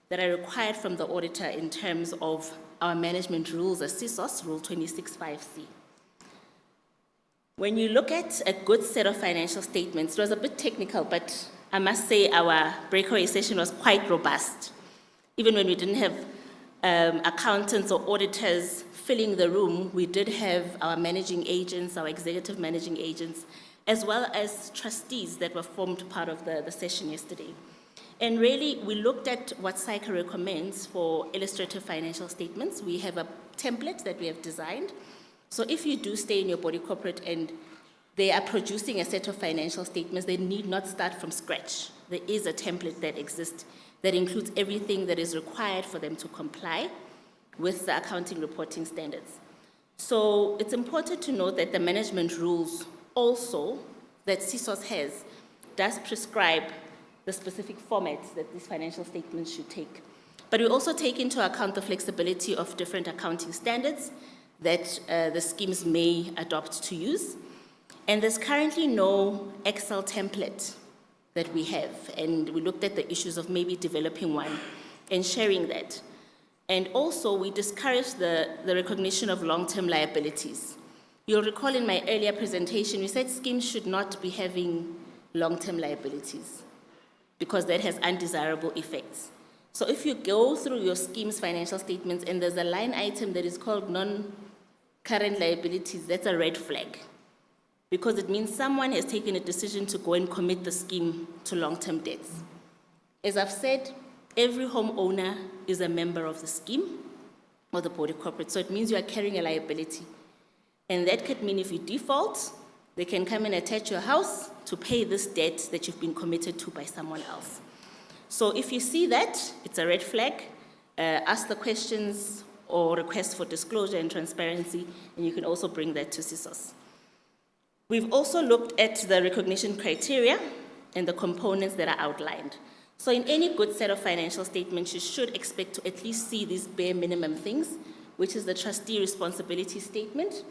that are required from the auditor in terms of our management rules as CSOS, Rule 265C. When you look at a good set of financial statements, it was a bit technical, but I must say our breakaway session was quite robust. Even when we didn't have accountants or auditors filling the room, we did have our managing agents, our executive managing agents, as well as trustees that were formed part of the session yesterday. And really, we looked at what SAICA recommends for illustrative financial statements. We have a template that we have designed. So if you do stay in your body corporate and they are producing a set of financial statements, they need not start from scratch. There is a template that exists that includes everything that is required for them to comply with the accounting reporting standards. So it's important to note that the management rules also that CSOS has does prescribe the specific formats that these financial statements should take. But we also take into account the flexibility of different accounting standards that the schemes may adopt to use. And there's currently no Excel template that we have. And we looked at the issues of maybe developing one and sharing that. And also, we discouraged the recognition of long-term liabilities. You'll recall in my earlier presentation, we said schemes should not be having long-term liabilities because that has undesirable effects. So if you go through your scheme's financial statements and there's a line item that is called non-current liabilities, that's a red flag, because it means someone has taken a decision to go and commit the scheme to long-term debts. As I've said, every homeowner is a member of the scheme or the body corporate, so it means you are carrying a liability. And that could mean if you default, they can come and attach your house to pay this debt that you've been committed to by someone else. So if you see that, it's a red flag. Ask the questions or request for disclosure and transparency, and you can also bring that to CSOS. We've also looked at the recognition criteria and the components that are outlined. So in any good set of financial statements, you should expect to at least see these bare minimum things, which is the trustee responsibility statement,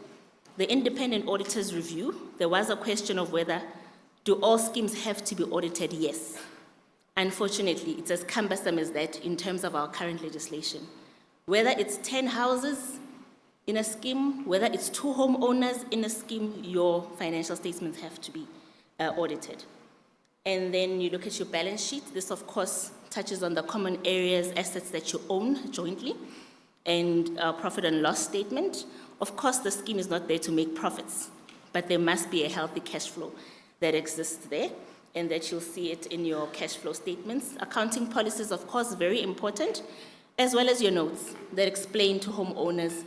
the independent auditor's review. There was a question of whether do all schemes have to be audited? Yes. Unfortunately, it's as cumbersome as that in terms of our current legislation. Whether it's 10 houses in a scheme, whether it's 2 homeowners in a scheme, your financial statements have to be audited. And then you look at your balance sheet. This, of course, touches on the common areas, assets that you own jointly, and profit and loss statement. Of course, the scheme is not there to make profits, but there must be a healthy cash flow that exists there, and that you'll see it in your cash flow statements. Accounting policies, of course, very important, as well as your notes that explain to homeowners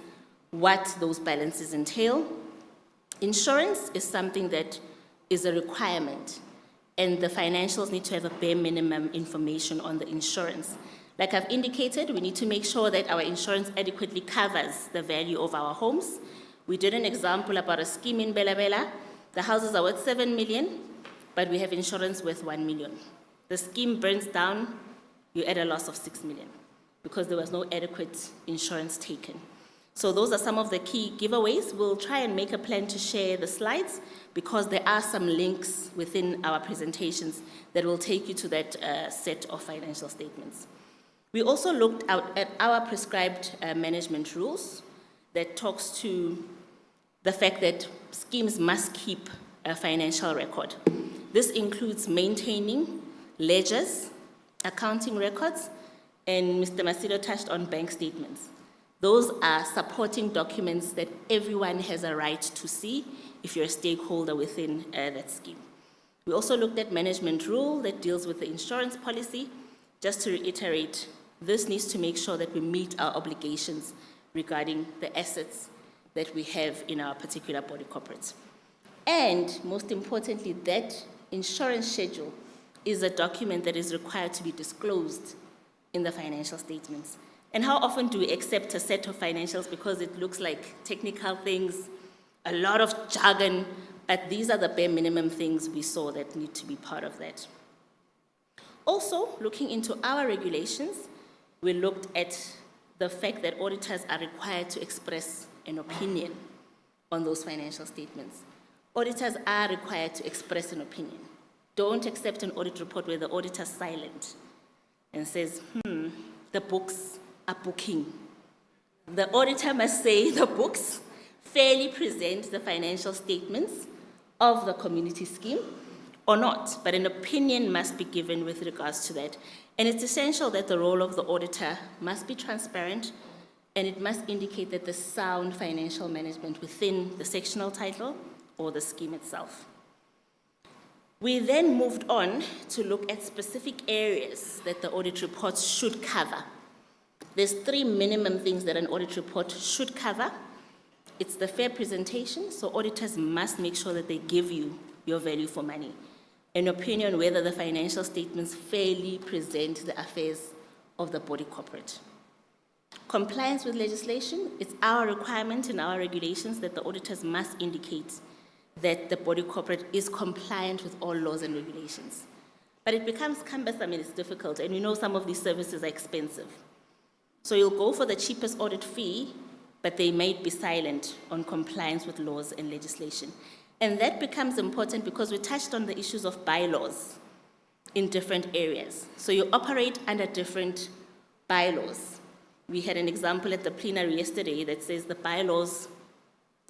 what those balances entail. Insurance is something that is a requirement, and the financials need to have a bare minimum information on the insurance. Like I've indicated, we need to make sure that our insurance adequately covers the value of our homes. We did an example about a scheme in Bela Bela. The houses are worth 7 million, but we have insurance worth 1 million. The scheme burns down, you add a loss of 6 million because there was no adequate insurance taken. So those are some of the key giveaways. We'll try and make a plan to share the slides because there are some links within our presentations that will take you to that set of financial statements. We also looked out at our prescribed management rules that talks to the fact that schemes must keep a financial record. This includes maintaining ledgers, accounting records, and Mr. Masido touched on bank statements. Those are supporting documents that everyone has a right to see if you're a stakeholder within that scheme. We also looked at management rule that deals with the insurance policy. Just to reiterate, this needs to make sure that we meet our obligations regarding the assets that we have in our particular body corporate. And most importantly, that insurance schedule is a document that is required to be disclosed in the financial statements. And how often do we accept a set of financials because it looks like technical things, a lot of jargon, but these are the bare minimum things we saw that need to be part of that. Also, looking into our regulations, we looked at the fact that auditors are required to express an opinion on those financial statements. Auditors are required to express an opinion. Don't accept an audit report where the auditor's silent and says, the books are booking. The auditor must say the books fairly present the financial statements of the community scheme or not, but an opinion must be given with regards to that. And it's essential that the role of the auditor must be transparent, and it must indicate that the sound financial management within the sectional title or the scheme itself. We then moved on to look at specific areas that the audit report should cover. There's 3 minimum things that an audit report should cover. It's the fair presentation, so auditors must make sure that they give you your value for money. An opinion whether the financial statements fairly present the affairs of the body corporate. Compliance with legislation, it's our requirement in our regulations that the auditors must indicate that the body corporate is compliant with all laws and regulations. But it becomes cumbersome and it's difficult, and you know some of these services are expensive. So you'll go for the cheapest audit fee, but they might be silent on compliance with laws and legislation. And that becomes important because we touched on the issues of bylaws in different areas. So you operate under different bylaws. We had an example at the plenary yesterday that says the bylaws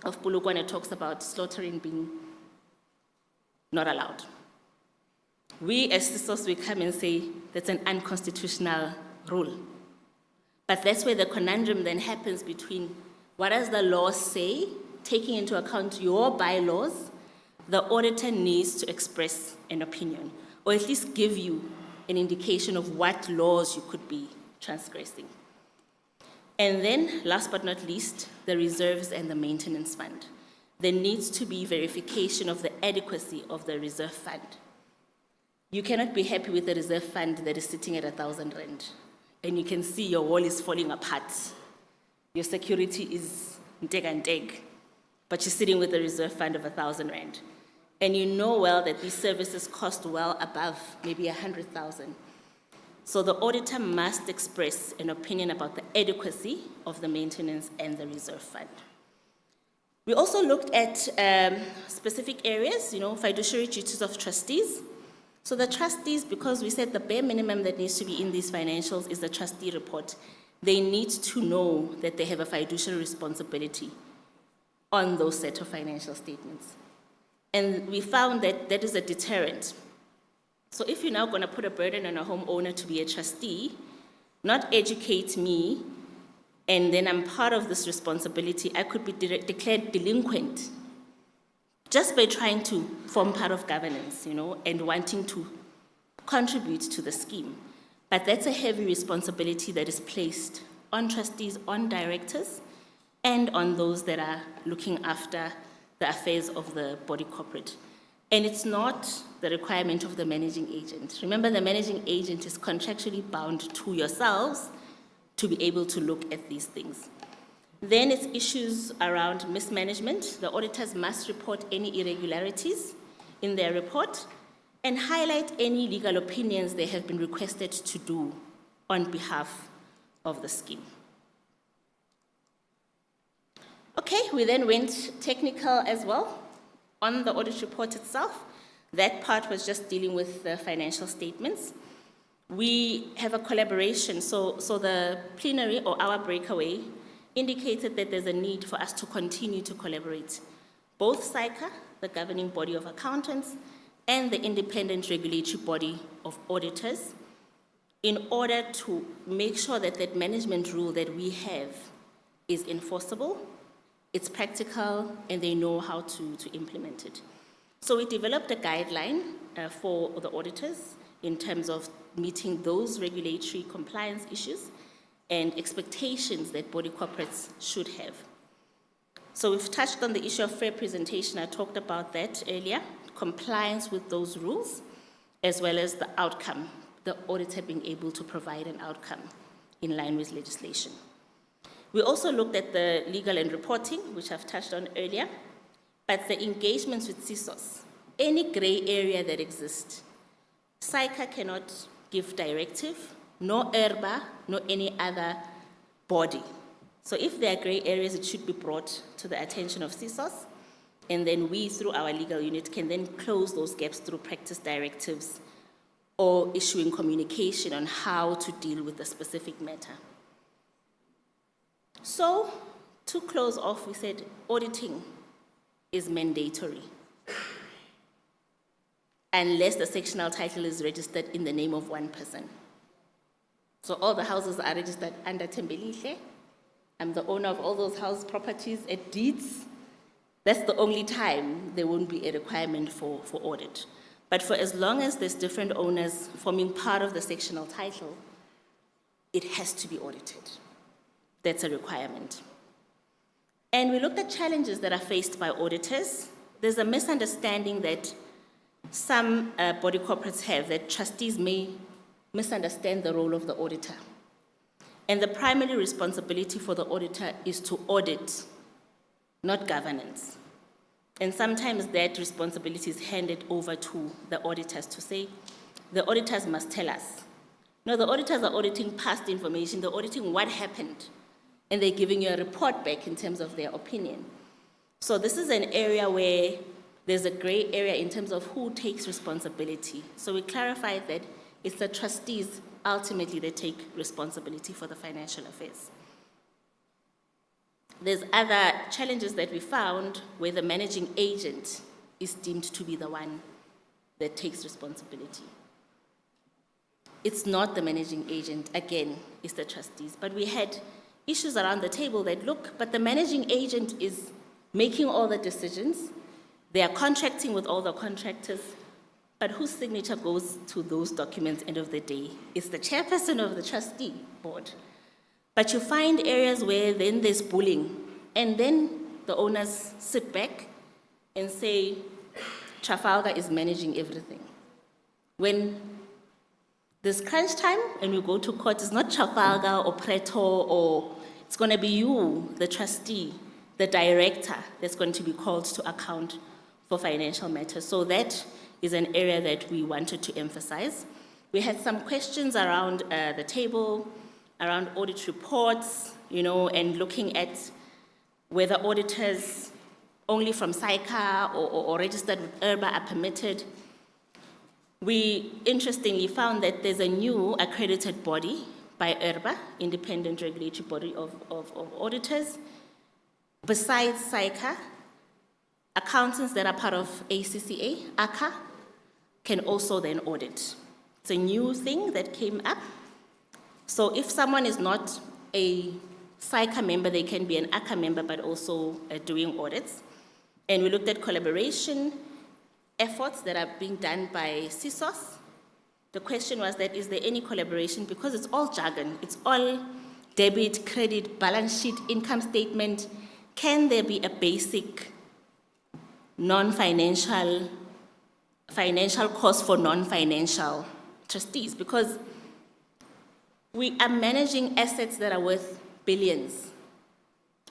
of Polokwane talks about slaughtering being not allowed. We as CSOS, we come and say that's an unconstitutional rule. But that's where the conundrum then happens between what does the law say, taking into account your bylaws. The auditor needs to express an opinion, or at least give you an indication of what laws you could be transgressing. And then, last but not least, the reserves and the maintenance fund. There needs to be verification of the adequacy of the reserve fund. You cannot be happy with the reserve fund that is sitting at 1,000 rand, and you can see your wall is falling apart. Your security is nteg and teg, but you're sitting with a reserve fund of 1,000 rand. And you know well that these services cost well above maybe 100,000. So the auditor must express an opinion about the adequacy of the maintenance and the reserve fund. We also looked at specific areas, fiduciary duties of trustees. So the trustees, because we said the bare minimum that needs to be in these financials is the trustee report, they need to know that they have a fiduciary responsibility on those set of financial statements. And we found that that is a deterrent. So if you're now going to put a burden on a homeowner to be a trustee, not educate me, and then I'm part of this responsibility, I could be declared delinquent just by trying to form part of governance, and wanting to contribute to the scheme. But that's a heavy responsibility that is placed on trustees, on directors, and on those that are looking after the affairs of the body corporate. And it's not the requirement of the managing agent. Remember, the managing agent is contractually bound to yourselves to be able to look at these things. Then it's issues around mismanagement. The auditors must report any irregularities in their report and highlight any legal opinions they have been requested to do on behalf of the scheme. Okay, we then went technical as well on the audit report itself. That part was just dealing with the financial statements. We have a collaboration, so the plenary or our breakaway indicated that there's a need for us to continue to collaborate. Both SICA, the governing body of accountants, and the independent regulatory body of auditors, in order to make sure that that management rule that we have is enforceable, it's practical, and they know how to implement it. So we developed a guideline for the auditors in terms of meeting those regulatory compliance issues, and expectations that body corporates should have. So we've touched on the issue of fair presentation. I talked about that earlier, compliance with those rules, as well as the outcome, the auditor being able to provide an outcome in line with legislation. We also looked at the legal and reporting, which I've touched on earlier, but the engagements with CSOS, any gray area that exists, SAICA cannot give directive, nor ERBA, nor any other body. So if there are gray areas, it should be brought to the attention of CSOS, and then we, through our legal unit, can then close those gaps through practice directives or issuing communication on how to deal with the specific matter. So, to close off, we said auditing is mandatory unless the sectional title is registered in the name of one person. So all the houses are registered under Tembelihle. I'm the owner of all those house properties at deeds. That's the only time there won't be a requirement for audit. But for as long as there's different owners forming part of the sectional title, it has to be audited. That's a requirement. And we looked at challenges that are faced by auditors. There's a misunderstanding that some body corporates have that trustees may misunderstand the role of the auditor. And the primary responsibility for the auditor is to audit, not governance. And sometimes that responsibility is handed over to the auditors to say, the auditors must tell us. No, the auditors are auditing past information, they're auditing what happened, and they're giving you a report back in terms of their opinion. So this is an area where there's a gray area in terms of who takes responsibility. So we clarified that it's the trustees ultimately that take responsibility for the financial affairs. There's other challenges that we found where the managing agent is deemed to be the one that takes responsibility. It's not the managing agent, again, it's the trustees. But we had issues around the table that, look, but the managing agent is making all the decisions, they are contracting with all the contractors, but whose signature goes to those documents end of the day? It's the chairperson of the trustee board. But you find areas where then there's bullying, and then the owners sit back and say, Trafalgar is managing everything. When there's crunch time and we go to court, it's not Trafalgar or Preto, or it's going to be you, the trustee, the director, that's going to be called to account for financial matters. So that is an area that we wanted to emphasize. We had some questions around the table, around audit reports, and looking at whether auditors only from SAICA or registered with ERBA are permitted. We interestingly found that there's a new accredited body by ERBA, Independent Regulatory Body of Auditors. Besides SAICA, accountants that are part of ACCA, ACA, can also then audit. It's a new thing that came up. So if someone is not a SAICA member, they can be an ACA member, but also doing audits. And we looked at collaboration efforts that are being done by CSOS. The question was that, is there any collaboration? Because it's all jargon. It's all debit, credit, balance sheet, income statement. Can there be a basic non-financial, financial cost for non-financial trustees? Because we are managing assets that are worth billions.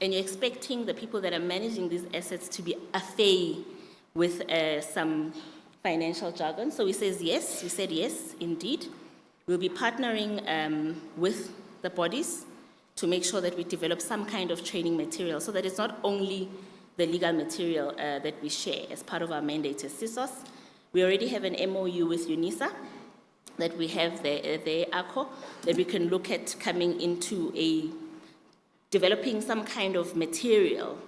And you're expecting the people that are managing these assets to be affay with some financial jargon. So we said yes, indeed. We'll be partnering with the bodies to make sure that we develop some kind of training material so that it's not only the legal material that we share as part of our mandate as CSOS. We already have an MOU with UNISA that we have the ACO, that we can look at coming into developing some kind of material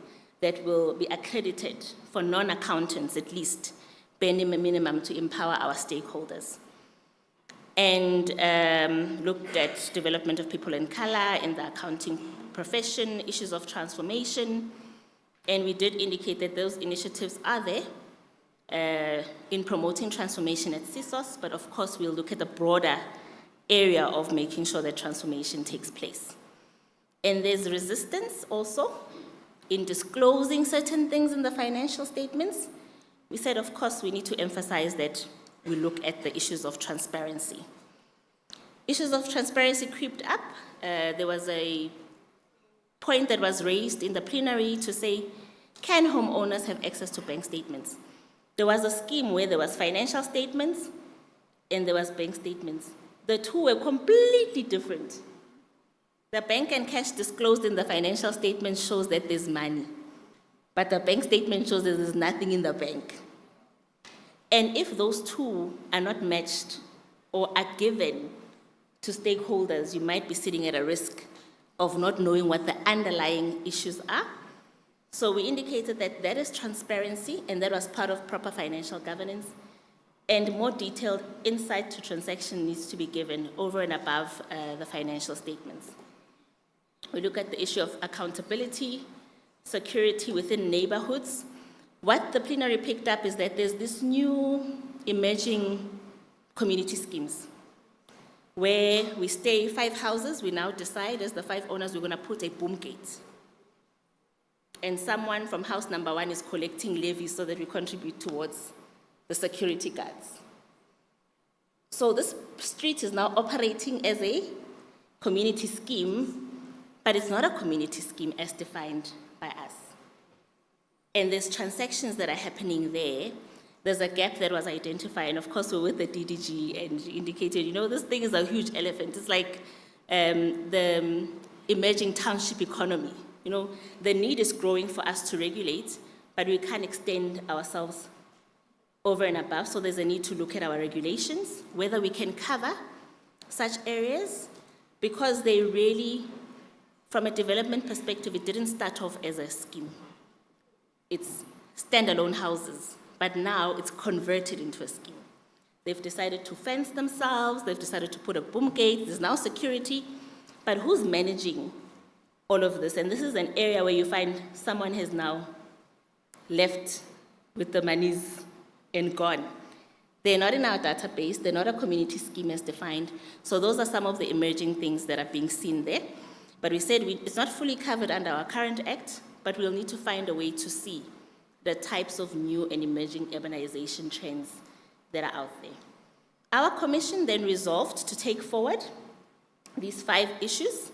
that will be accredited for non-accountants at least, bare minimum to empower our stakeholders. And looked at development of people in color in the accounting profession, issues of transformation, and we did indicate that those initiatives are there in promoting transformation at CSOS, but of course we'll look at the broader area of making sure that transformation takes place. And there's resistance also in disclosing certain things in the financial statements. We said, of course, we need to emphasize that we look at the issues of transparency. Issues of transparency creeped up. There was a point that was raised in the plenary to say, can homeowners have access to bank statements? There was a scheme where there was financial statements and there was bank statements. The two were completely different. The bank and cash disclosed in the financial statement shows that there's money, but the bank statement shows that there's nothing in the bank. And if those two are not matched or are given to stakeholders, you might be sitting at a risk of not knowing what the underlying issues are. So we indicated that that is transparency, and that was part of proper financial governance, and more detailed insight to transaction needs to be given over and above the financial statements. We look at the issue of accountability, security within neighborhoods. What the plenary picked up is that there's this new emerging community schemes where we stay 5 houses. We now decide as the 5 owners we're going to put a boom gate. And someone from house number 1 is collecting levies so that we contribute towards the security guards. So this street is now operating as a community scheme, but it's not a community scheme as defined by us. And there's transactions that are happening there. There's a gap that was identified, and of course we're with the DDG and indicated, this thing is a huge elephant. It's like the emerging township economy. The need is growing for us to regulate, but we can't extend ourselves over and above, so there's a need to look at our regulations, whether we can cover such areas, because they really, from a development perspective, it didn't start off as a scheme. It's standalone houses, but now it's converted into a scheme. They've decided to fence themselves, they've decided to put a boom gate, there's now security, but who's managing all of this? And this is an area where you find someone has now left with the monies and gone. They're not in our database, they're not a community scheme as defined, so those are some of the emerging things that are being seen there. But we said it's not fully covered under our current act, but we'll need to find a way to see the types of new and emerging urbanization trends that are out there. Our commission then resolved to take forward these 5 issues,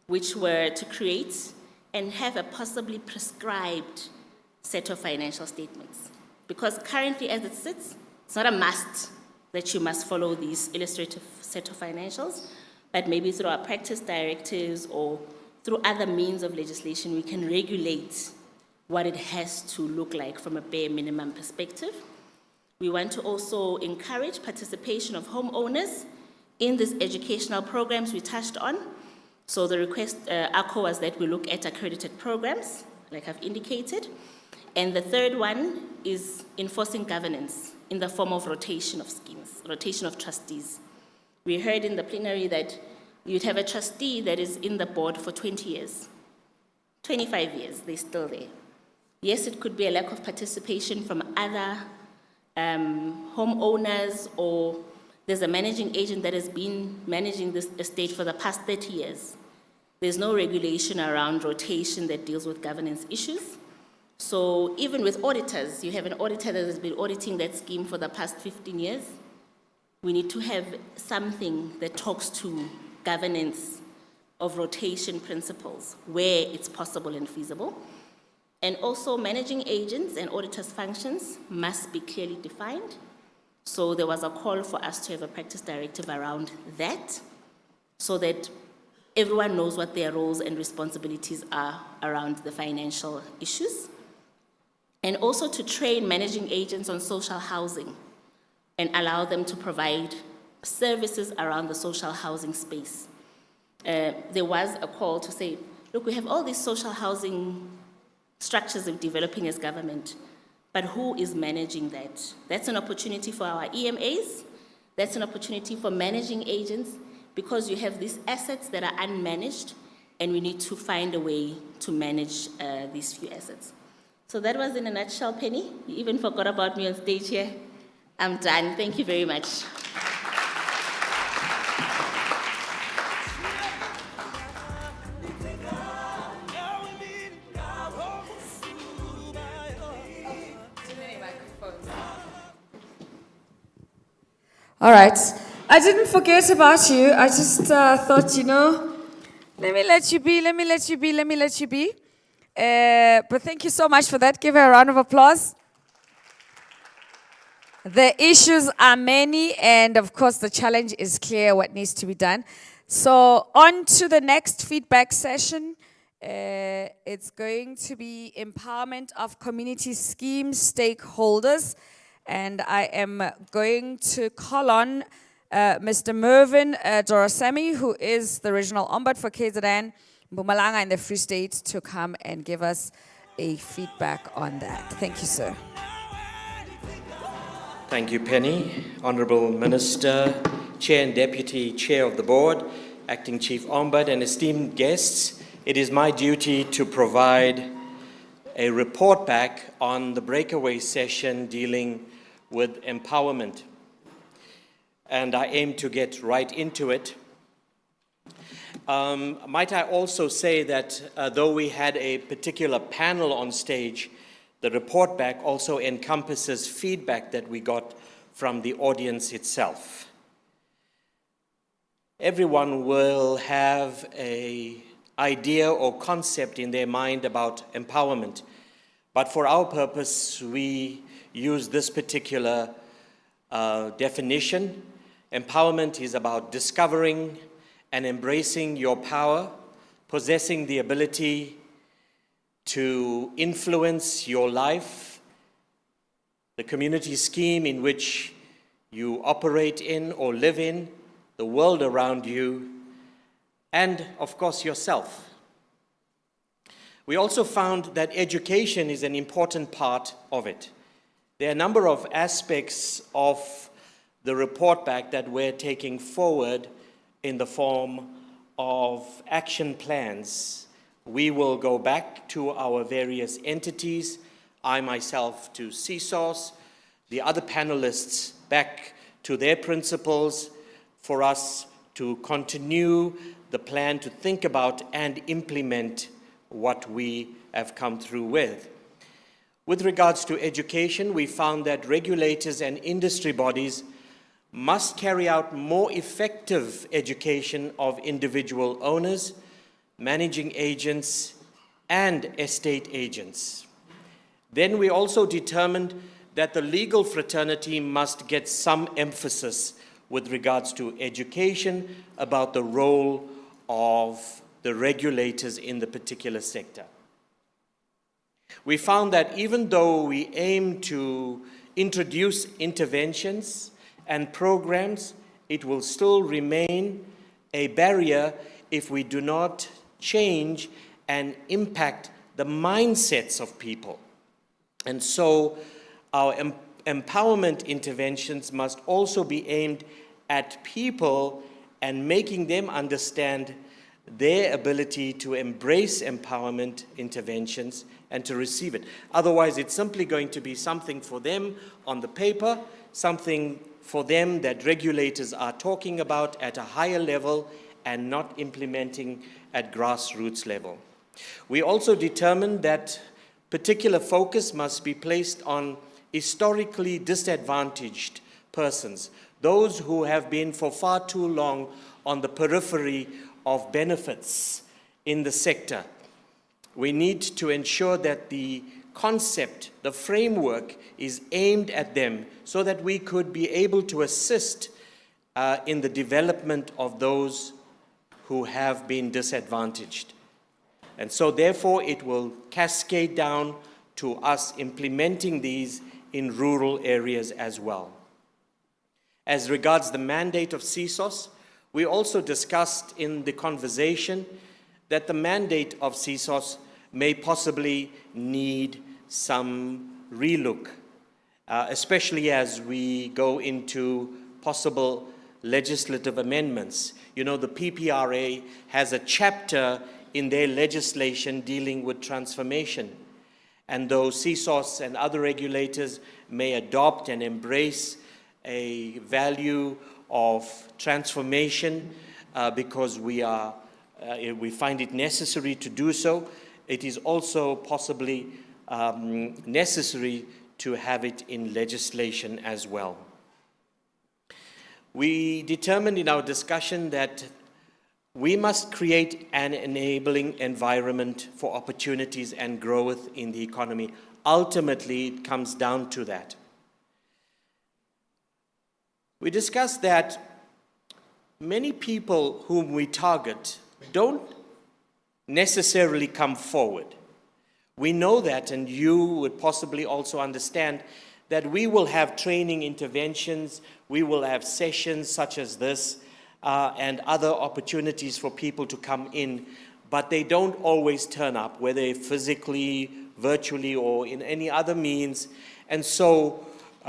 which were to create and have a possibly prescribed set of financial statements. Because currently as it sits, it's not a must that you must follow these illustrative set of financials, but maybe through our practice directives or through other means of legislation, we can regulate what it has to look like from a bare minimum perspective. We want to also encourage participation of homeowners in these educational programs we touched on. So the request, ACO, was that we look at accredited programs, like I've indicated. And the third one is enforcing governance in the form of rotation of schemes, rotation of trustees. We heard in the plenary that you'd have a trustee that is in the board for 20 years, 25 years, they're still there. Yes, it could be a lack of participation from other homeowners, or there's a managing agent that has been managing this estate for the past 30 years. There's no regulation around rotation that deals with governance issues. So even with auditors, you have an auditor that has been auditing that scheme for the past 15 years. We need to have something that talks to governance of rotation principles where it's possible and feasible. And also managing agents and auditors' functions must be clearly defined. So there was a call for us to have a practice directive around that, so that everyone knows what their roles and responsibilities are around the financial issues. And also to train managing agents on social housing and allow them to provide services around the social housing space. There was a call to say, look, we have all these social housing structures of developing as government, but who is managing that? That's an opportunity for our EMAs, that's an opportunity for managing agents, because you have these assets that are unmanaged, and we need to find a way to manage these few assets. So that was in a nutshell, Penny. You even forgot about me on stage here. I'm done. Thank you very much. All right. I didn't forget about you. I just thought, let me let you be. But thank you so much for that. Give her a round of applause. The issues are many, and of course, the challenge is clear what needs to be done. So, on to the next feedback session. It's going to be empowerment of community scheme stakeholders. And I am going to call on Mr. Mervyn Dorosemi, who is the regional ombud for KZN, Mpumalanga, and the Free State, to come and give us a feedback on that. Thank you, sir. Thank you, Penny. Honourable Minister, Chair and Deputy Chair of the Board, Acting Chief Ombud, and esteemed guests, it is my duty to provide a report back on the breakaway session dealing with empowerment. And I aim to get right into it. Might I also say that though we had a particular panel on stage, the report back also encompasses feedback that we got from the audience itself. Everyone will have an idea or concept in their mind about empowerment, but for our purpose, we use this particular definition. Empowerment is about discovering and embracing your power, possessing the ability to influence your life, the community scheme in which you operate in or live in, the world around you, and of course yourself. We also found that education is an important part of it. There are a number of aspects of the report back that we're taking forward in the form of action plans. We will go back to our various entities, I myself to CSOS, the other panelists back to their principles, for us to continue the plan to think about and implement what we have come through with. With regards to education, we found that regulators and industry bodies must carry out more effective education of individual owners, managing agents, and estate agents. Then we also determined that the legal fraternity must get some emphasis with regards to education about the role of the regulators in the particular sector. We found that even though we aim to introduce interventions and programs, it will still remain a barrier if we do not change and impact the mindsets of people. And so our empowerment interventions must also be aimed at people and making them understand their ability to embrace empowerment interventions and to receive it. Otherwise, it's simply going to be something for them on the paper, something for them that regulators are talking about at a higher level and not implementing at grassroots level. We also determined that particular focus must be placed on historically disadvantaged persons, those who have been for far too long on the periphery of benefits in the sector. We need to ensure that the concept, the framework is aimed at them so that we could be able to assist in the development of those who have been disadvantaged. And so therefore it will cascade down to us implementing these in rural areas as well. As regards the mandate of CSOS, we also discussed in the conversation that the mandate of CSOS may possibly need some relook, especially as we go into possible legislative amendments. You know, the PPRA has a chapter in their legislation dealing with transformation. And though CSOS and other regulators may adopt and embrace a value of transformation because we find it necessary to do so, it is also possibly necessary to have it in legislation as well. we determined in our discussion that we must create an enabling environment for opportunities and growth in the economy. Ultimately, it comes down to that. We discussed that many people whom we target don't necessarily come forward. We know that, and you would possibly also understand that we will have training interventions, we will have sessions such as this, and other opportunities for people to come in, but they don't always turn up, whether physically, virtually, or in any other means. And so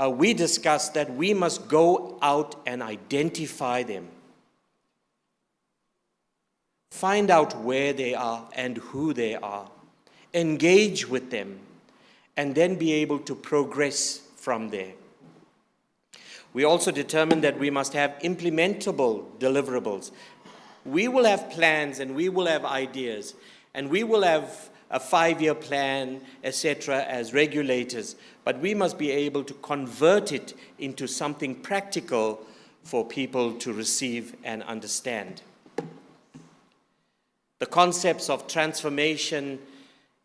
we discussed that we must go out and identify them. Find out where they are and who they are. Engage with them, and then be able to progress from there. We also determined that we must have implementable deliverables. We will have plans and we will have ideas, and we will have a 5-year plan, etc., as regulators, but we must be able to convert it into something practical for people to receive and understand. The concepts of transformation,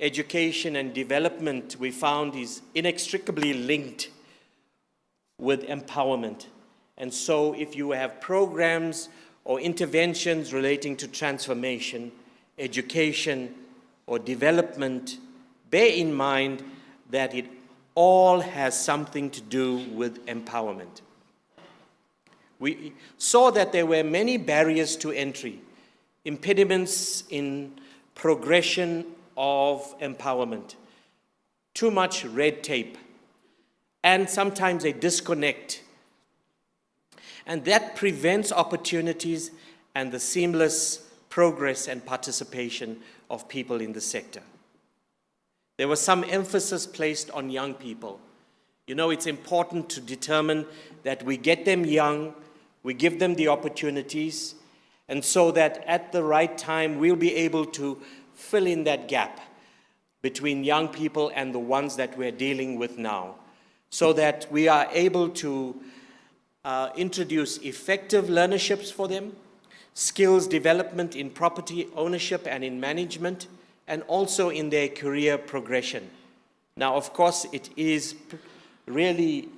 education, and development, we found, is inextricably linked with empowerment. And so if you have programs or interventions relating to transformation, education, or development, bear in mind that it all has something to do with empowerment. We saw that there were many barriers to entry, impediments in progression of empowerment, too much red tape, and sometimes a disconnect. And that prevents opportunities and the seamless progress and participation of people in the sector. There was some emphasis placed on young people. You know, it's important to determine that we get them young, we give them the opportunities, and so that at the right time we'll be able to fill in that gap between young people and the ones that we're dealing with now, so that we are able to introduce effective learnerships for them, skills development in property ownership and in management, and also in their career progression. Now, of course, it is really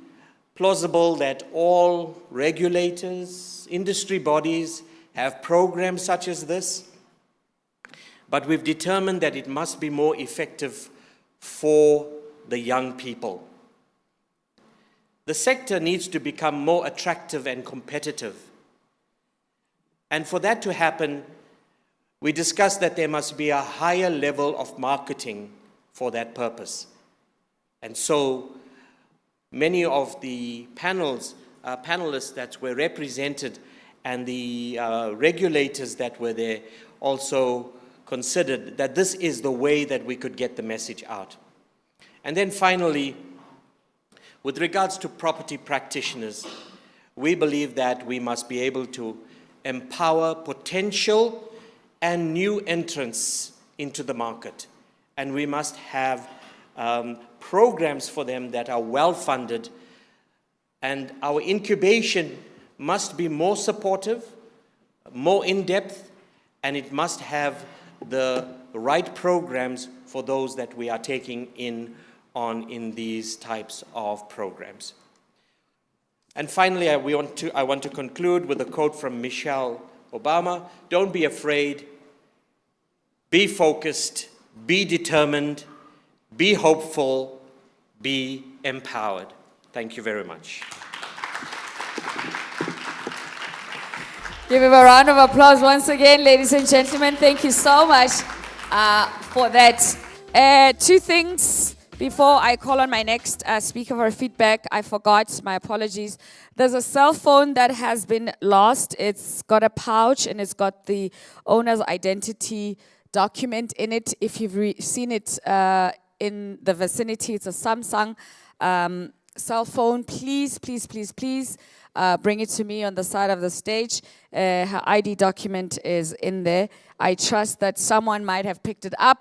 plausible that all regulators, industry bodies have programs such as this, but we've determined that it must be more effective for the young people. The sector needs to become more attractive and competitive. And for that to happen, we discussed that there must be a higher level of marketing for that purpose. And so many of the panelists that were represented and the regulators that were there also considered that this is the way that we could get the message out. And then finally, with regards to property practitioners, we believe that we must be able to empower potential and new entrants into the market. And we must have programs for them that are well-funded, and our incubation must be more supportive, more in-depth, and it must have the right programs for those that we are taking in these types of programs. And finally, I want to conclude with a quote from Michelle Obama: "Don't be afraid, be focused, be determined, be hopeful, be empowered." Thank you very much. Give him a round of applause once again, ladies and gentlemen. Thank you so much for that. Two things before I call on my next speaker for feedback. I forgot, my apologies. There's a cell phone that has been lost. It's got a pouch and it's got the owner's identity document in it. If you've seen it in the vicinity, it's a Samsung cell phone. Please, please, please, please bring it to me on the side of the stage. Her ID document is in there. I trust that someone might have picked it up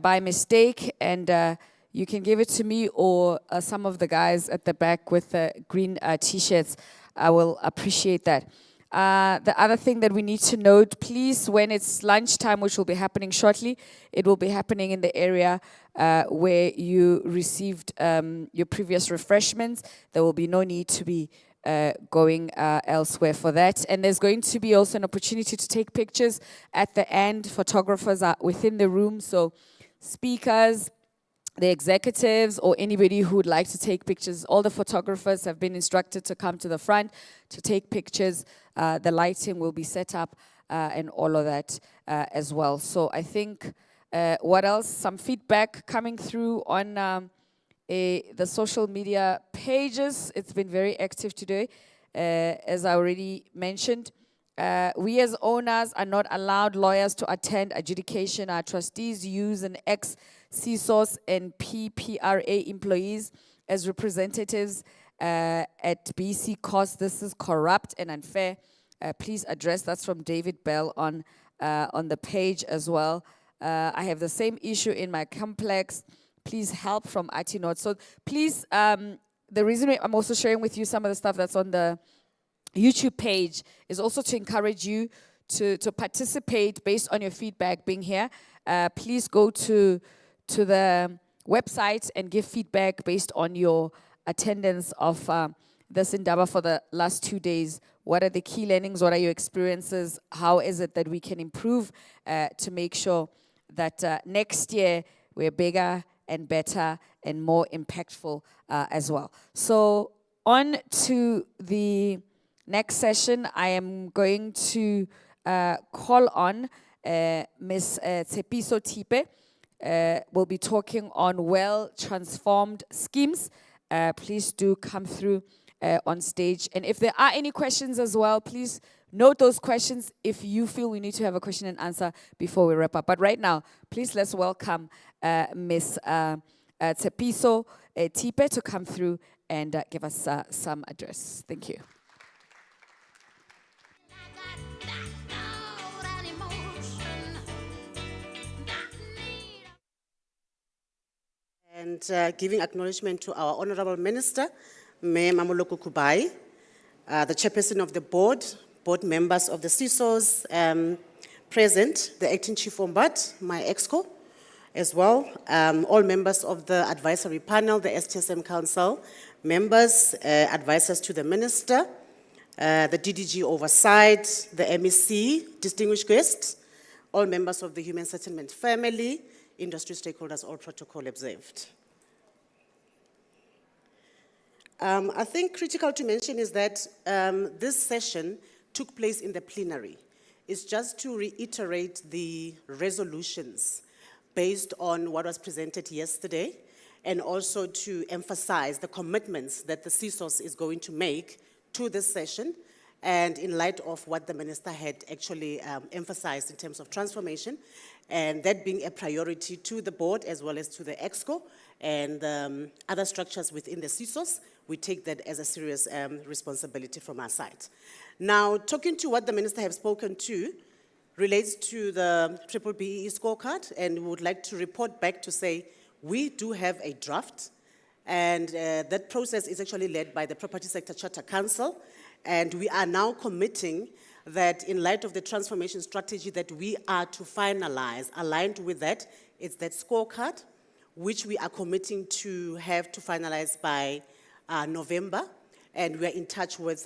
by mistake, and you can give it to me or some of the guys at the back with the green T-shirts. I will appreciate that. The other thing that we need to note, please, when it's lunchtime, which will be happening shortly, it will be happening in the area where you received your previous refreshments. There will be no need to be going elsewhere for that. And there's going to be also an opportunity to take pictures at the end. Photographers are within the room, so speakers, the executives, or anybody who would like to take pictures, all the photographers have been instructed to come to the front to take pictures. The lighting will be set up and all of that as well. So I think, what else? Some feedback coming through on the social media pages. It's been very active today, as I already mentioned. We as owners are not allowed lawyers to attend adjudication. Our trustees use an ex-CSOS and PPRA employees as representatives at BC cost. This is corrupt and unfair. Please address. That's from David Bell on the page as well. I have the same issue in my complex. Please help from Atinot. So please, the reason I'm also sharing with you some of the stuff that's on the YouTube page is also to encourage you to participate based on your feedback being here. Please go to the website and give feedback based on your attendance of this Indaba for the last 2 days. What are the key learnings? What are your experiences? How is it that we can improve to make sure that next year we're bigger and better and more impactful as well? So on to the next session, I am going to call on Ms. Tshepiso Tipe. We'll be talking on well-transformed schemes. Please do come through on stage. And if there are any questions as well, please note those questions if you feel we need to have a question and answer before we wrap up. But right now, please let's welcome Ms. Tshepiso Tipe to come through and give us some address. Thank you. And giving acknowledgement to our Honorable Minister, Mayor Mamoloko Kubai, the Chairperson of the board members of the CSOS present, the Acting Chief Ombudsman, my EXCO, as well, all members of the advisory panel, the STSM Council, members, advisors to the Minister, the DDG Oversight, the MEC, distinguished guests, all members of the Human Settlement family, industry stakeholders, all protocol observed. I think critical to mention is that this session took place in the plenary. It's just to reiterate the resolutions based on what was presented yesterday, and also to emphasize the commitments that the CSOS is going to make to this session, and in light of what the minister had actually emphasized in terms of transformation, and that being a priority to the board as well as to the EXCO and other structures within the CSOS, we take that as a serious responsibility from our side. Now, talking to what the minister has spoken to relates to the BBBEE scorecard, and we would like to report back to say we do have a draft, and that process is actually led by the Property Sector Charter Council, and we are now committing that in light of the transformation strategy that we are to finalize, aligned with that, it's that scorecard, which we are committing to have to finalize by November, and we are in touch with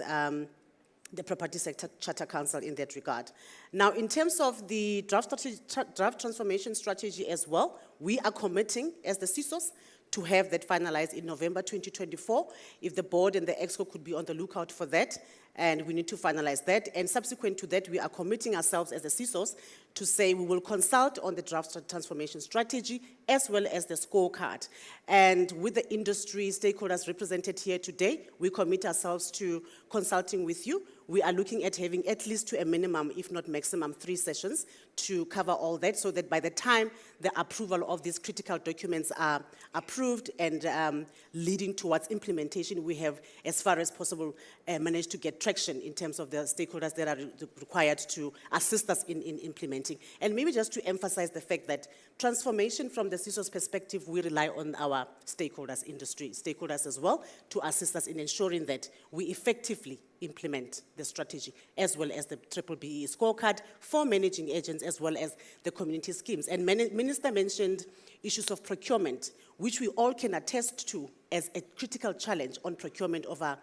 the Property Sector Charter Council in that regard. Now, in terms of the draft transformation strategy as well, we are committing as the CSOS to have that finalized in November 2024. If the board and the EXCO could be on the lookout for that, and we need to finalize that. And subsequent to that, we are committing ourselves as the CSOS to say we will consult on the draft transformation strategy as well as the scorecard. And with the industry stakeholders represented here today, we commit ourselves to consulting with you. We are looking at having at least to a minimum, if not maximum, 3 sessions to cover all that, so that by the time the approval of these critical documents are approved and leading towards implementation, we have, as far as possible, managed to get traction in terms of the stakeholders that are required to assist us in implementing. And maybe just to emphasize the fact that transformation from the CSOS perspective, we rely on our stakeholders, industry stakeholders as well, to assist us in ensuring that we effectively implement the strategy, as well as the BBBE scorecard for managing agents, as well as the community schemes. And Minister mentioned issues of procurement, which we all can attest to as a critical challenge on procurement of our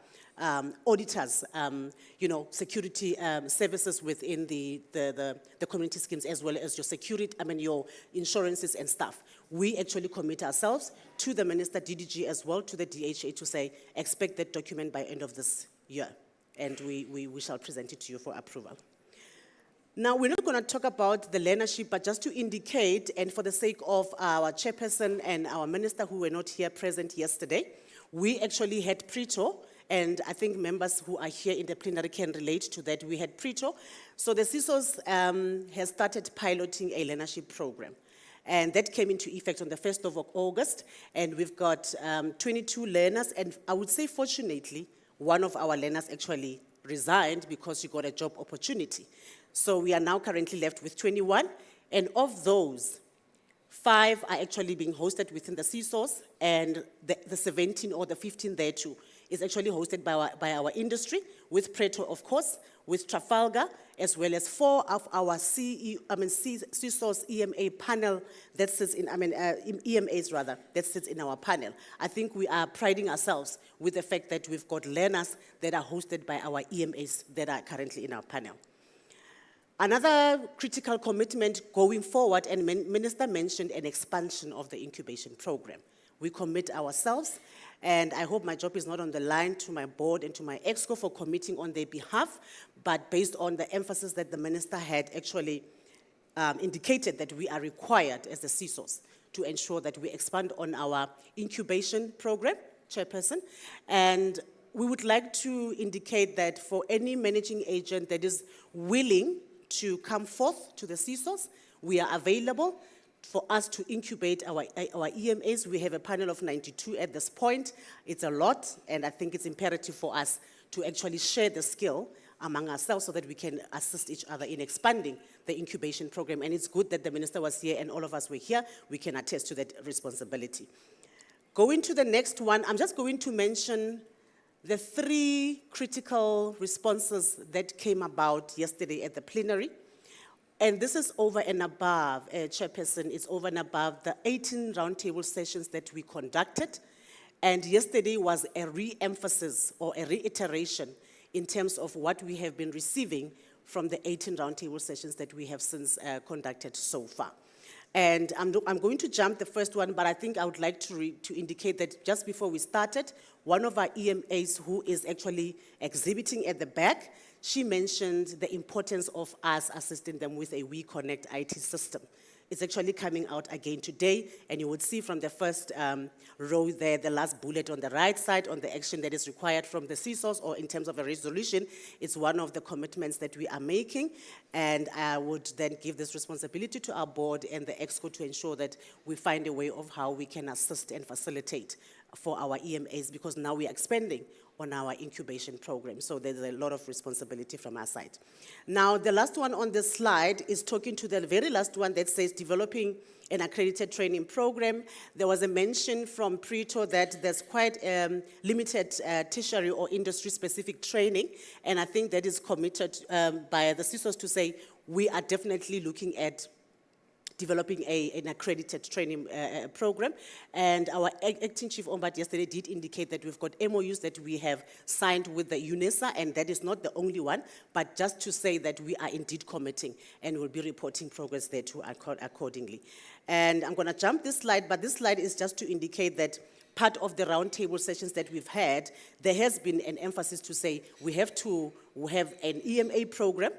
auditors, security services within the community schemes, as well as your security, your insurances and stuff. We actually commit ourselves to the Minister, DDG as well, to the DHA to say, expect that document by end of this year. And we shall present it to you for approval. Now, we're not going to talk about the learnership, but just to indicate, and for the sake of our chairperson and our minister who were not here present yesterday, we actually had Prito, and I think members who are here in the plenary can relate to that. We had Prito. So the CSOS has started piloting a learnership program. And that came into effect on the 1st of August, and we've got 22 learners, and I would say, fortunately, one of our learners actually resigned because she got a job opportunity. So we are now currently left with 21, and of those, 5 are actually being hosted within the CSOS, and the 17 or the 15 there too is actually hosted by our industry, with Preto, of course, with Trafalgar, as well as 4 of our CSOS EMA panel that sits in, EMAs rather, that sits in our panel. I think we are priding ourselves with the fact that we've got learners that are hosted by our EMAs that are currently in our panel. Another critical commitment going forward, and Minister mentioned an expansion of the incubation program. We commit ourselves, and I hope my job is not on the line to my board and to my EXCO for committing on their behalf, but based on the emphasis that the minister had actually indicated that we are required as the CSOS to ensure that we expand on our incubation program, chairperson, and we would like to indicate that for any managing agent that is willing to come forth to the CSOS, we are available for us to incubate our EMAs. We have a panel of 92 at this point. It's a lot, and I think it's imperative for us to actually share the skill among ourselves so that we can assist each other in expanding the incubation program. And it's good that the minister was here and all of us were here. We can attest to that responsibility. Going to the next one, I'm just going to mention the 3 critical responses that came about yesterday at the plenary. And this is over and above, Chairperson, it's over and above the 18 roundtable sessions that we conducted. And yesterday was a re-emphasis or a reiteration in terms of what we have been receiving from the 18 roundtable sessions that we have since conducted so far. And I'm going to jump the first one, but I think I would like to indicate that just before we started, one of our EMAs who is actually exhibiting at the back, she mentioned the importance of us assisting them with a WeConnect IT system. It's actually coming out again today, and you would see from the first row there, the last bullet on the right side, on the action that is required from the CSOS, or in terms of a resolution, it's one of the commitments that we are making, and I would then give this responsibility to our board and the EXCO to ensure that we find a way of how we can assist and facilitate for our EMAs, because now we are expanding on our incubation program. So there's a lot of responsibility from our side. Now, the last one on this slide is talking to the very last one that says developing an accredited training program. There was a mention from Prito that there's quite limited tertiary or industry-specific training, and I think that is committed by the CSOS to say we are definitely looking at developing an accredited training program. And our acting chief ombud yesterday did indicate that we've got MOUs that we have signed with the UNESA, and that is not the only one, but just to say that we are indeed committing and will be reporting progress there too accordingly. And I'm going to jump this slide, but this slide is just to indicate that part of the roundtable sessions that we've had, there has been an emphasis to say we have an EMA program,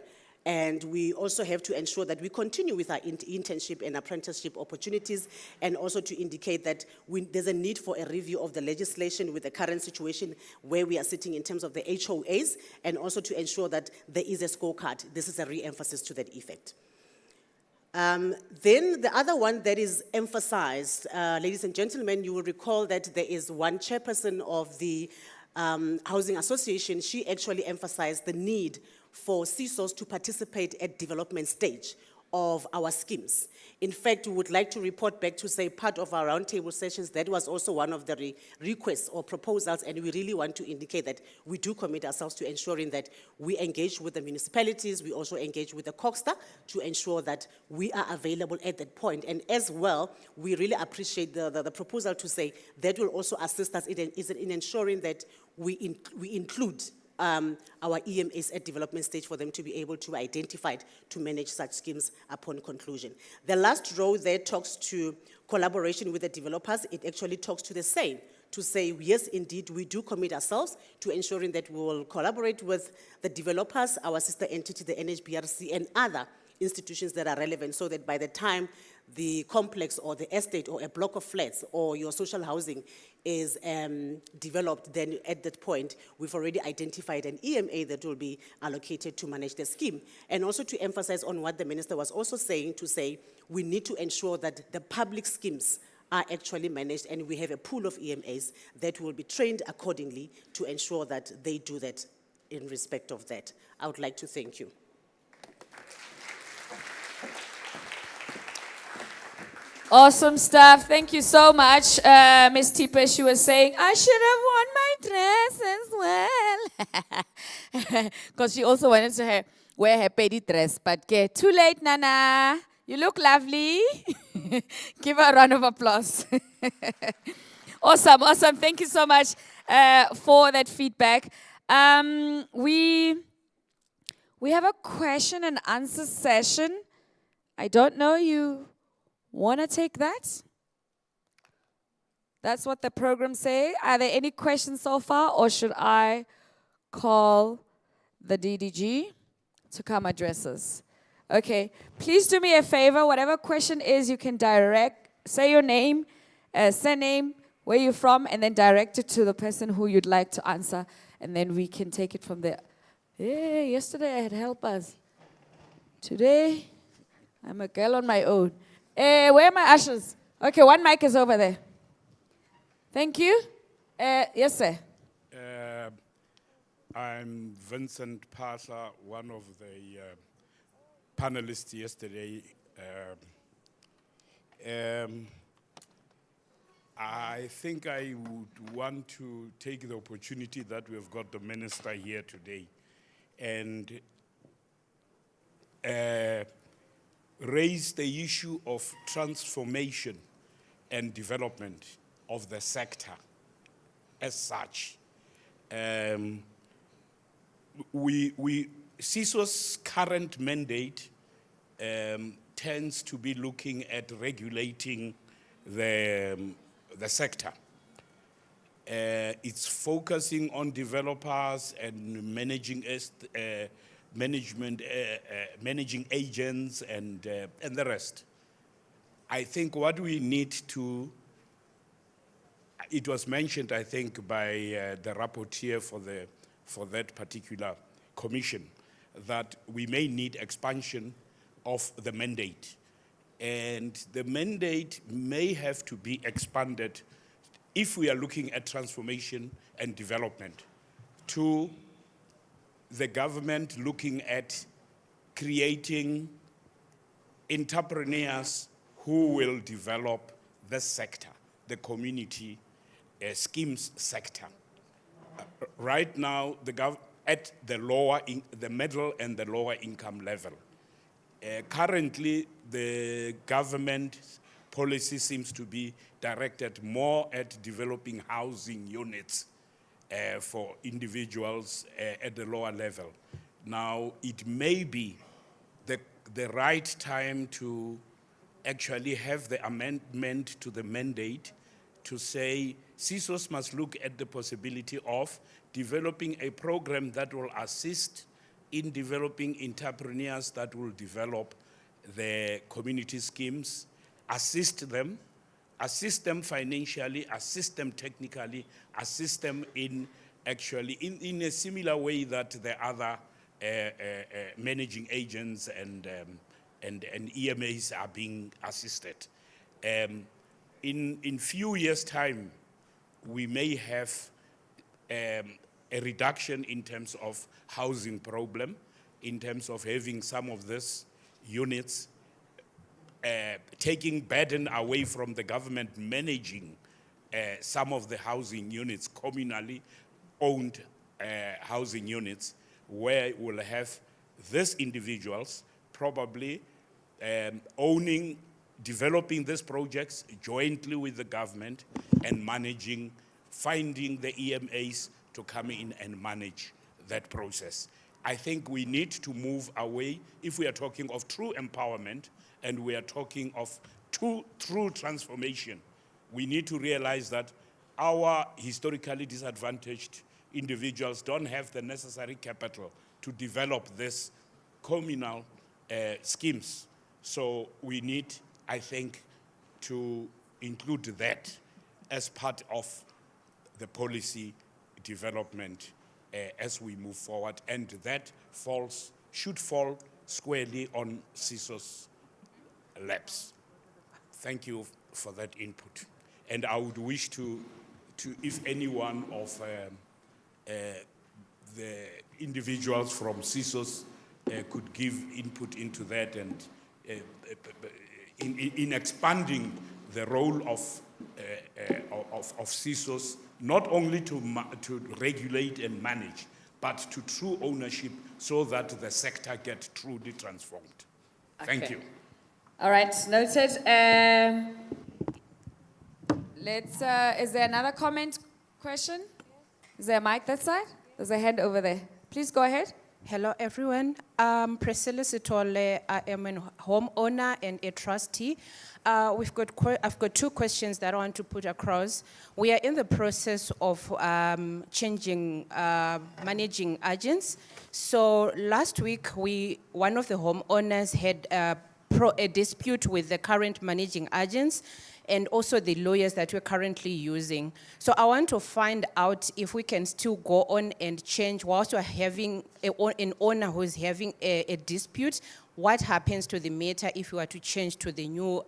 and we also have to ensure that we continue with our internship and apprenticeship opportunities, and also to indicate that there's a need for a review of the legislation with the current situation where we are sitting in terms of the HOAs, and also to ensure that there is a scorecard. This is a re-emphasis to that effect. Then the other one that is emphasized, ladies and gentlemen, you will recall that there is one chairperson of the Housing Association. She actually emphasized the need for CSOS to participate at development stage of our schemes. In fact, we would like to report back to say part of our roundtable sessions, that was also one of the requests or proposals, and we really want to indicate that we do commit ourselves to ensuring that we engage with the municipalities, we also engage with the COGSTA to ensure that we are available at that point. And as well, we really appreciate the proposal to say that will also assist us in ensuring that we include our EMAs at development stage for them to be able to identify to manage such schemes upon conclusion. The last row there talks to collaboration with the developers. It actually talks to the same, to say, yes, indeed, we do commit ourselves to ensuring that we will collaborate with the developers, our sister entity, the NHBRC, and other institutions that are relevant, so that by the time the complex or the estate or a block of flats or your social housing is developed, then at that point, we've already identified an EMA that will be allocated to manage the scheme. And also to emphasize on what the minister was also saying, to say we need to ensure that the public schemes are actually managed, and we have a pool of EMAs that will be trained accordingly to ensure that they do that in respect of that. I would like to thank you. Awesome stuff. Thank you so much. Ms. Tipa, she was saying, I should have worn my dress as well. Because she also wanted to wear her petty dress. But too late, Nana. You look lovely. Give her a round of applause. Awesome, awesome. Thank you so much for that feedback. We have a question and answer session. I don't know, you want to take that? That's what the program say. Are there any questions so far, or should I call the DDG to come address us? Okay, please do me a favor. Whatever question is, you can say your name, surname, where you're from, and then direct it to the person who you'd like to answer, and then we can take it from there. Yeah, yesterday I had helpers. Today, I'm a girl on my own. Where are my ushers? Okay, one mic is over there. Thank you. Yes, sir. I'm Vincent Pasa, one of the panelists yesterday. I think I would want to take the opportunity that we've got the minister here today and raise the issue of transformation and development of the sector as such. CSOS' current mandate tends to be looking at regulating the sector. It's focusing on developers and managing managing agents and the rest. I think what we need to, it was mentioned, I think, by the rapporteur for that particular commission, that we may need expansion of the mandate. And the mandate may have to be expanded if we are looking at transformation and development, to the government looking at creating entrepreneurs who will develop the sector, the community schemes sector. Right now, at the middle and the lower income level. Currently, the government policy seems to be directed more at developing housing units for individuals at the lower level. Now, it may be the right time to actually have the amendment to the mandate to say CSOS must look at the possibility of developing a program that will assist in developing entrepreneurs that will develop the community schemes, assist them financially, assist them technically, assist them in a similar way that the other managing agents and EMAs are being assisted. In few years' time, we may have a reduction in terms of housing problem, in terms of having some of these units taking burden away from the government managing some of the housing units, communally owned housing units, where we'll have these individuals probably owning, developing these projects jointly with the government and managing, finding the EMAs to come in and manage that process. I think we need to move away, if we are talking of true empowerment and we are talking of true transformation, we need to realize that our historically disadvantaged individuals don't have the necessary capital to develop this communal schemes. So we need, I think, to include that as part of the policy development as we move forward, and that should fall squarely on CSOS labs. Thank you for that input. And I would wish to if any one of the individuals from CSOS could give input into that, and in expanding the role of CSOS, not only to regulate and manage, but to true ownership, so that the sector gets truly transformed. Thank Okay. you. All right, noted. Is there another comment, question? Is there a mic that side? There's a hand over there. Please go ahead. Hello, everyone. Priscilla Sitole. I am a homeowner and a trustee. I've got two questions that I want to put across. We are in the process of changing managing agents. So last week, one of the homeowners had a dispute with the current managing agents and also the lawyers that we're currently using. So I want to find out if we can still go on and change whilst we're having an owner who's having a dispute. What happens to the matter if we were to change to the new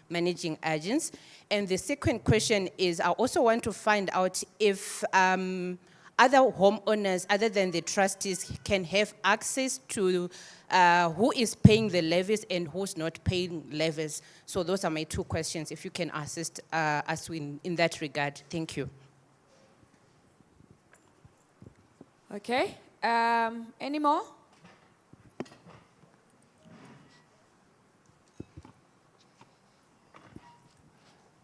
managing agents? And the second question is, I also want to find out if other homeowners, other than the trustees, can have access to who is paying the levies and who's not paying levies. So those are my two questions. If you can assist us in that regard. Thank you. Okay. Any more?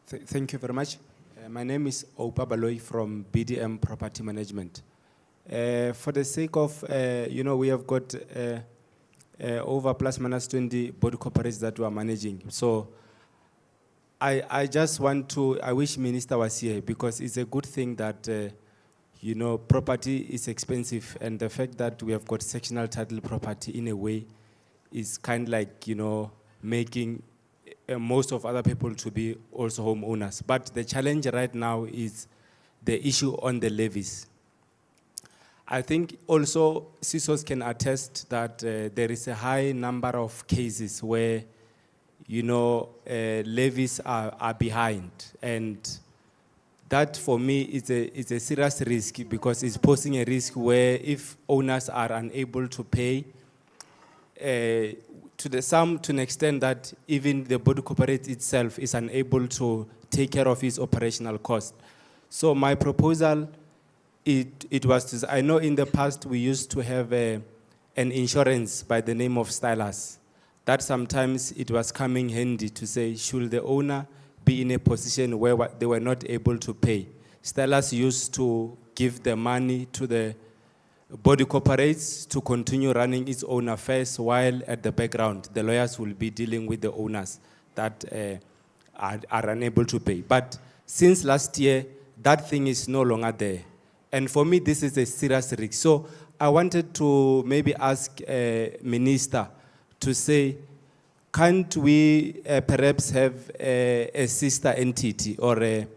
Thank you very much. My name is Opa Baloy from BDM Property Management. For the sake of, we have got over plus minus 20 body corporates that we are managing. So I just want to, I wish Minister was here, because it's a good thing that, property is expensive, and the fact that we have got sectional title property in a way is kind of like, making most of other people to be also homeowners. But the challenge right now is the issue on the levies. I think also CSOS can attest that there is a high number of cases where, levies are behind. And that for me is a serious risk, because it's posing a risk where if owners are unable to pay, to an extent that even the body corporate itself is unable to take care of its operational cost. So my proposal, it was to, I know in the past we used to have an insurance by the name of stylers, that sometimes it was coming handy to say, should the owner be in a position where they were not able to pay? Stylers used to give the money to the body corporates to continue running its own affairs, while at the background, the lawyers will be dealing with the owners that are unable to pay. But since last year, that thing is no longer there. And for me, this is a serious risk. So I wanted to maybe ask Minister to say, can't we perhaps have a sister entity or an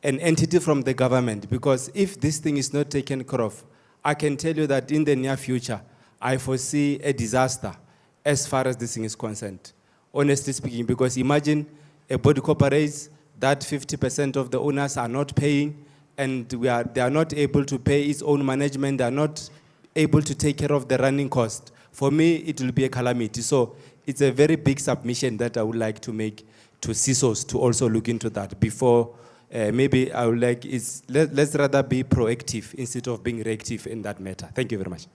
entity from the government? Because if this thing is not taken care of, I can tell you that in the near future, I foresee a disaster as far as this thing is concerned, honestly speaking, because imagine a body corporates that 50% of the owners are not paying, and they are not able to pay its own management, they are not able to take care of the running cost. For me, it will be a calamity. So it's a very big submission that I would like to make to CSOS to also look into that before. Maybe I would like, let's rather be proactive instead of being reactive in that matter. Thank you very much.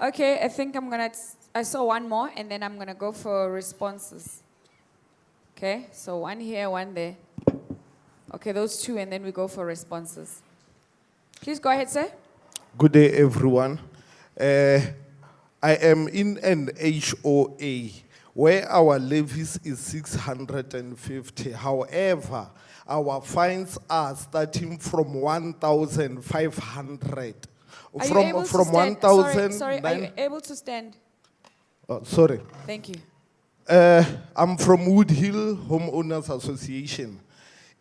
Okay, I think I saw one more, and then I'm gonna go for responses. Okay, so one here, one there. Okay, those two, and then we go for responses. Please go ahead, sir. Good day, everyone. I am in an HOA where our levies is 650. However, our fines are starting from 1,500. Are you able to stand? 1,000. Sorry, are you able to stand? Oh, sorry. Thank you. I'm from Wood Hill Homeowners Association.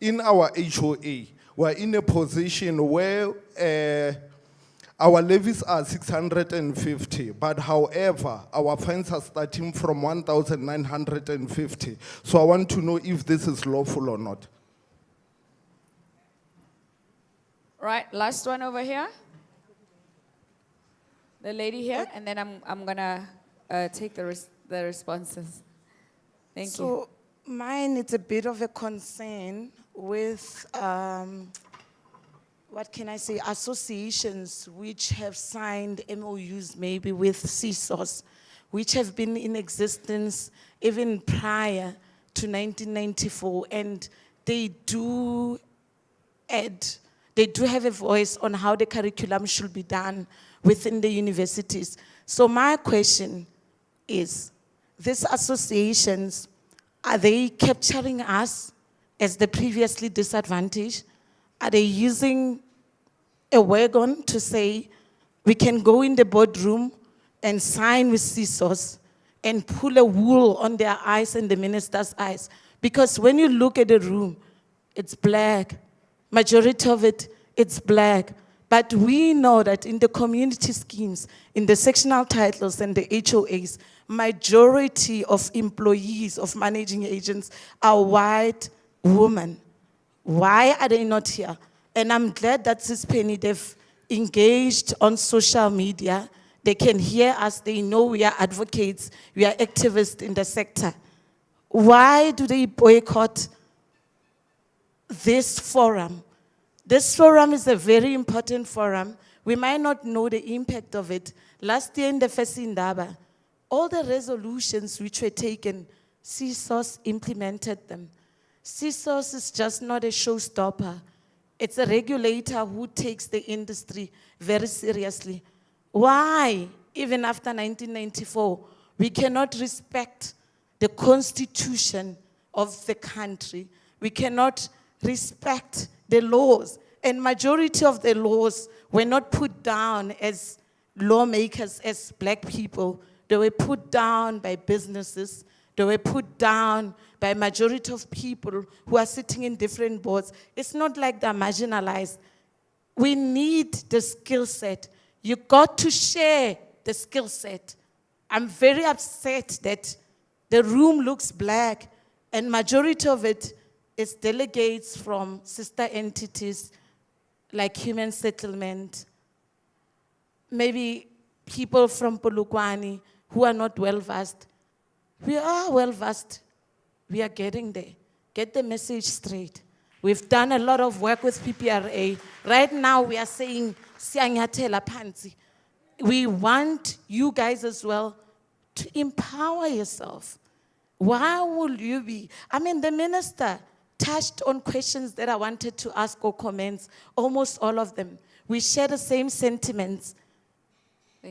In our HOA, we're in a position where our levies are 650, but however, our fines are starting from 1,950. So I want to know if this is lawful or not. Right, last one over here. The lady here, and then I'm gonna take the responses. Thank you. So mine is a bit of a concern with, what can I say, associations which have signed MOUs maybe with CSOS, which have been in existence even prior to 1994, and they do have a voice on how the curriculum should be done within the universities. So my question is, these associations, are they capturing us as the previously disadvantaged? Are they using a wagon to say, we can go in the boardroom and sign with CSOS and pull a wool on their eyes and the minister's eyes? Because when you look at the room, it's black. Majority of it, it's black. But we know that in the community schemes, in the sectional titles and the HOAs, majority of employees, of managing agents are white women. Why are they not here? And I'm glad that this Penny, they've engaged on social media. They can hear us, they know we are advocates, we are activists in the sector. Why do they boycott this forum? This forum is a very important forum. We might not know the impact of it. Last year in the CSOS Indaba, all the resolutions which were taken, CSOS implemented them. CSOS is just not a showstopper. It's a regulator who takes the industry very seriously. Why, even after 1994, we cannot respect the constitution of the country? We cannot respect the laws. And majority of the laws were not put down as lawmakers, as black people. They were put down by businesses. They were put down by majority of people who are sitting in different boards. It's not like they're marginalized. We need the skill set. You got to share the skill set. I'm very upset that the room looks black and majority of it is delegates from sister entities like Human Settlement, maybe people from Polokwane who are not well-versed. We are well-versed. We are getting there. Get the message straight. We've done a lot of work with PPRA. Right now, we are saying, "Siyanyathela phansi." We want you guys as well to empower yourself. Why will you be? I mean, the minister touched on questions that I wanted to ask or comments, almost all of them. We share the same sentiments.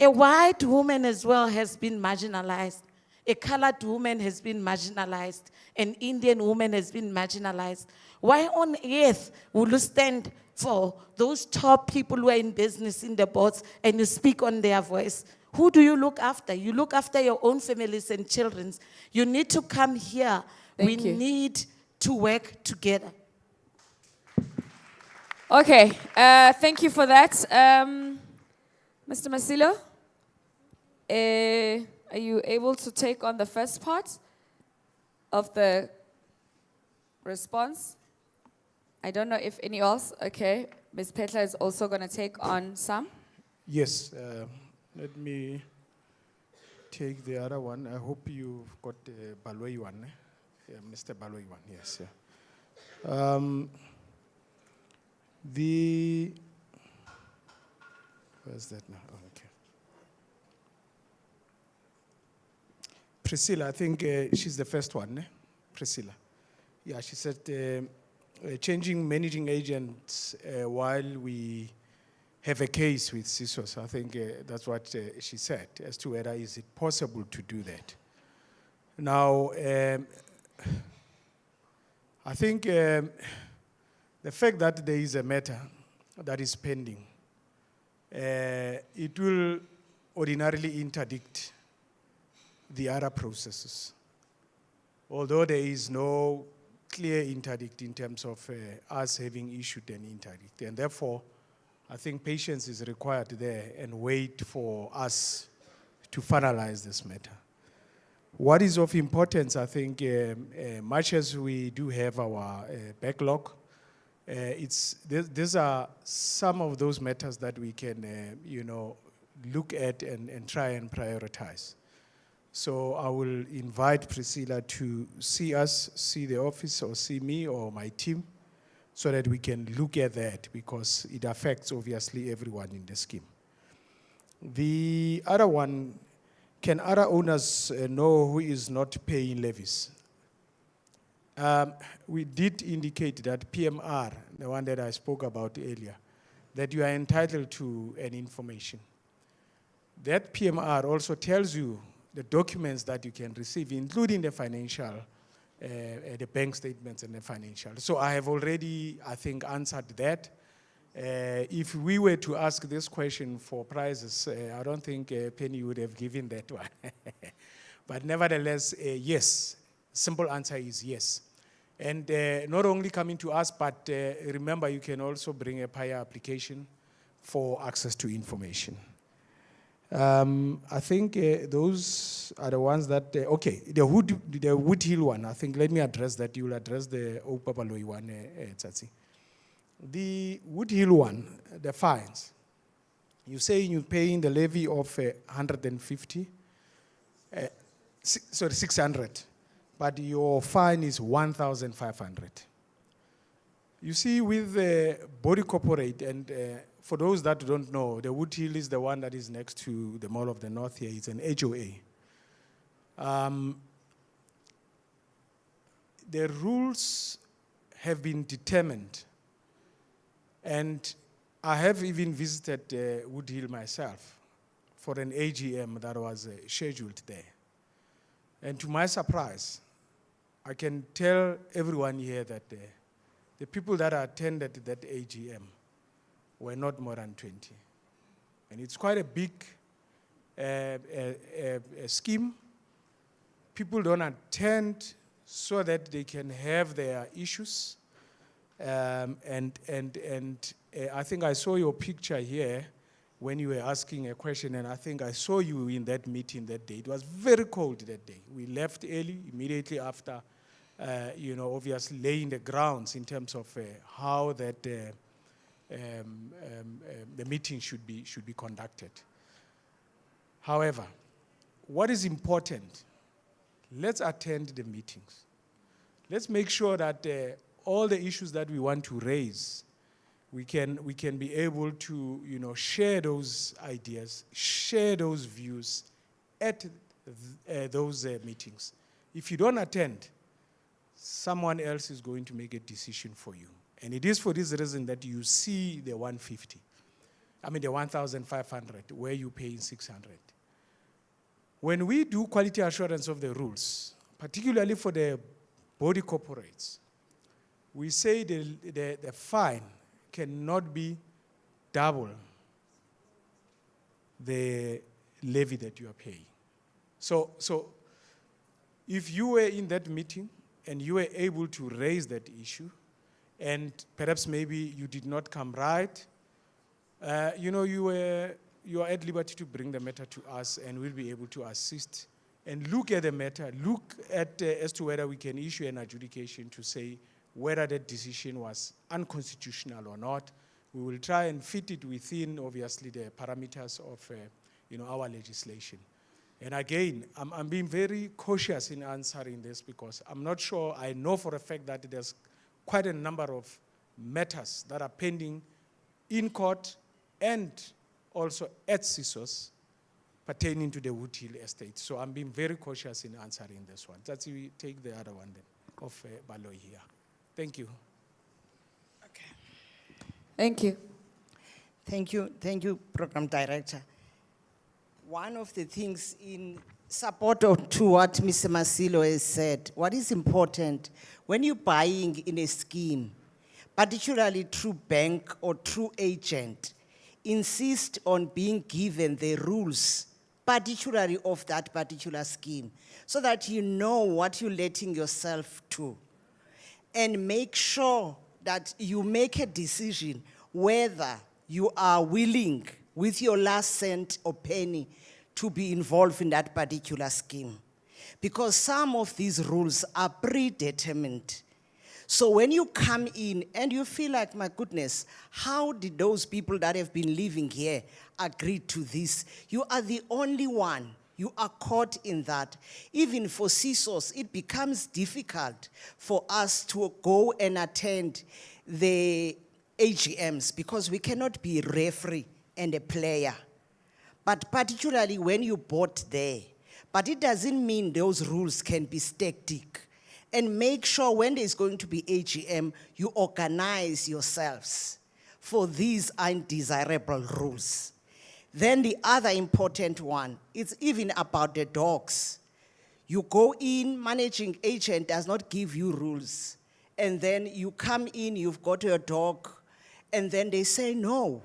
A white woman as well has been marginalized. A colored woman has been marginalized. An Indian woman has been marginalized. Why on earth will you stand for those top people who are in business, in the boards, and you speak on their voice? Who do you look after? You look after your own families and children. You need to come here. We need to work together. Okay, thank you for that. Mr. Masilo, are you able to take on the first part of the response? I don't know if any else. Okay, Ms. Petla is also going to take on some. Yes, Let me take the other one. I hope you've got the Baloi one. Yeah, Mr. Baloi one, yes. Yeah. Where's that now? Oh, okay. Priscilla, I think she's the first one. Priscilla. Yeah, she said changing managing agents while we have a case with CSOS. I think that's what she said, as to whether is it possible to do that. Now, I think the fact that there is a matter that is pending, it will ordinarily interdict the other processes. Although there is no clear interdict in terms of us having issued an interdict. And therefore, I think patience is required there and wait for us to finalize this matter. What is of importance, I think, much as we do have our backlog, these are some of those matters that we can, look at and try and prioritize. So I will invite Priscilla to see us, see the office, or see me or my team, so that we can look at that, because it affects, obviously, everyone in the scheme. The other one, can other owners know who is not paying levies? We did indicate that PMR, the one that I spoke about earlier, that you are entitled to an information. That PMR also tells you the documents that you can receive, including the financial, the bank statements and the financial. So I have already, I think, answered that. If we were to ask this question for prizes, I don't think Penny would have given that one. But nevertheless, yes, simple answer is yes. And not only coming to us, but remember, you can also bring a prior application for access to information. I think those are the ones that, okay, the Wood Hill one, I think, let me address that. You will address the Opapaloi one, Tsatsi. The Wood Hill one, the fines, you say you're paying the levy of 600, but your fine is 1,500. You see, with the body corporate, and for those that don't know, the Wood Hill is the one that is next to the Mall of the North here. It's an HOA. The rules have been determined, and I have even visited Wood Hill myself for an AGM that was scheduled there. And to my surprise, I can tell everyone here that the people that attended that AGM were not more than 20. And it's quite a big scheme. People don't attend so that they can have their issues. And I think I saw your picture here when you were asking a question, and I think I saw you in that meeting that day. It was very cold that day. We left early, immediately after, obviously laying the grounds in terms of how that the meeting should be conducted. However, what is important, let's attend the meetings. Let's make sure that all the issues that we want to raise, we can be able to share those ideas, share those views at those meetings. If you don't attend, someone else is going to make a decision for you. And it is for this reason that you see the 150. I mean the 1,500, where you're paying 600. When we do quality assurance of the rules, particularly for the body corporates, we say the fine cannot be double the levy that you are paying. So if you were in that meeting and you were able to raise that issue, and perhaps maybe you did not come right, you are at liberty to bring the matter to us, and we'll be able to assist and look at the matter, look at as to whether we can issue an adjudication to say whether that decision was unconstitutional or not. We will try and fit it within, obviously, the parameters of our legislation. And again, I'm being very cautious in answering this because I'm not sure. I know for a fact that there's quite a number of matters that are pending in court and also at CSOS pertaining to the Wood Hill estate. So I'm being very cautious in answering this one. That's we take the other one then of Baloy here. Thank you. Thank you. Thank you, Program Director. One of the things in support to what Mr. Masilo has said, what is important, when you're buying in a scheme, particularly through bank or through agent, insist on being given the rules, particularly of that particular scheme, so that you know what you're letting yourself to. And make sure that you make a decision whether you are willing, with your last cent or penny, to be involved in that particular scheme. Because some of these rules are predetermined. So when you come in and you feel like, my goodness, how did those people that have been living here agree to this? You are the only one. You are caught in that. Even for CSOS, it becomes difficult for us to go and attend the AGMs because we cannot be a referee and a player. But particularly when you bought there. But it doesn't mean those rules can be static. And make sure when there's going to be AGM, you organize yourselves for these undesirable rules. Then the other important one, it's even about the dogs. You go in, managing agent does not give you rules. And then you come in, you've got your dog, and then they say no,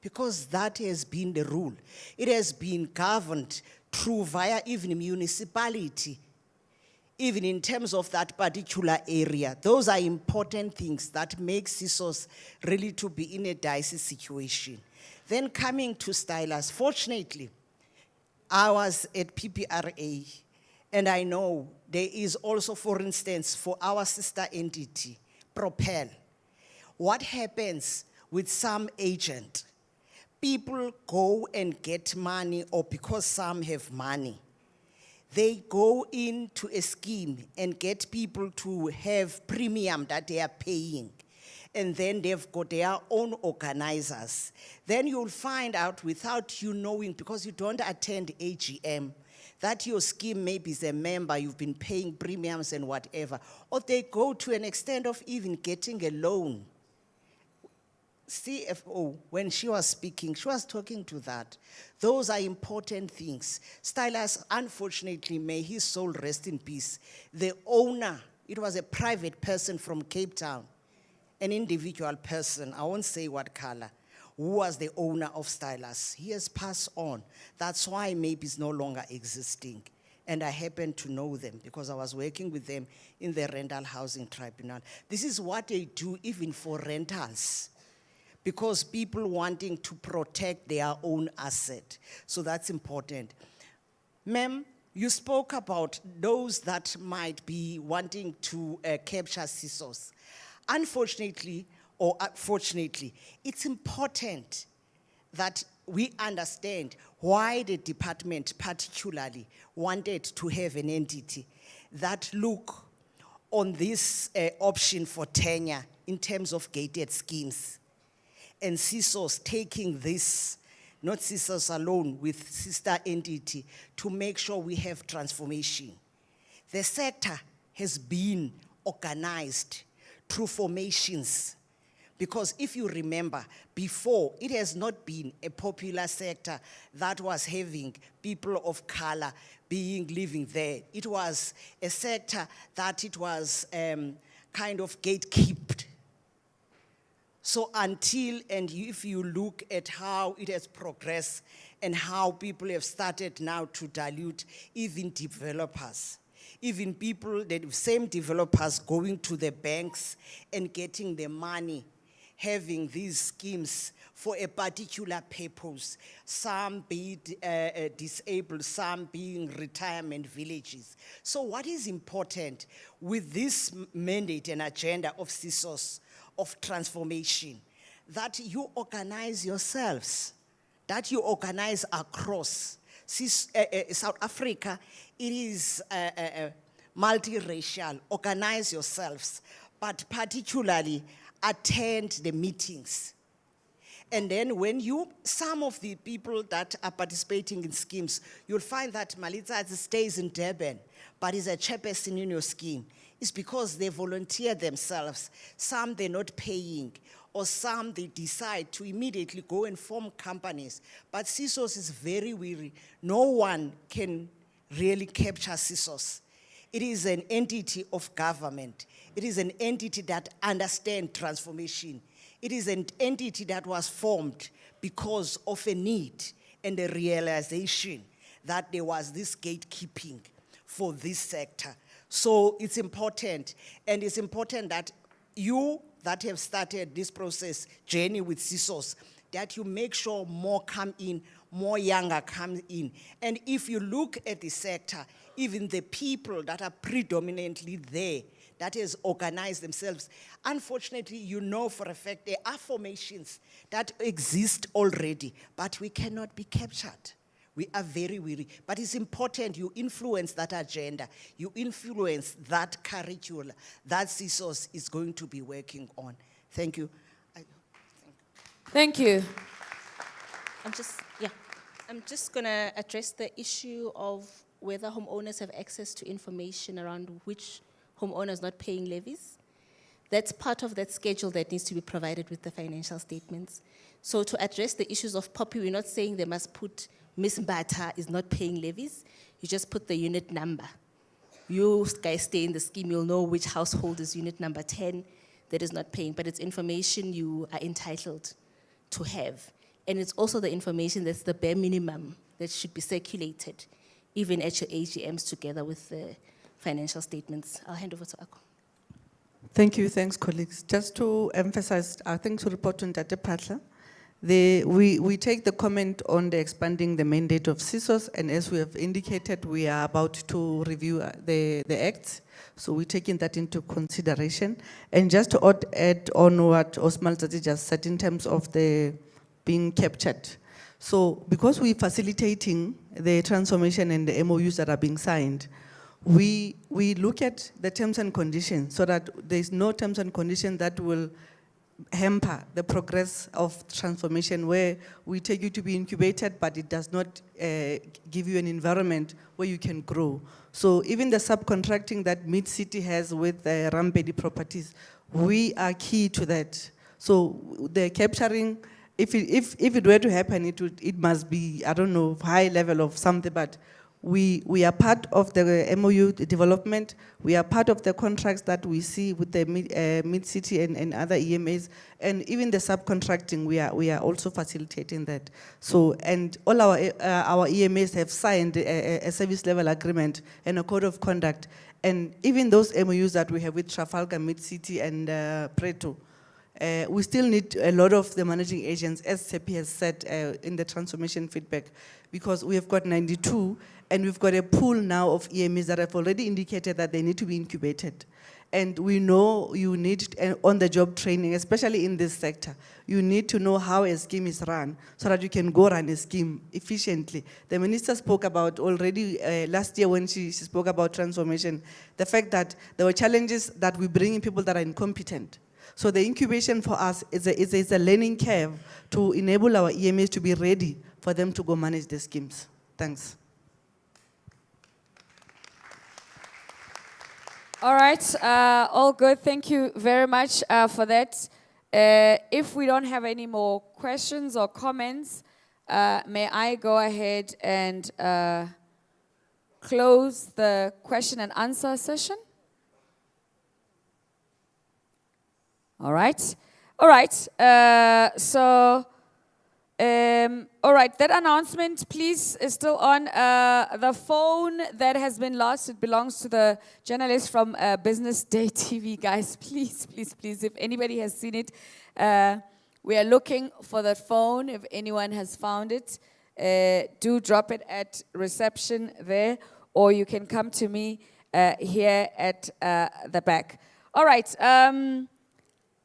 because that has been the rule. It has been governed through via even municipality, even in terms of that particular area. Those are important things that make CSOS really to be in a dicey situation. Then coming to Stylus, fortunately, I was at PPRA, and I know there is also, for instance, for our sister entity, Propel. What happens with some agent? People go and get money, or because some have money, they go into a scheme and get people to have premium that they are paying. And then they've got their own organizers. Then you'll find out without you knowing, because you don't attend AGM, that your scheme maybe is a member, you've been paying premiums and whatever. Or they go to an extent of even getting a loan. CFO, when she was speaking, she was talking to that. Those are important things. Stylus, unfortunately, may his soul rest in peace. The owner, it was a private person from Cape Town, an individual person, I won't say what color, who was the owner of Stylus. He has passed on. That's why maybe it's no longer existing. And I happen to know them because I was working with them in the Rental Housing Tribunal. This is what they do even for rentals, because people wanting to protect their own asset. So that's important. Ma'am, you spoke about those that might be wanting to capture CSOS. Unfortunately, or fortunately, it's important that we understand why the department particularly wanted to have an entity that look on this option for tenure in terms of gated schemes. And CSOS taking this, not CSOS alone, with sister entity, to make sure we have transformation. The sector has been organized through formations, because if you remember, before, it has not been a popular sector that was having people of color living there. It was a sector that it was kind of gatekept. So until, and if you look at how it has progressed and how people have started now to dilute even developers, even people, the same developers going to the banks and getting the money, having these schemes for a particular purpose, some be disabled, some being retirement villages. So what is important with this mandate and agenda of CSOS, of transformation, that you organize yourselves, that you organize across. South Africa, it is multiracial. Organize yourselves, but particularly attend the meetings. And then when some of the people that are participating in schemes, you'll find that Malitza stays in Durban, but is a chairperson in your scheme. It's because they volunteer themselves. Some they're not paying, or some they decide to immediately go and form companies. But CSOS is very weary. No one can really capture CSOS. It is an entity of government. It is an entity that understands transformation. It is an entity that was formed because of a need and a realization that there was this gatekeeping for this sector. So it's important, and it's important that you that have started this process journey with CSOS, that you make sure more come in, more younger come in. And if you look at the sector, even the people that are predominantly there, that has organized themselves, unfortunately, you know for a fact there are formations that exist already, but we cannot be captured. We are very weary, but it's important you influence that agenda, you influence that curriculum that CSOS is going to be working on. Thank you. Thank you. I'm just gonna address the issue of whether homeowners have access to information around which homeowners not paying levies. That's part of that schedule that needs to be provided with the financial statements. So to address the issues of POPI, we're not saying they must put Miss Mbata is not paying levies. You just put the unit number. You guys stay in the scheme, you'll know which household is unit number 10 that is not paying, but it's information you are entitled to have. And it's also the information that's the bare minimum that should be circulated, even at your AGMs together with the financial statements. I'll hand over to Ako. Thank you, thanks colleagues. Just to emphasize, I think to report on Tate Phatla, we take the comment on the expanding the mandate of CSOS, and as we have indicated, we are about to review the acts, so we're taking that into consideration. And just to add on what Osman Zati just said in terms of the being captured. So because we're facilitating the transformation and the MOUs that are being signed, we look at the terms and conditions so that there's no terms and conditions that will hamper the progress of transformation, where we take you to be incubated, but it does not give you an environment where you can grow. So even the subcontracting that Mid-City has with Rampedi properties, we are key to that. So the capturing, if it were to happen, it must be, I don't know, high level of something, but we are part of the MOU development. We are part of the contracts that we see with the Mid-City and other EMAs, and even the subcontracting, we are also facilitating that. So, and all our EMAs have signed a service level agreement and a code of conduct, and even those MOUs that we have with Trafalgar, Mid-City and Preto, we still need a lot of the managing agents, as Sepi has said in the transformation feedback, because we have got 92, and we've got a pool now of EMEs that have already indicated that they need to be incubated. And we know you need on-the-job training, especially in this sector. You need to know how a scheme is run so that you can go run a scheme efficiently. The minister spoke about already last year when she spoke about transformation, the fact that there were challenges that we bring in people that are incompetent. So the incubation for us is a learning curve to enable our EMAs to be ready for them to go manage the schemes. Thanks. All right, all good. Thank you very much for that. If we don't have any more questions or comments, may I go ahead and close the question and answer session? All right. All right. All right, that announcement, please, is still on. The phone that has been lost, it belongs to the journalist from Business Day TV. Guys, please, please, please, if anybody has seen it, we are looking for that phone. If anyone has found it, do drop it at reception there, or you can come to me here at the back. All right.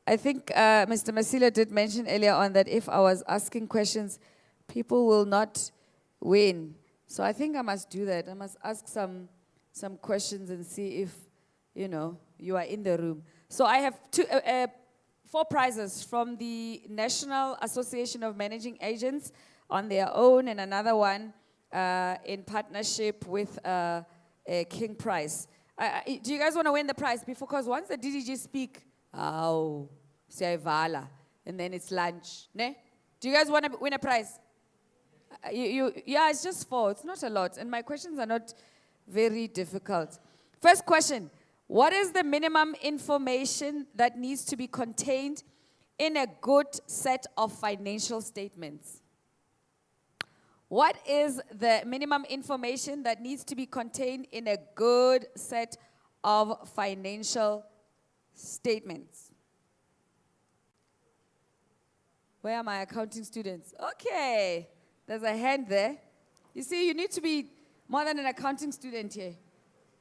I think Mr. Masilo did mention earlier on that if I was asking questions, people will not win. So I think I must do that. I must ask some questions and see if, you are in the room. So I have 4 prizes from the National Association of Managing Agents on their own, and another one in partnership with King Prize. Do you guys want to win the prize? Because once the DDG speak, siyayivala, and then it's lunch. Ne? Do you guys want to win a prize? Yeah, it's just 4. It's not a lot. And my questions are not very difficult. First question. What is the minimum information that needs to be contained in a good set of financial statements? What is the minimum information that needs to be contained in a good set of financial statements? Where are my accounting students? Okay, there's a hand there. You see, you need to be more than an accounting student here.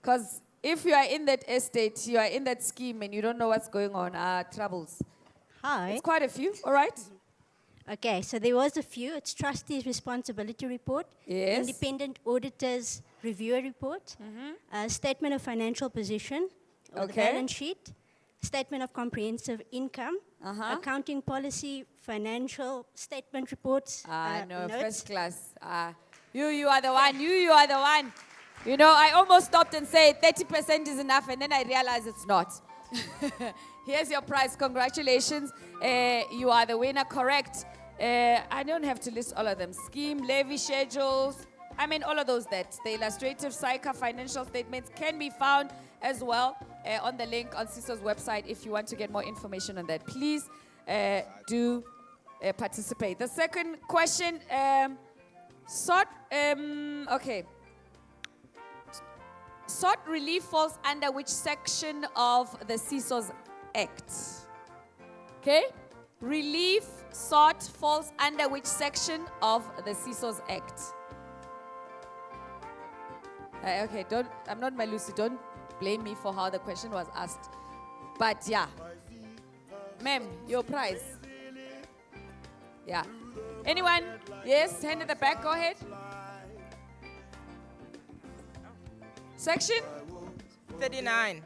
Because if you are in that estate, you are in that scheme and you don't know what's going on, troubles. Hi. It's quite a few, all right? Okay, so there was a few. It's trustees' responsibility report, Yes. independent auditors' review report, statement of financial position, or the Okay. balance sheet, statement of comprehensive income, accounting policy, financial statement reports. No, notes. first class. You are the one. You are the one. I almost stopped and said 30% is enough, and then I realized it's not. Here's your prize. Congratulations. You are the winner, correct. I don't have to list all of them. Scheme, levy schedules. All of those that. The illustrative SICA financial statements can be found as well on the link on CSO's website if you want to get more information on that. Please do participate. The second question, okay. Sought relief falls under which section of the CSOS Act? Okay? Relief sought falls under which section of the CSOS Act? Okay, I'm not Malusi, don't blame me for how the question was asked. But yeah. Ma'am, your prize. Yeah. Anyone? Yes, hand at the back, go ahead. Section? 39.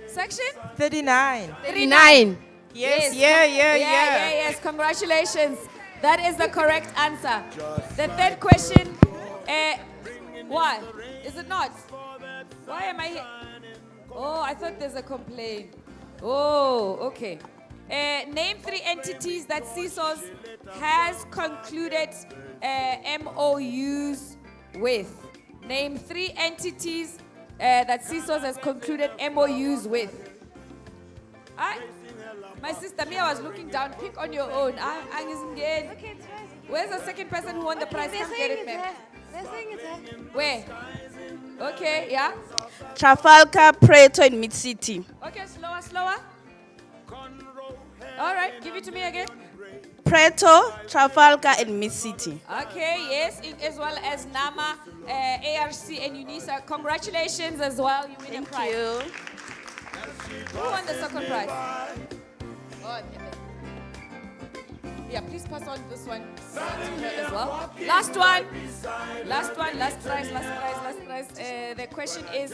Section? 39. 39. Yes, yeah. Yes, congratulations. That is the correct answer. The third question, why? Is it not? Why am I here? Oh, I thought there's a complaint. Oh, okay. Name 3 entities that CSOS has concluded MOUs with. Name 3 entities that CSOS has concluded MOUs with. My sister, I was looking down. Pick on your own. Okay, where's the second person who won the prize? Come get it, ma'am. Where? Okay, yeah. Trafalgar, Preto, and Mid City. Okay, slower. All right, give it to me again. Preto, Trafalgar, and Mid City. Okay, yes, as well as NAMA, ARC, and UNISA. Congratulations as well. You win a prize. Thank you. Who won the second prize? Oh, yeah, please pass on this one to her as well. Last prize. The question is,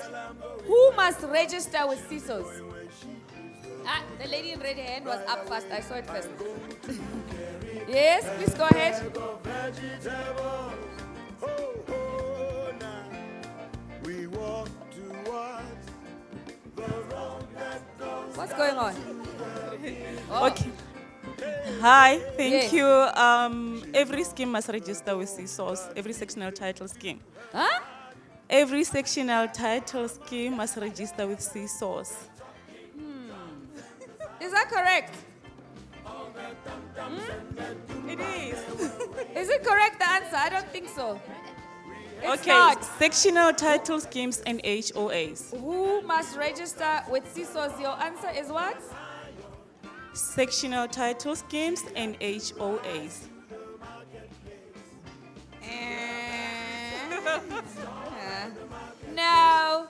who must register with CSOS? The lady in red hand was up first. I saw it first. Yes, please go ahead. What's going on? Oh. Okay. Hi, thank Yes. you. Every scheme must register with CSOS, every sectional title scheme. Huh? Every sectional title scheme must register with CSOS. Is that correct? It is. Is it correct, the answer? I don't think so. It's Okay, not. sectional title schemes and HOAs. Who must register with CSOS? Your answer is what? Sectional title schemes and HOAs. No.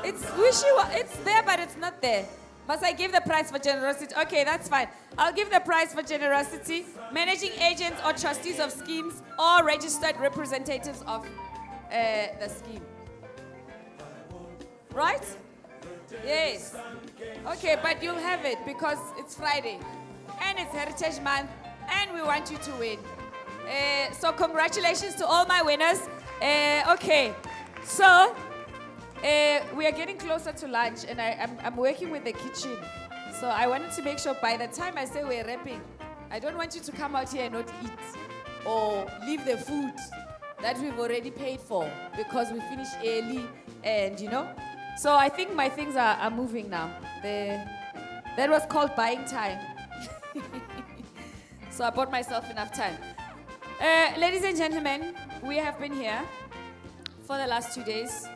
It's wishy-washy. It's there, but it's not there. Must I give the prize for generosity? Okay, that's fine. I'll give the prize for generosity. Managing agents or trustees of schemes or registered representatives of the scheme. Right? Yes. Okay, but you'll have it because it's Friday and it's Heritage Month and we want you to win. So congratulations to all my winners. Okay, so we are getting closer to lunch and I'm working with the kitchen. So I wanted to make sure by the time I say we're wrapping, I don't want you to come out here and not eat or leave the food that we've already paid for because we finished early and So I think my things are moving now. That was called buying time. So I bought myself enough time. Ladies and gentlemen, we have been here for the last 2 days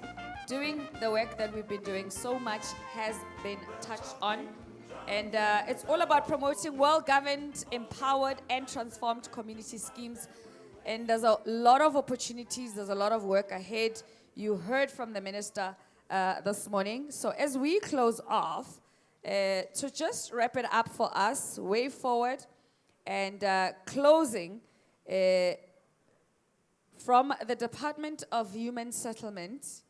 doing the work that we've been doing. So much has been touched on. And it's all about promoting well-governed, empowered, and transformed community schemes. And there's a lot of opportunities. There's a lot of work ahead. You heard from the minister this morning. So as we close off, to just wrap it up for us, way forward, and closing, from the Department of Human Settlement,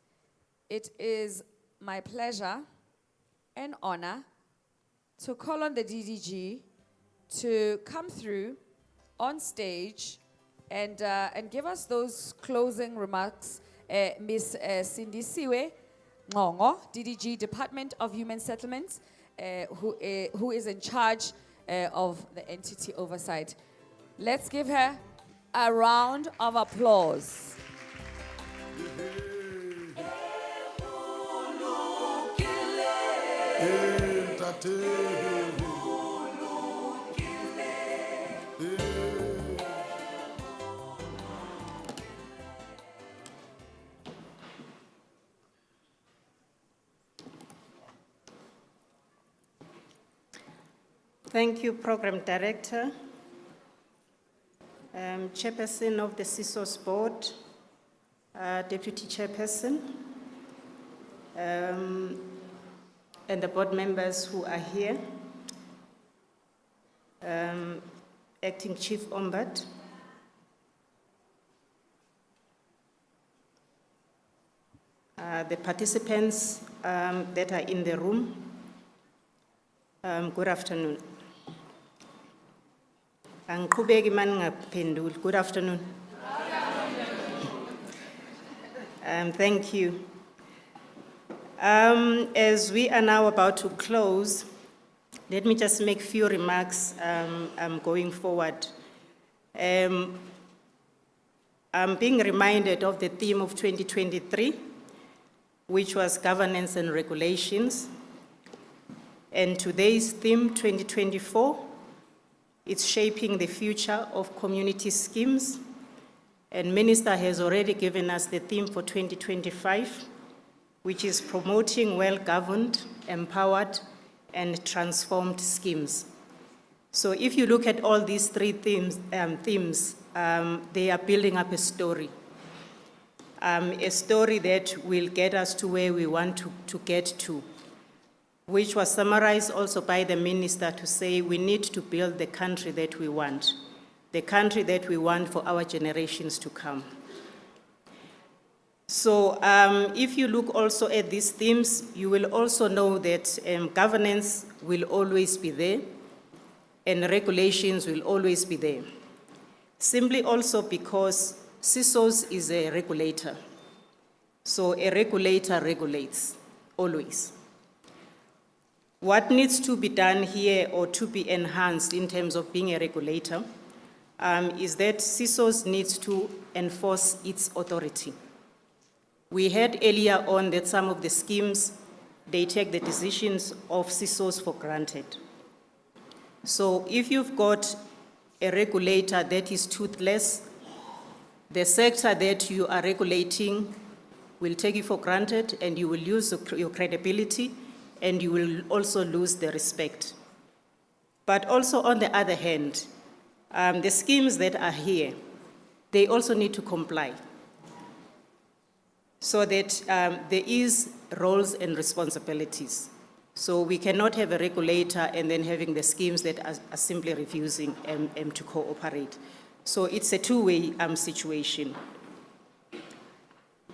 it is my pleasure and honor to call on the DDG to come through on stage and give us those closing remarks. Ms. Sindisiwe Ngongo, DDG, Department of Human Settlements, who is in charge of the entity oversight. Let's give her a round of applause. Thank you, Program Director, Chairperson of the CSOS Board, Deputy Chairperson, and the board members who are here, Acting Chief Ombud, the participants that are in the room, good afternoon. Good afternoon. Thank you. As we are now about to close, let me just make a few remarks going forward. I'm being reminded of the theme of 2023, which was governance and regulations. And today's theme, 2024, it's shaping the future of community schemes. And Minister has already given us the theme for 2025, which is promoting well-governed, empowered, and transformed schemes. So if you look at all these three themes, they are building up a story that will get us to where we want to get to, which was summarized also by the minister to say we need to build the country that we want for our generations to come. So if you look also at these themes, you will also know that governance will always be there and regulations will always be there. Simply also because CSOS is a regulator. So a regulator regulates, always. What needs to be done here or to be enhanced in terms of being a regulator is that CSOS needs to enforce its authority. We heard earlier on that some of the schemes, they take the decisions of CSOS for granted. So if you've got a regulator that is toothless, the sector that you are regulating will take you for granted and you will lose your credibility and you will also lose the respect. But also on the other hand, the schemes that are here, they also need to comply so that there is roles and responsibilities. So we cannot have a regulator and then having the schemes that are simply refusing to cooperate. So it's a two-way situation.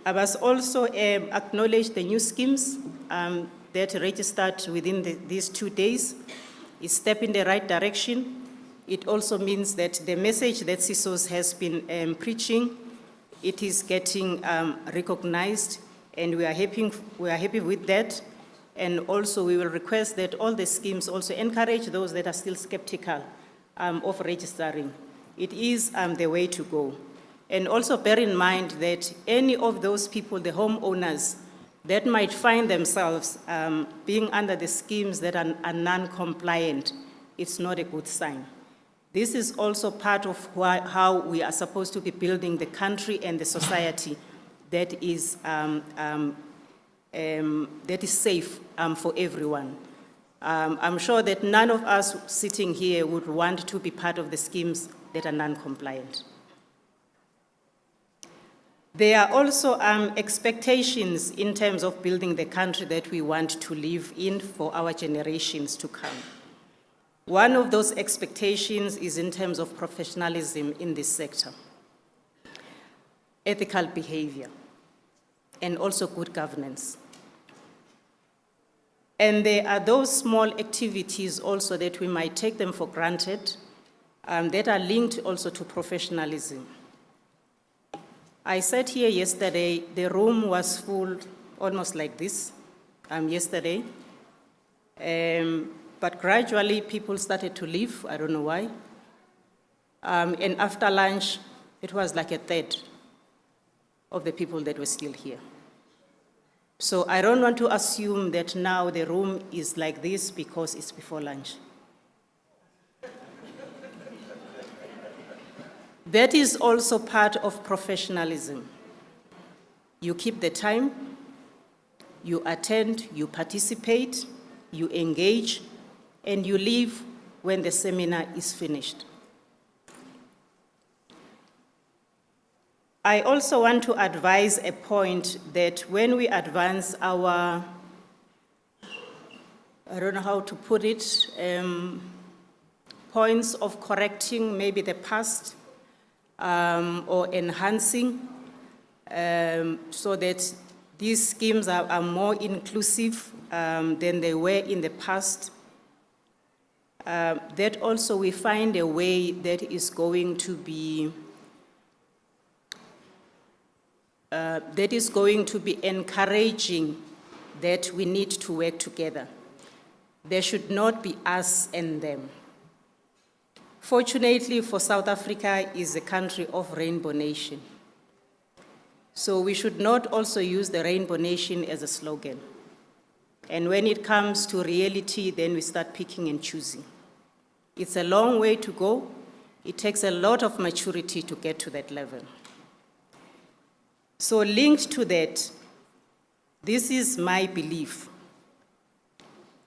I must also acknowledge the new schemes that registered within these 2 days. It's a step in the right direction. It also means that the message that CSOS has been preaching, it is getting recognized, and we are happy with that. And also we will request that all the schemes also encourage those that are still skeptical of registering. It is the way to go. And also bear in mind that any of those people, the homeowners, that might find themselves being under the schemes that are non-compliant, it's not a good sign. This is also part of how we are supposed to be building the country and the society that is safe for everyone. I'm sure that none of us sitting here would want to be part of the schemes that are non-compliant. There are also expectations in terms of building the country that we want to live in for our generations to come. One of those expectations is in terms of professionalism in this sector, ethical behavior, and also good governance. And there are those small activities also that we might take them for granted that are linked also to professionalism. I sat here yesterday, the room was full, almost like this, yesterday. But gradually people started to leave, I don't know why. And after lunch, it was like a third of the people that were still here. So I don't want to assume that now the room is like this because it's before lunch. That is also part of professionalism. You keep the time, you attend, you participate, you engage, and you leave when the seminar is finished. I also want to advise a point that when we advance our, I don't know how to put it, points of correcting maybe the past or enhancing so that these schemes are more inclusive than they were in the past, that also we find a way that is going to be encouraging that we need to work together. There should not be us and them. Fortunately for South Africa is a country of Rainbow Nation. So we should not also use the Rainbow Nation as a slogan. And when it comes to reality, then we start picking and choosing. It's a long way to go. It takes a lot of maturity to get to that level. So linked to that, this is my belief,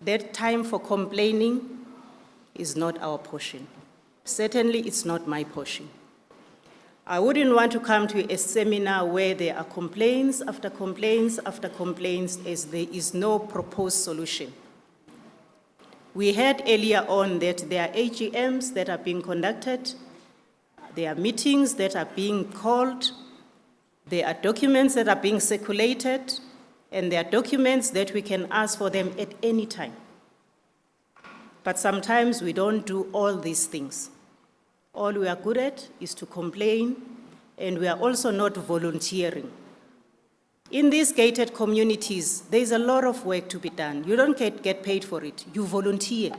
that time for complaining is not our portion. Certainly, it's not my portion. I wouldn't want to come to a seminar where there are complaints after complaints after complaints as there is no proposed solution. We heard earlier on that there are AGMs that are being conducted, there are meetings that are being called, there are documents that are being circulated, and there are documents that we can ask for them at any time. But sometimes we don't do all these things. All we are good at is to complain, and we are also not volunteering. In these gated communities, there's a lot of work to be done. You don't get paid for it. You volunteer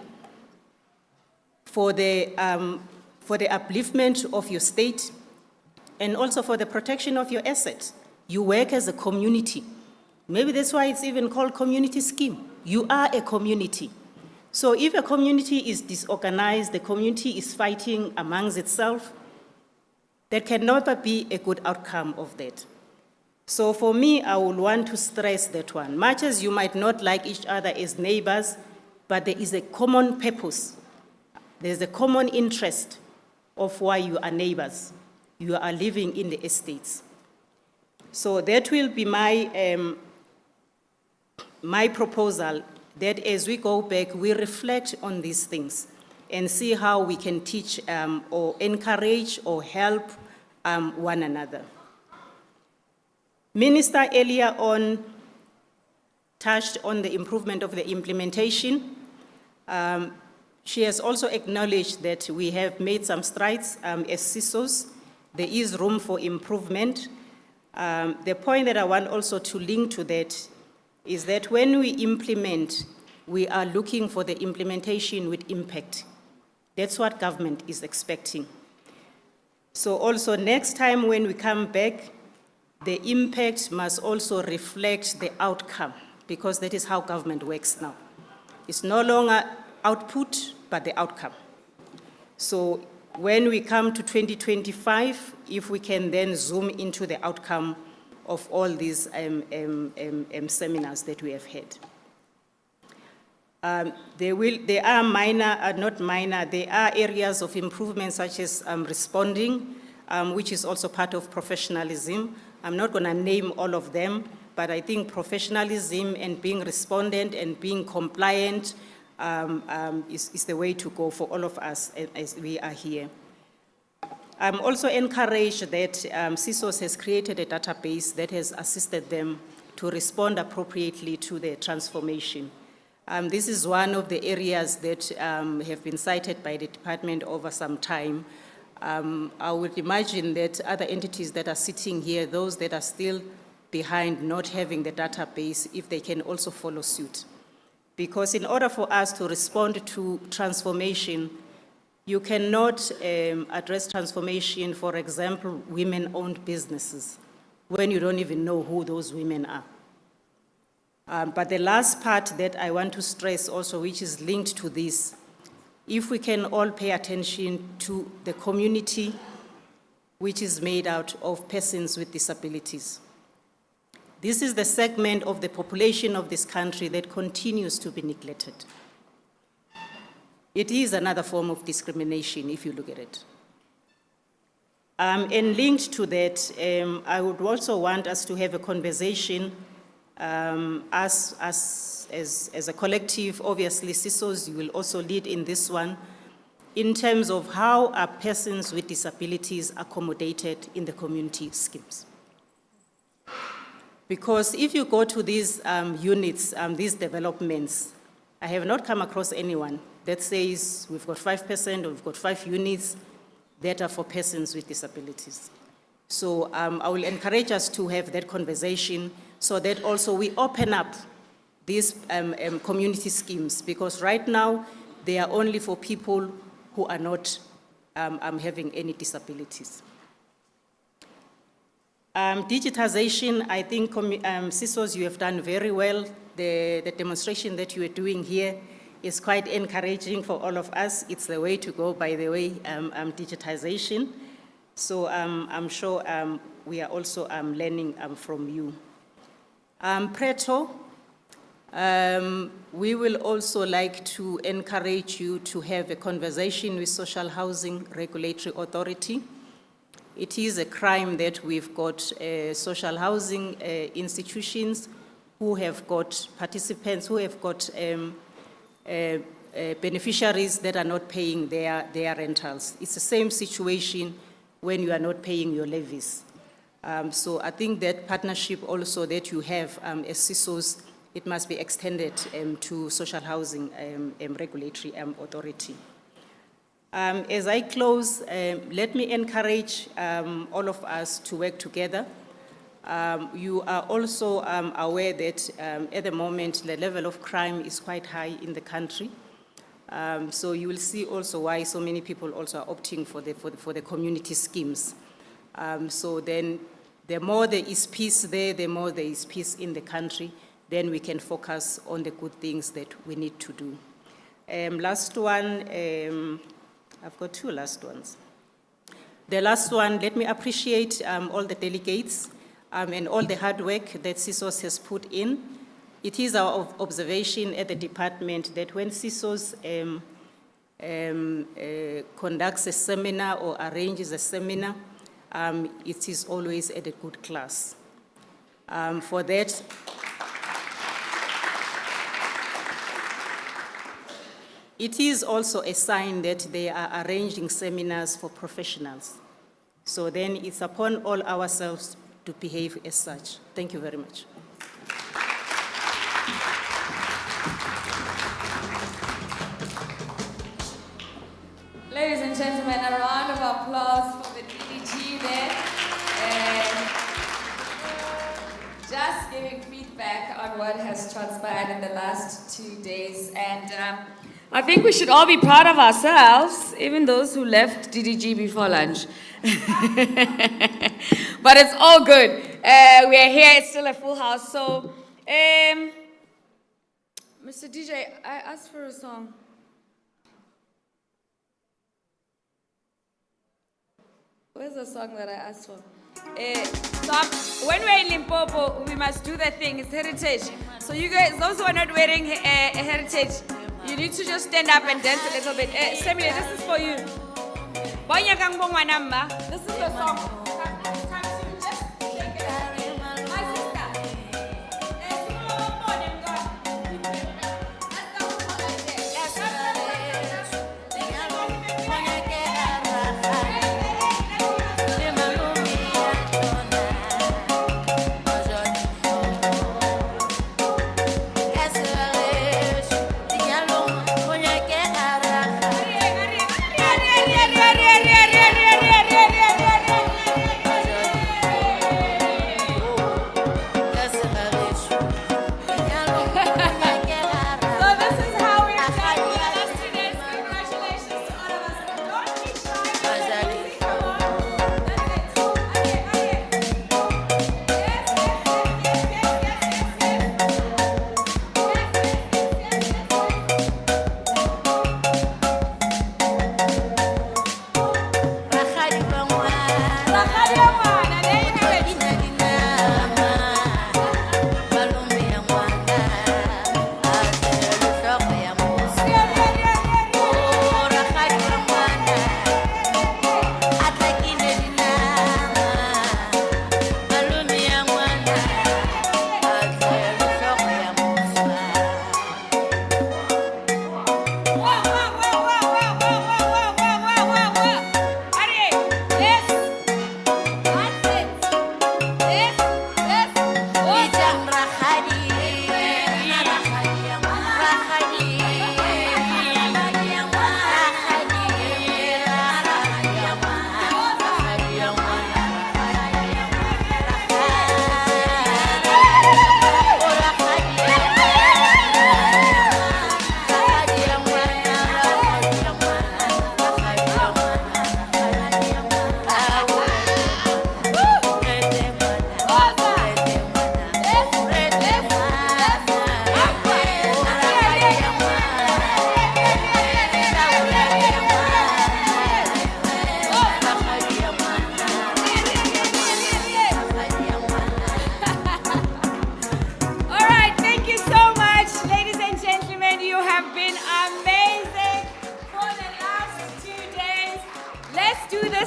for the upliftment of your state and also for the protection of your assets. You work as a community. Maybe that's why it's even called community scheme. You are a community. So if a community is disorganized, the community is fighting amongst itself, there can never be a good outcome of that. So for me, I would want to stress that one. Much as you might not like each other as neighbors, but there is a common purpose. There's a common interest of why you are neighbors. You are living in the estates. So that will be my proposal that as we go back, we reflect on these things and see how we can teach or encourage or help one another. Minister earlier on touched on the improvement of the implementation. She has also acknowledged that we have made some strides as CSOS. There is room for improvement. The point that I want also to link to that is that when we implement, we are looking for the implementation with impact. That's what government is expecting. So also next time when we come back, the impact must also reflect the outcome, because that is how government works now. It's no longer output, but the outcome. So when we come to 2025, if we can then zoom into the outcome of all these seminars that we have had. There are minor, not minor, there are areas of improvement such as responding, which is also part of professionalism. I'm not going to name all of them, but I think professionalism and being respondent and being compliant is the way to go for all of us as we are here. I'm also encouraged that CSOS has created a database that has assisted them to respond appropriately to the transformation. This is one of the areas that have been cited by the department over some time. I would imagine that other entities that are sitting here, those that are still behind not having the database, if they can also follow suit. Because in order for us to respond to transformation, you cannot address transformation, for example, women-owned businesses, when you don't even know who those women are. But the last part that I want to stress also, which is linked to this, if we can all pay attention to the community, which is made out of persons with disabilities. This is the segment of the population of this country that continues to be neglected. It is another form of discrimination if you look at it. And linked to that, I would also want us to have a conversation as a collective. Obviously, CSOS, you will also lead in this one, in terms of how are persons with disabilities accommodated in the community schemes. Because if you go to these units, these developments, I have not come across anyone that says we've got 5% or we've got 5 units that are for persons with disabilities. So I will encourage us to have that conversation so that also we open up these community schemes, because right now they are only for people who are not having any disabilities. Digitization, I think CSOS, you have done very well. The demonstration that you are doing here is quite encouraging for all of us. It's the way to go, by the way, digitization. So I'm sure we are also learning from you. Preto, we will also like to encourage you to have a conversation with Social Housing Regulatory Authority. It is a crime that we've got social housing institutions who have got participants, who have got beneficiaries that are not paying their rentals. It's the same situation when you are not paying your levies. So I think that partnership also that you have as CSOS, it must be extended to Social Housing Regulatory Authority. As I close, let me encourage all of us to work together. You are also aware that at the moment the level of crime is quite high in the country. So you will see also why so many people also are opting for the community schemes. So then the more there is peace there, the more there is peace in the country, then we can focus on the good things that we need to do. Last one, I've got 2 last ones. The last one, let me appreciate all the delegates and all the hard work that CSOS has put in. It is our observation at the department that when CSOS conducts a seminar or arranges a seminar, it is always at a good class. For that, It is also a sign that they are arranging seminars for professionals. So then it's upon all ourselves to behave as such. Thank you very much. Ladies and gentlemen, a round of applause for the DDG there. And just giving feedback on what has transpired in the last 2 days. And I think we should all be proud of ourselves, even those who left DDG before lunch. But it's all good. We are here, it's still a full house. So, Mr. DJ, I asked for a song. Where's the song that I asked for? So when we're in Limpopo, we must do the thing. It's heritage. So you guys, those who are not wearing a heritage, you need to just stand up and dance a little bit. Semile, this is for you. This is the song.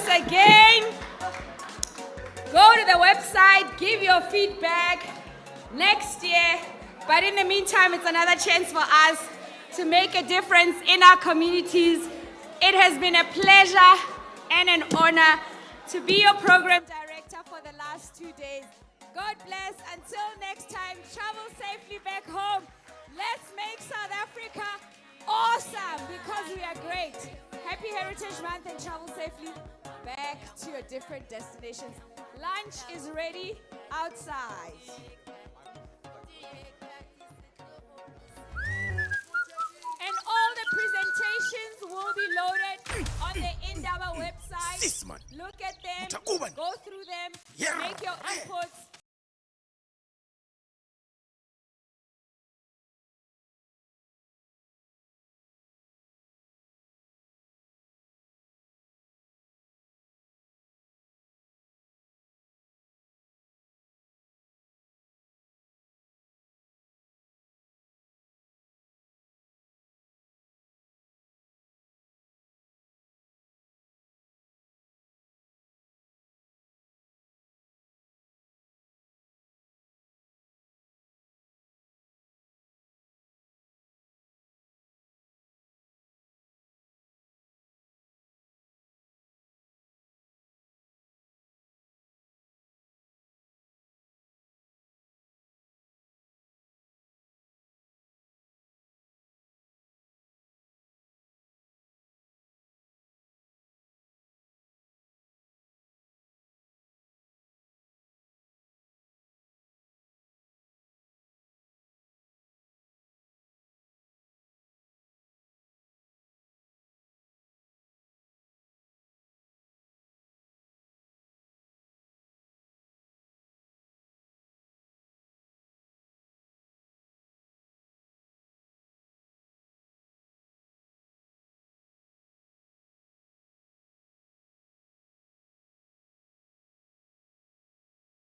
Again, go to the website, give your feedback next year. But in the meantime, it's another chance for us to make a difference in our communities. It has been a pleasure and an honor to be your program director for the last 2 days. God bless. Until next time, travel safely back home. Let's make South Africa awesome because we are great. Happy Heritage Month and travel safely back to your different destinations. Lunch is ready outside. And all the presentations will be loaded on the Indaba website. Look at them, go through them, make your inputs.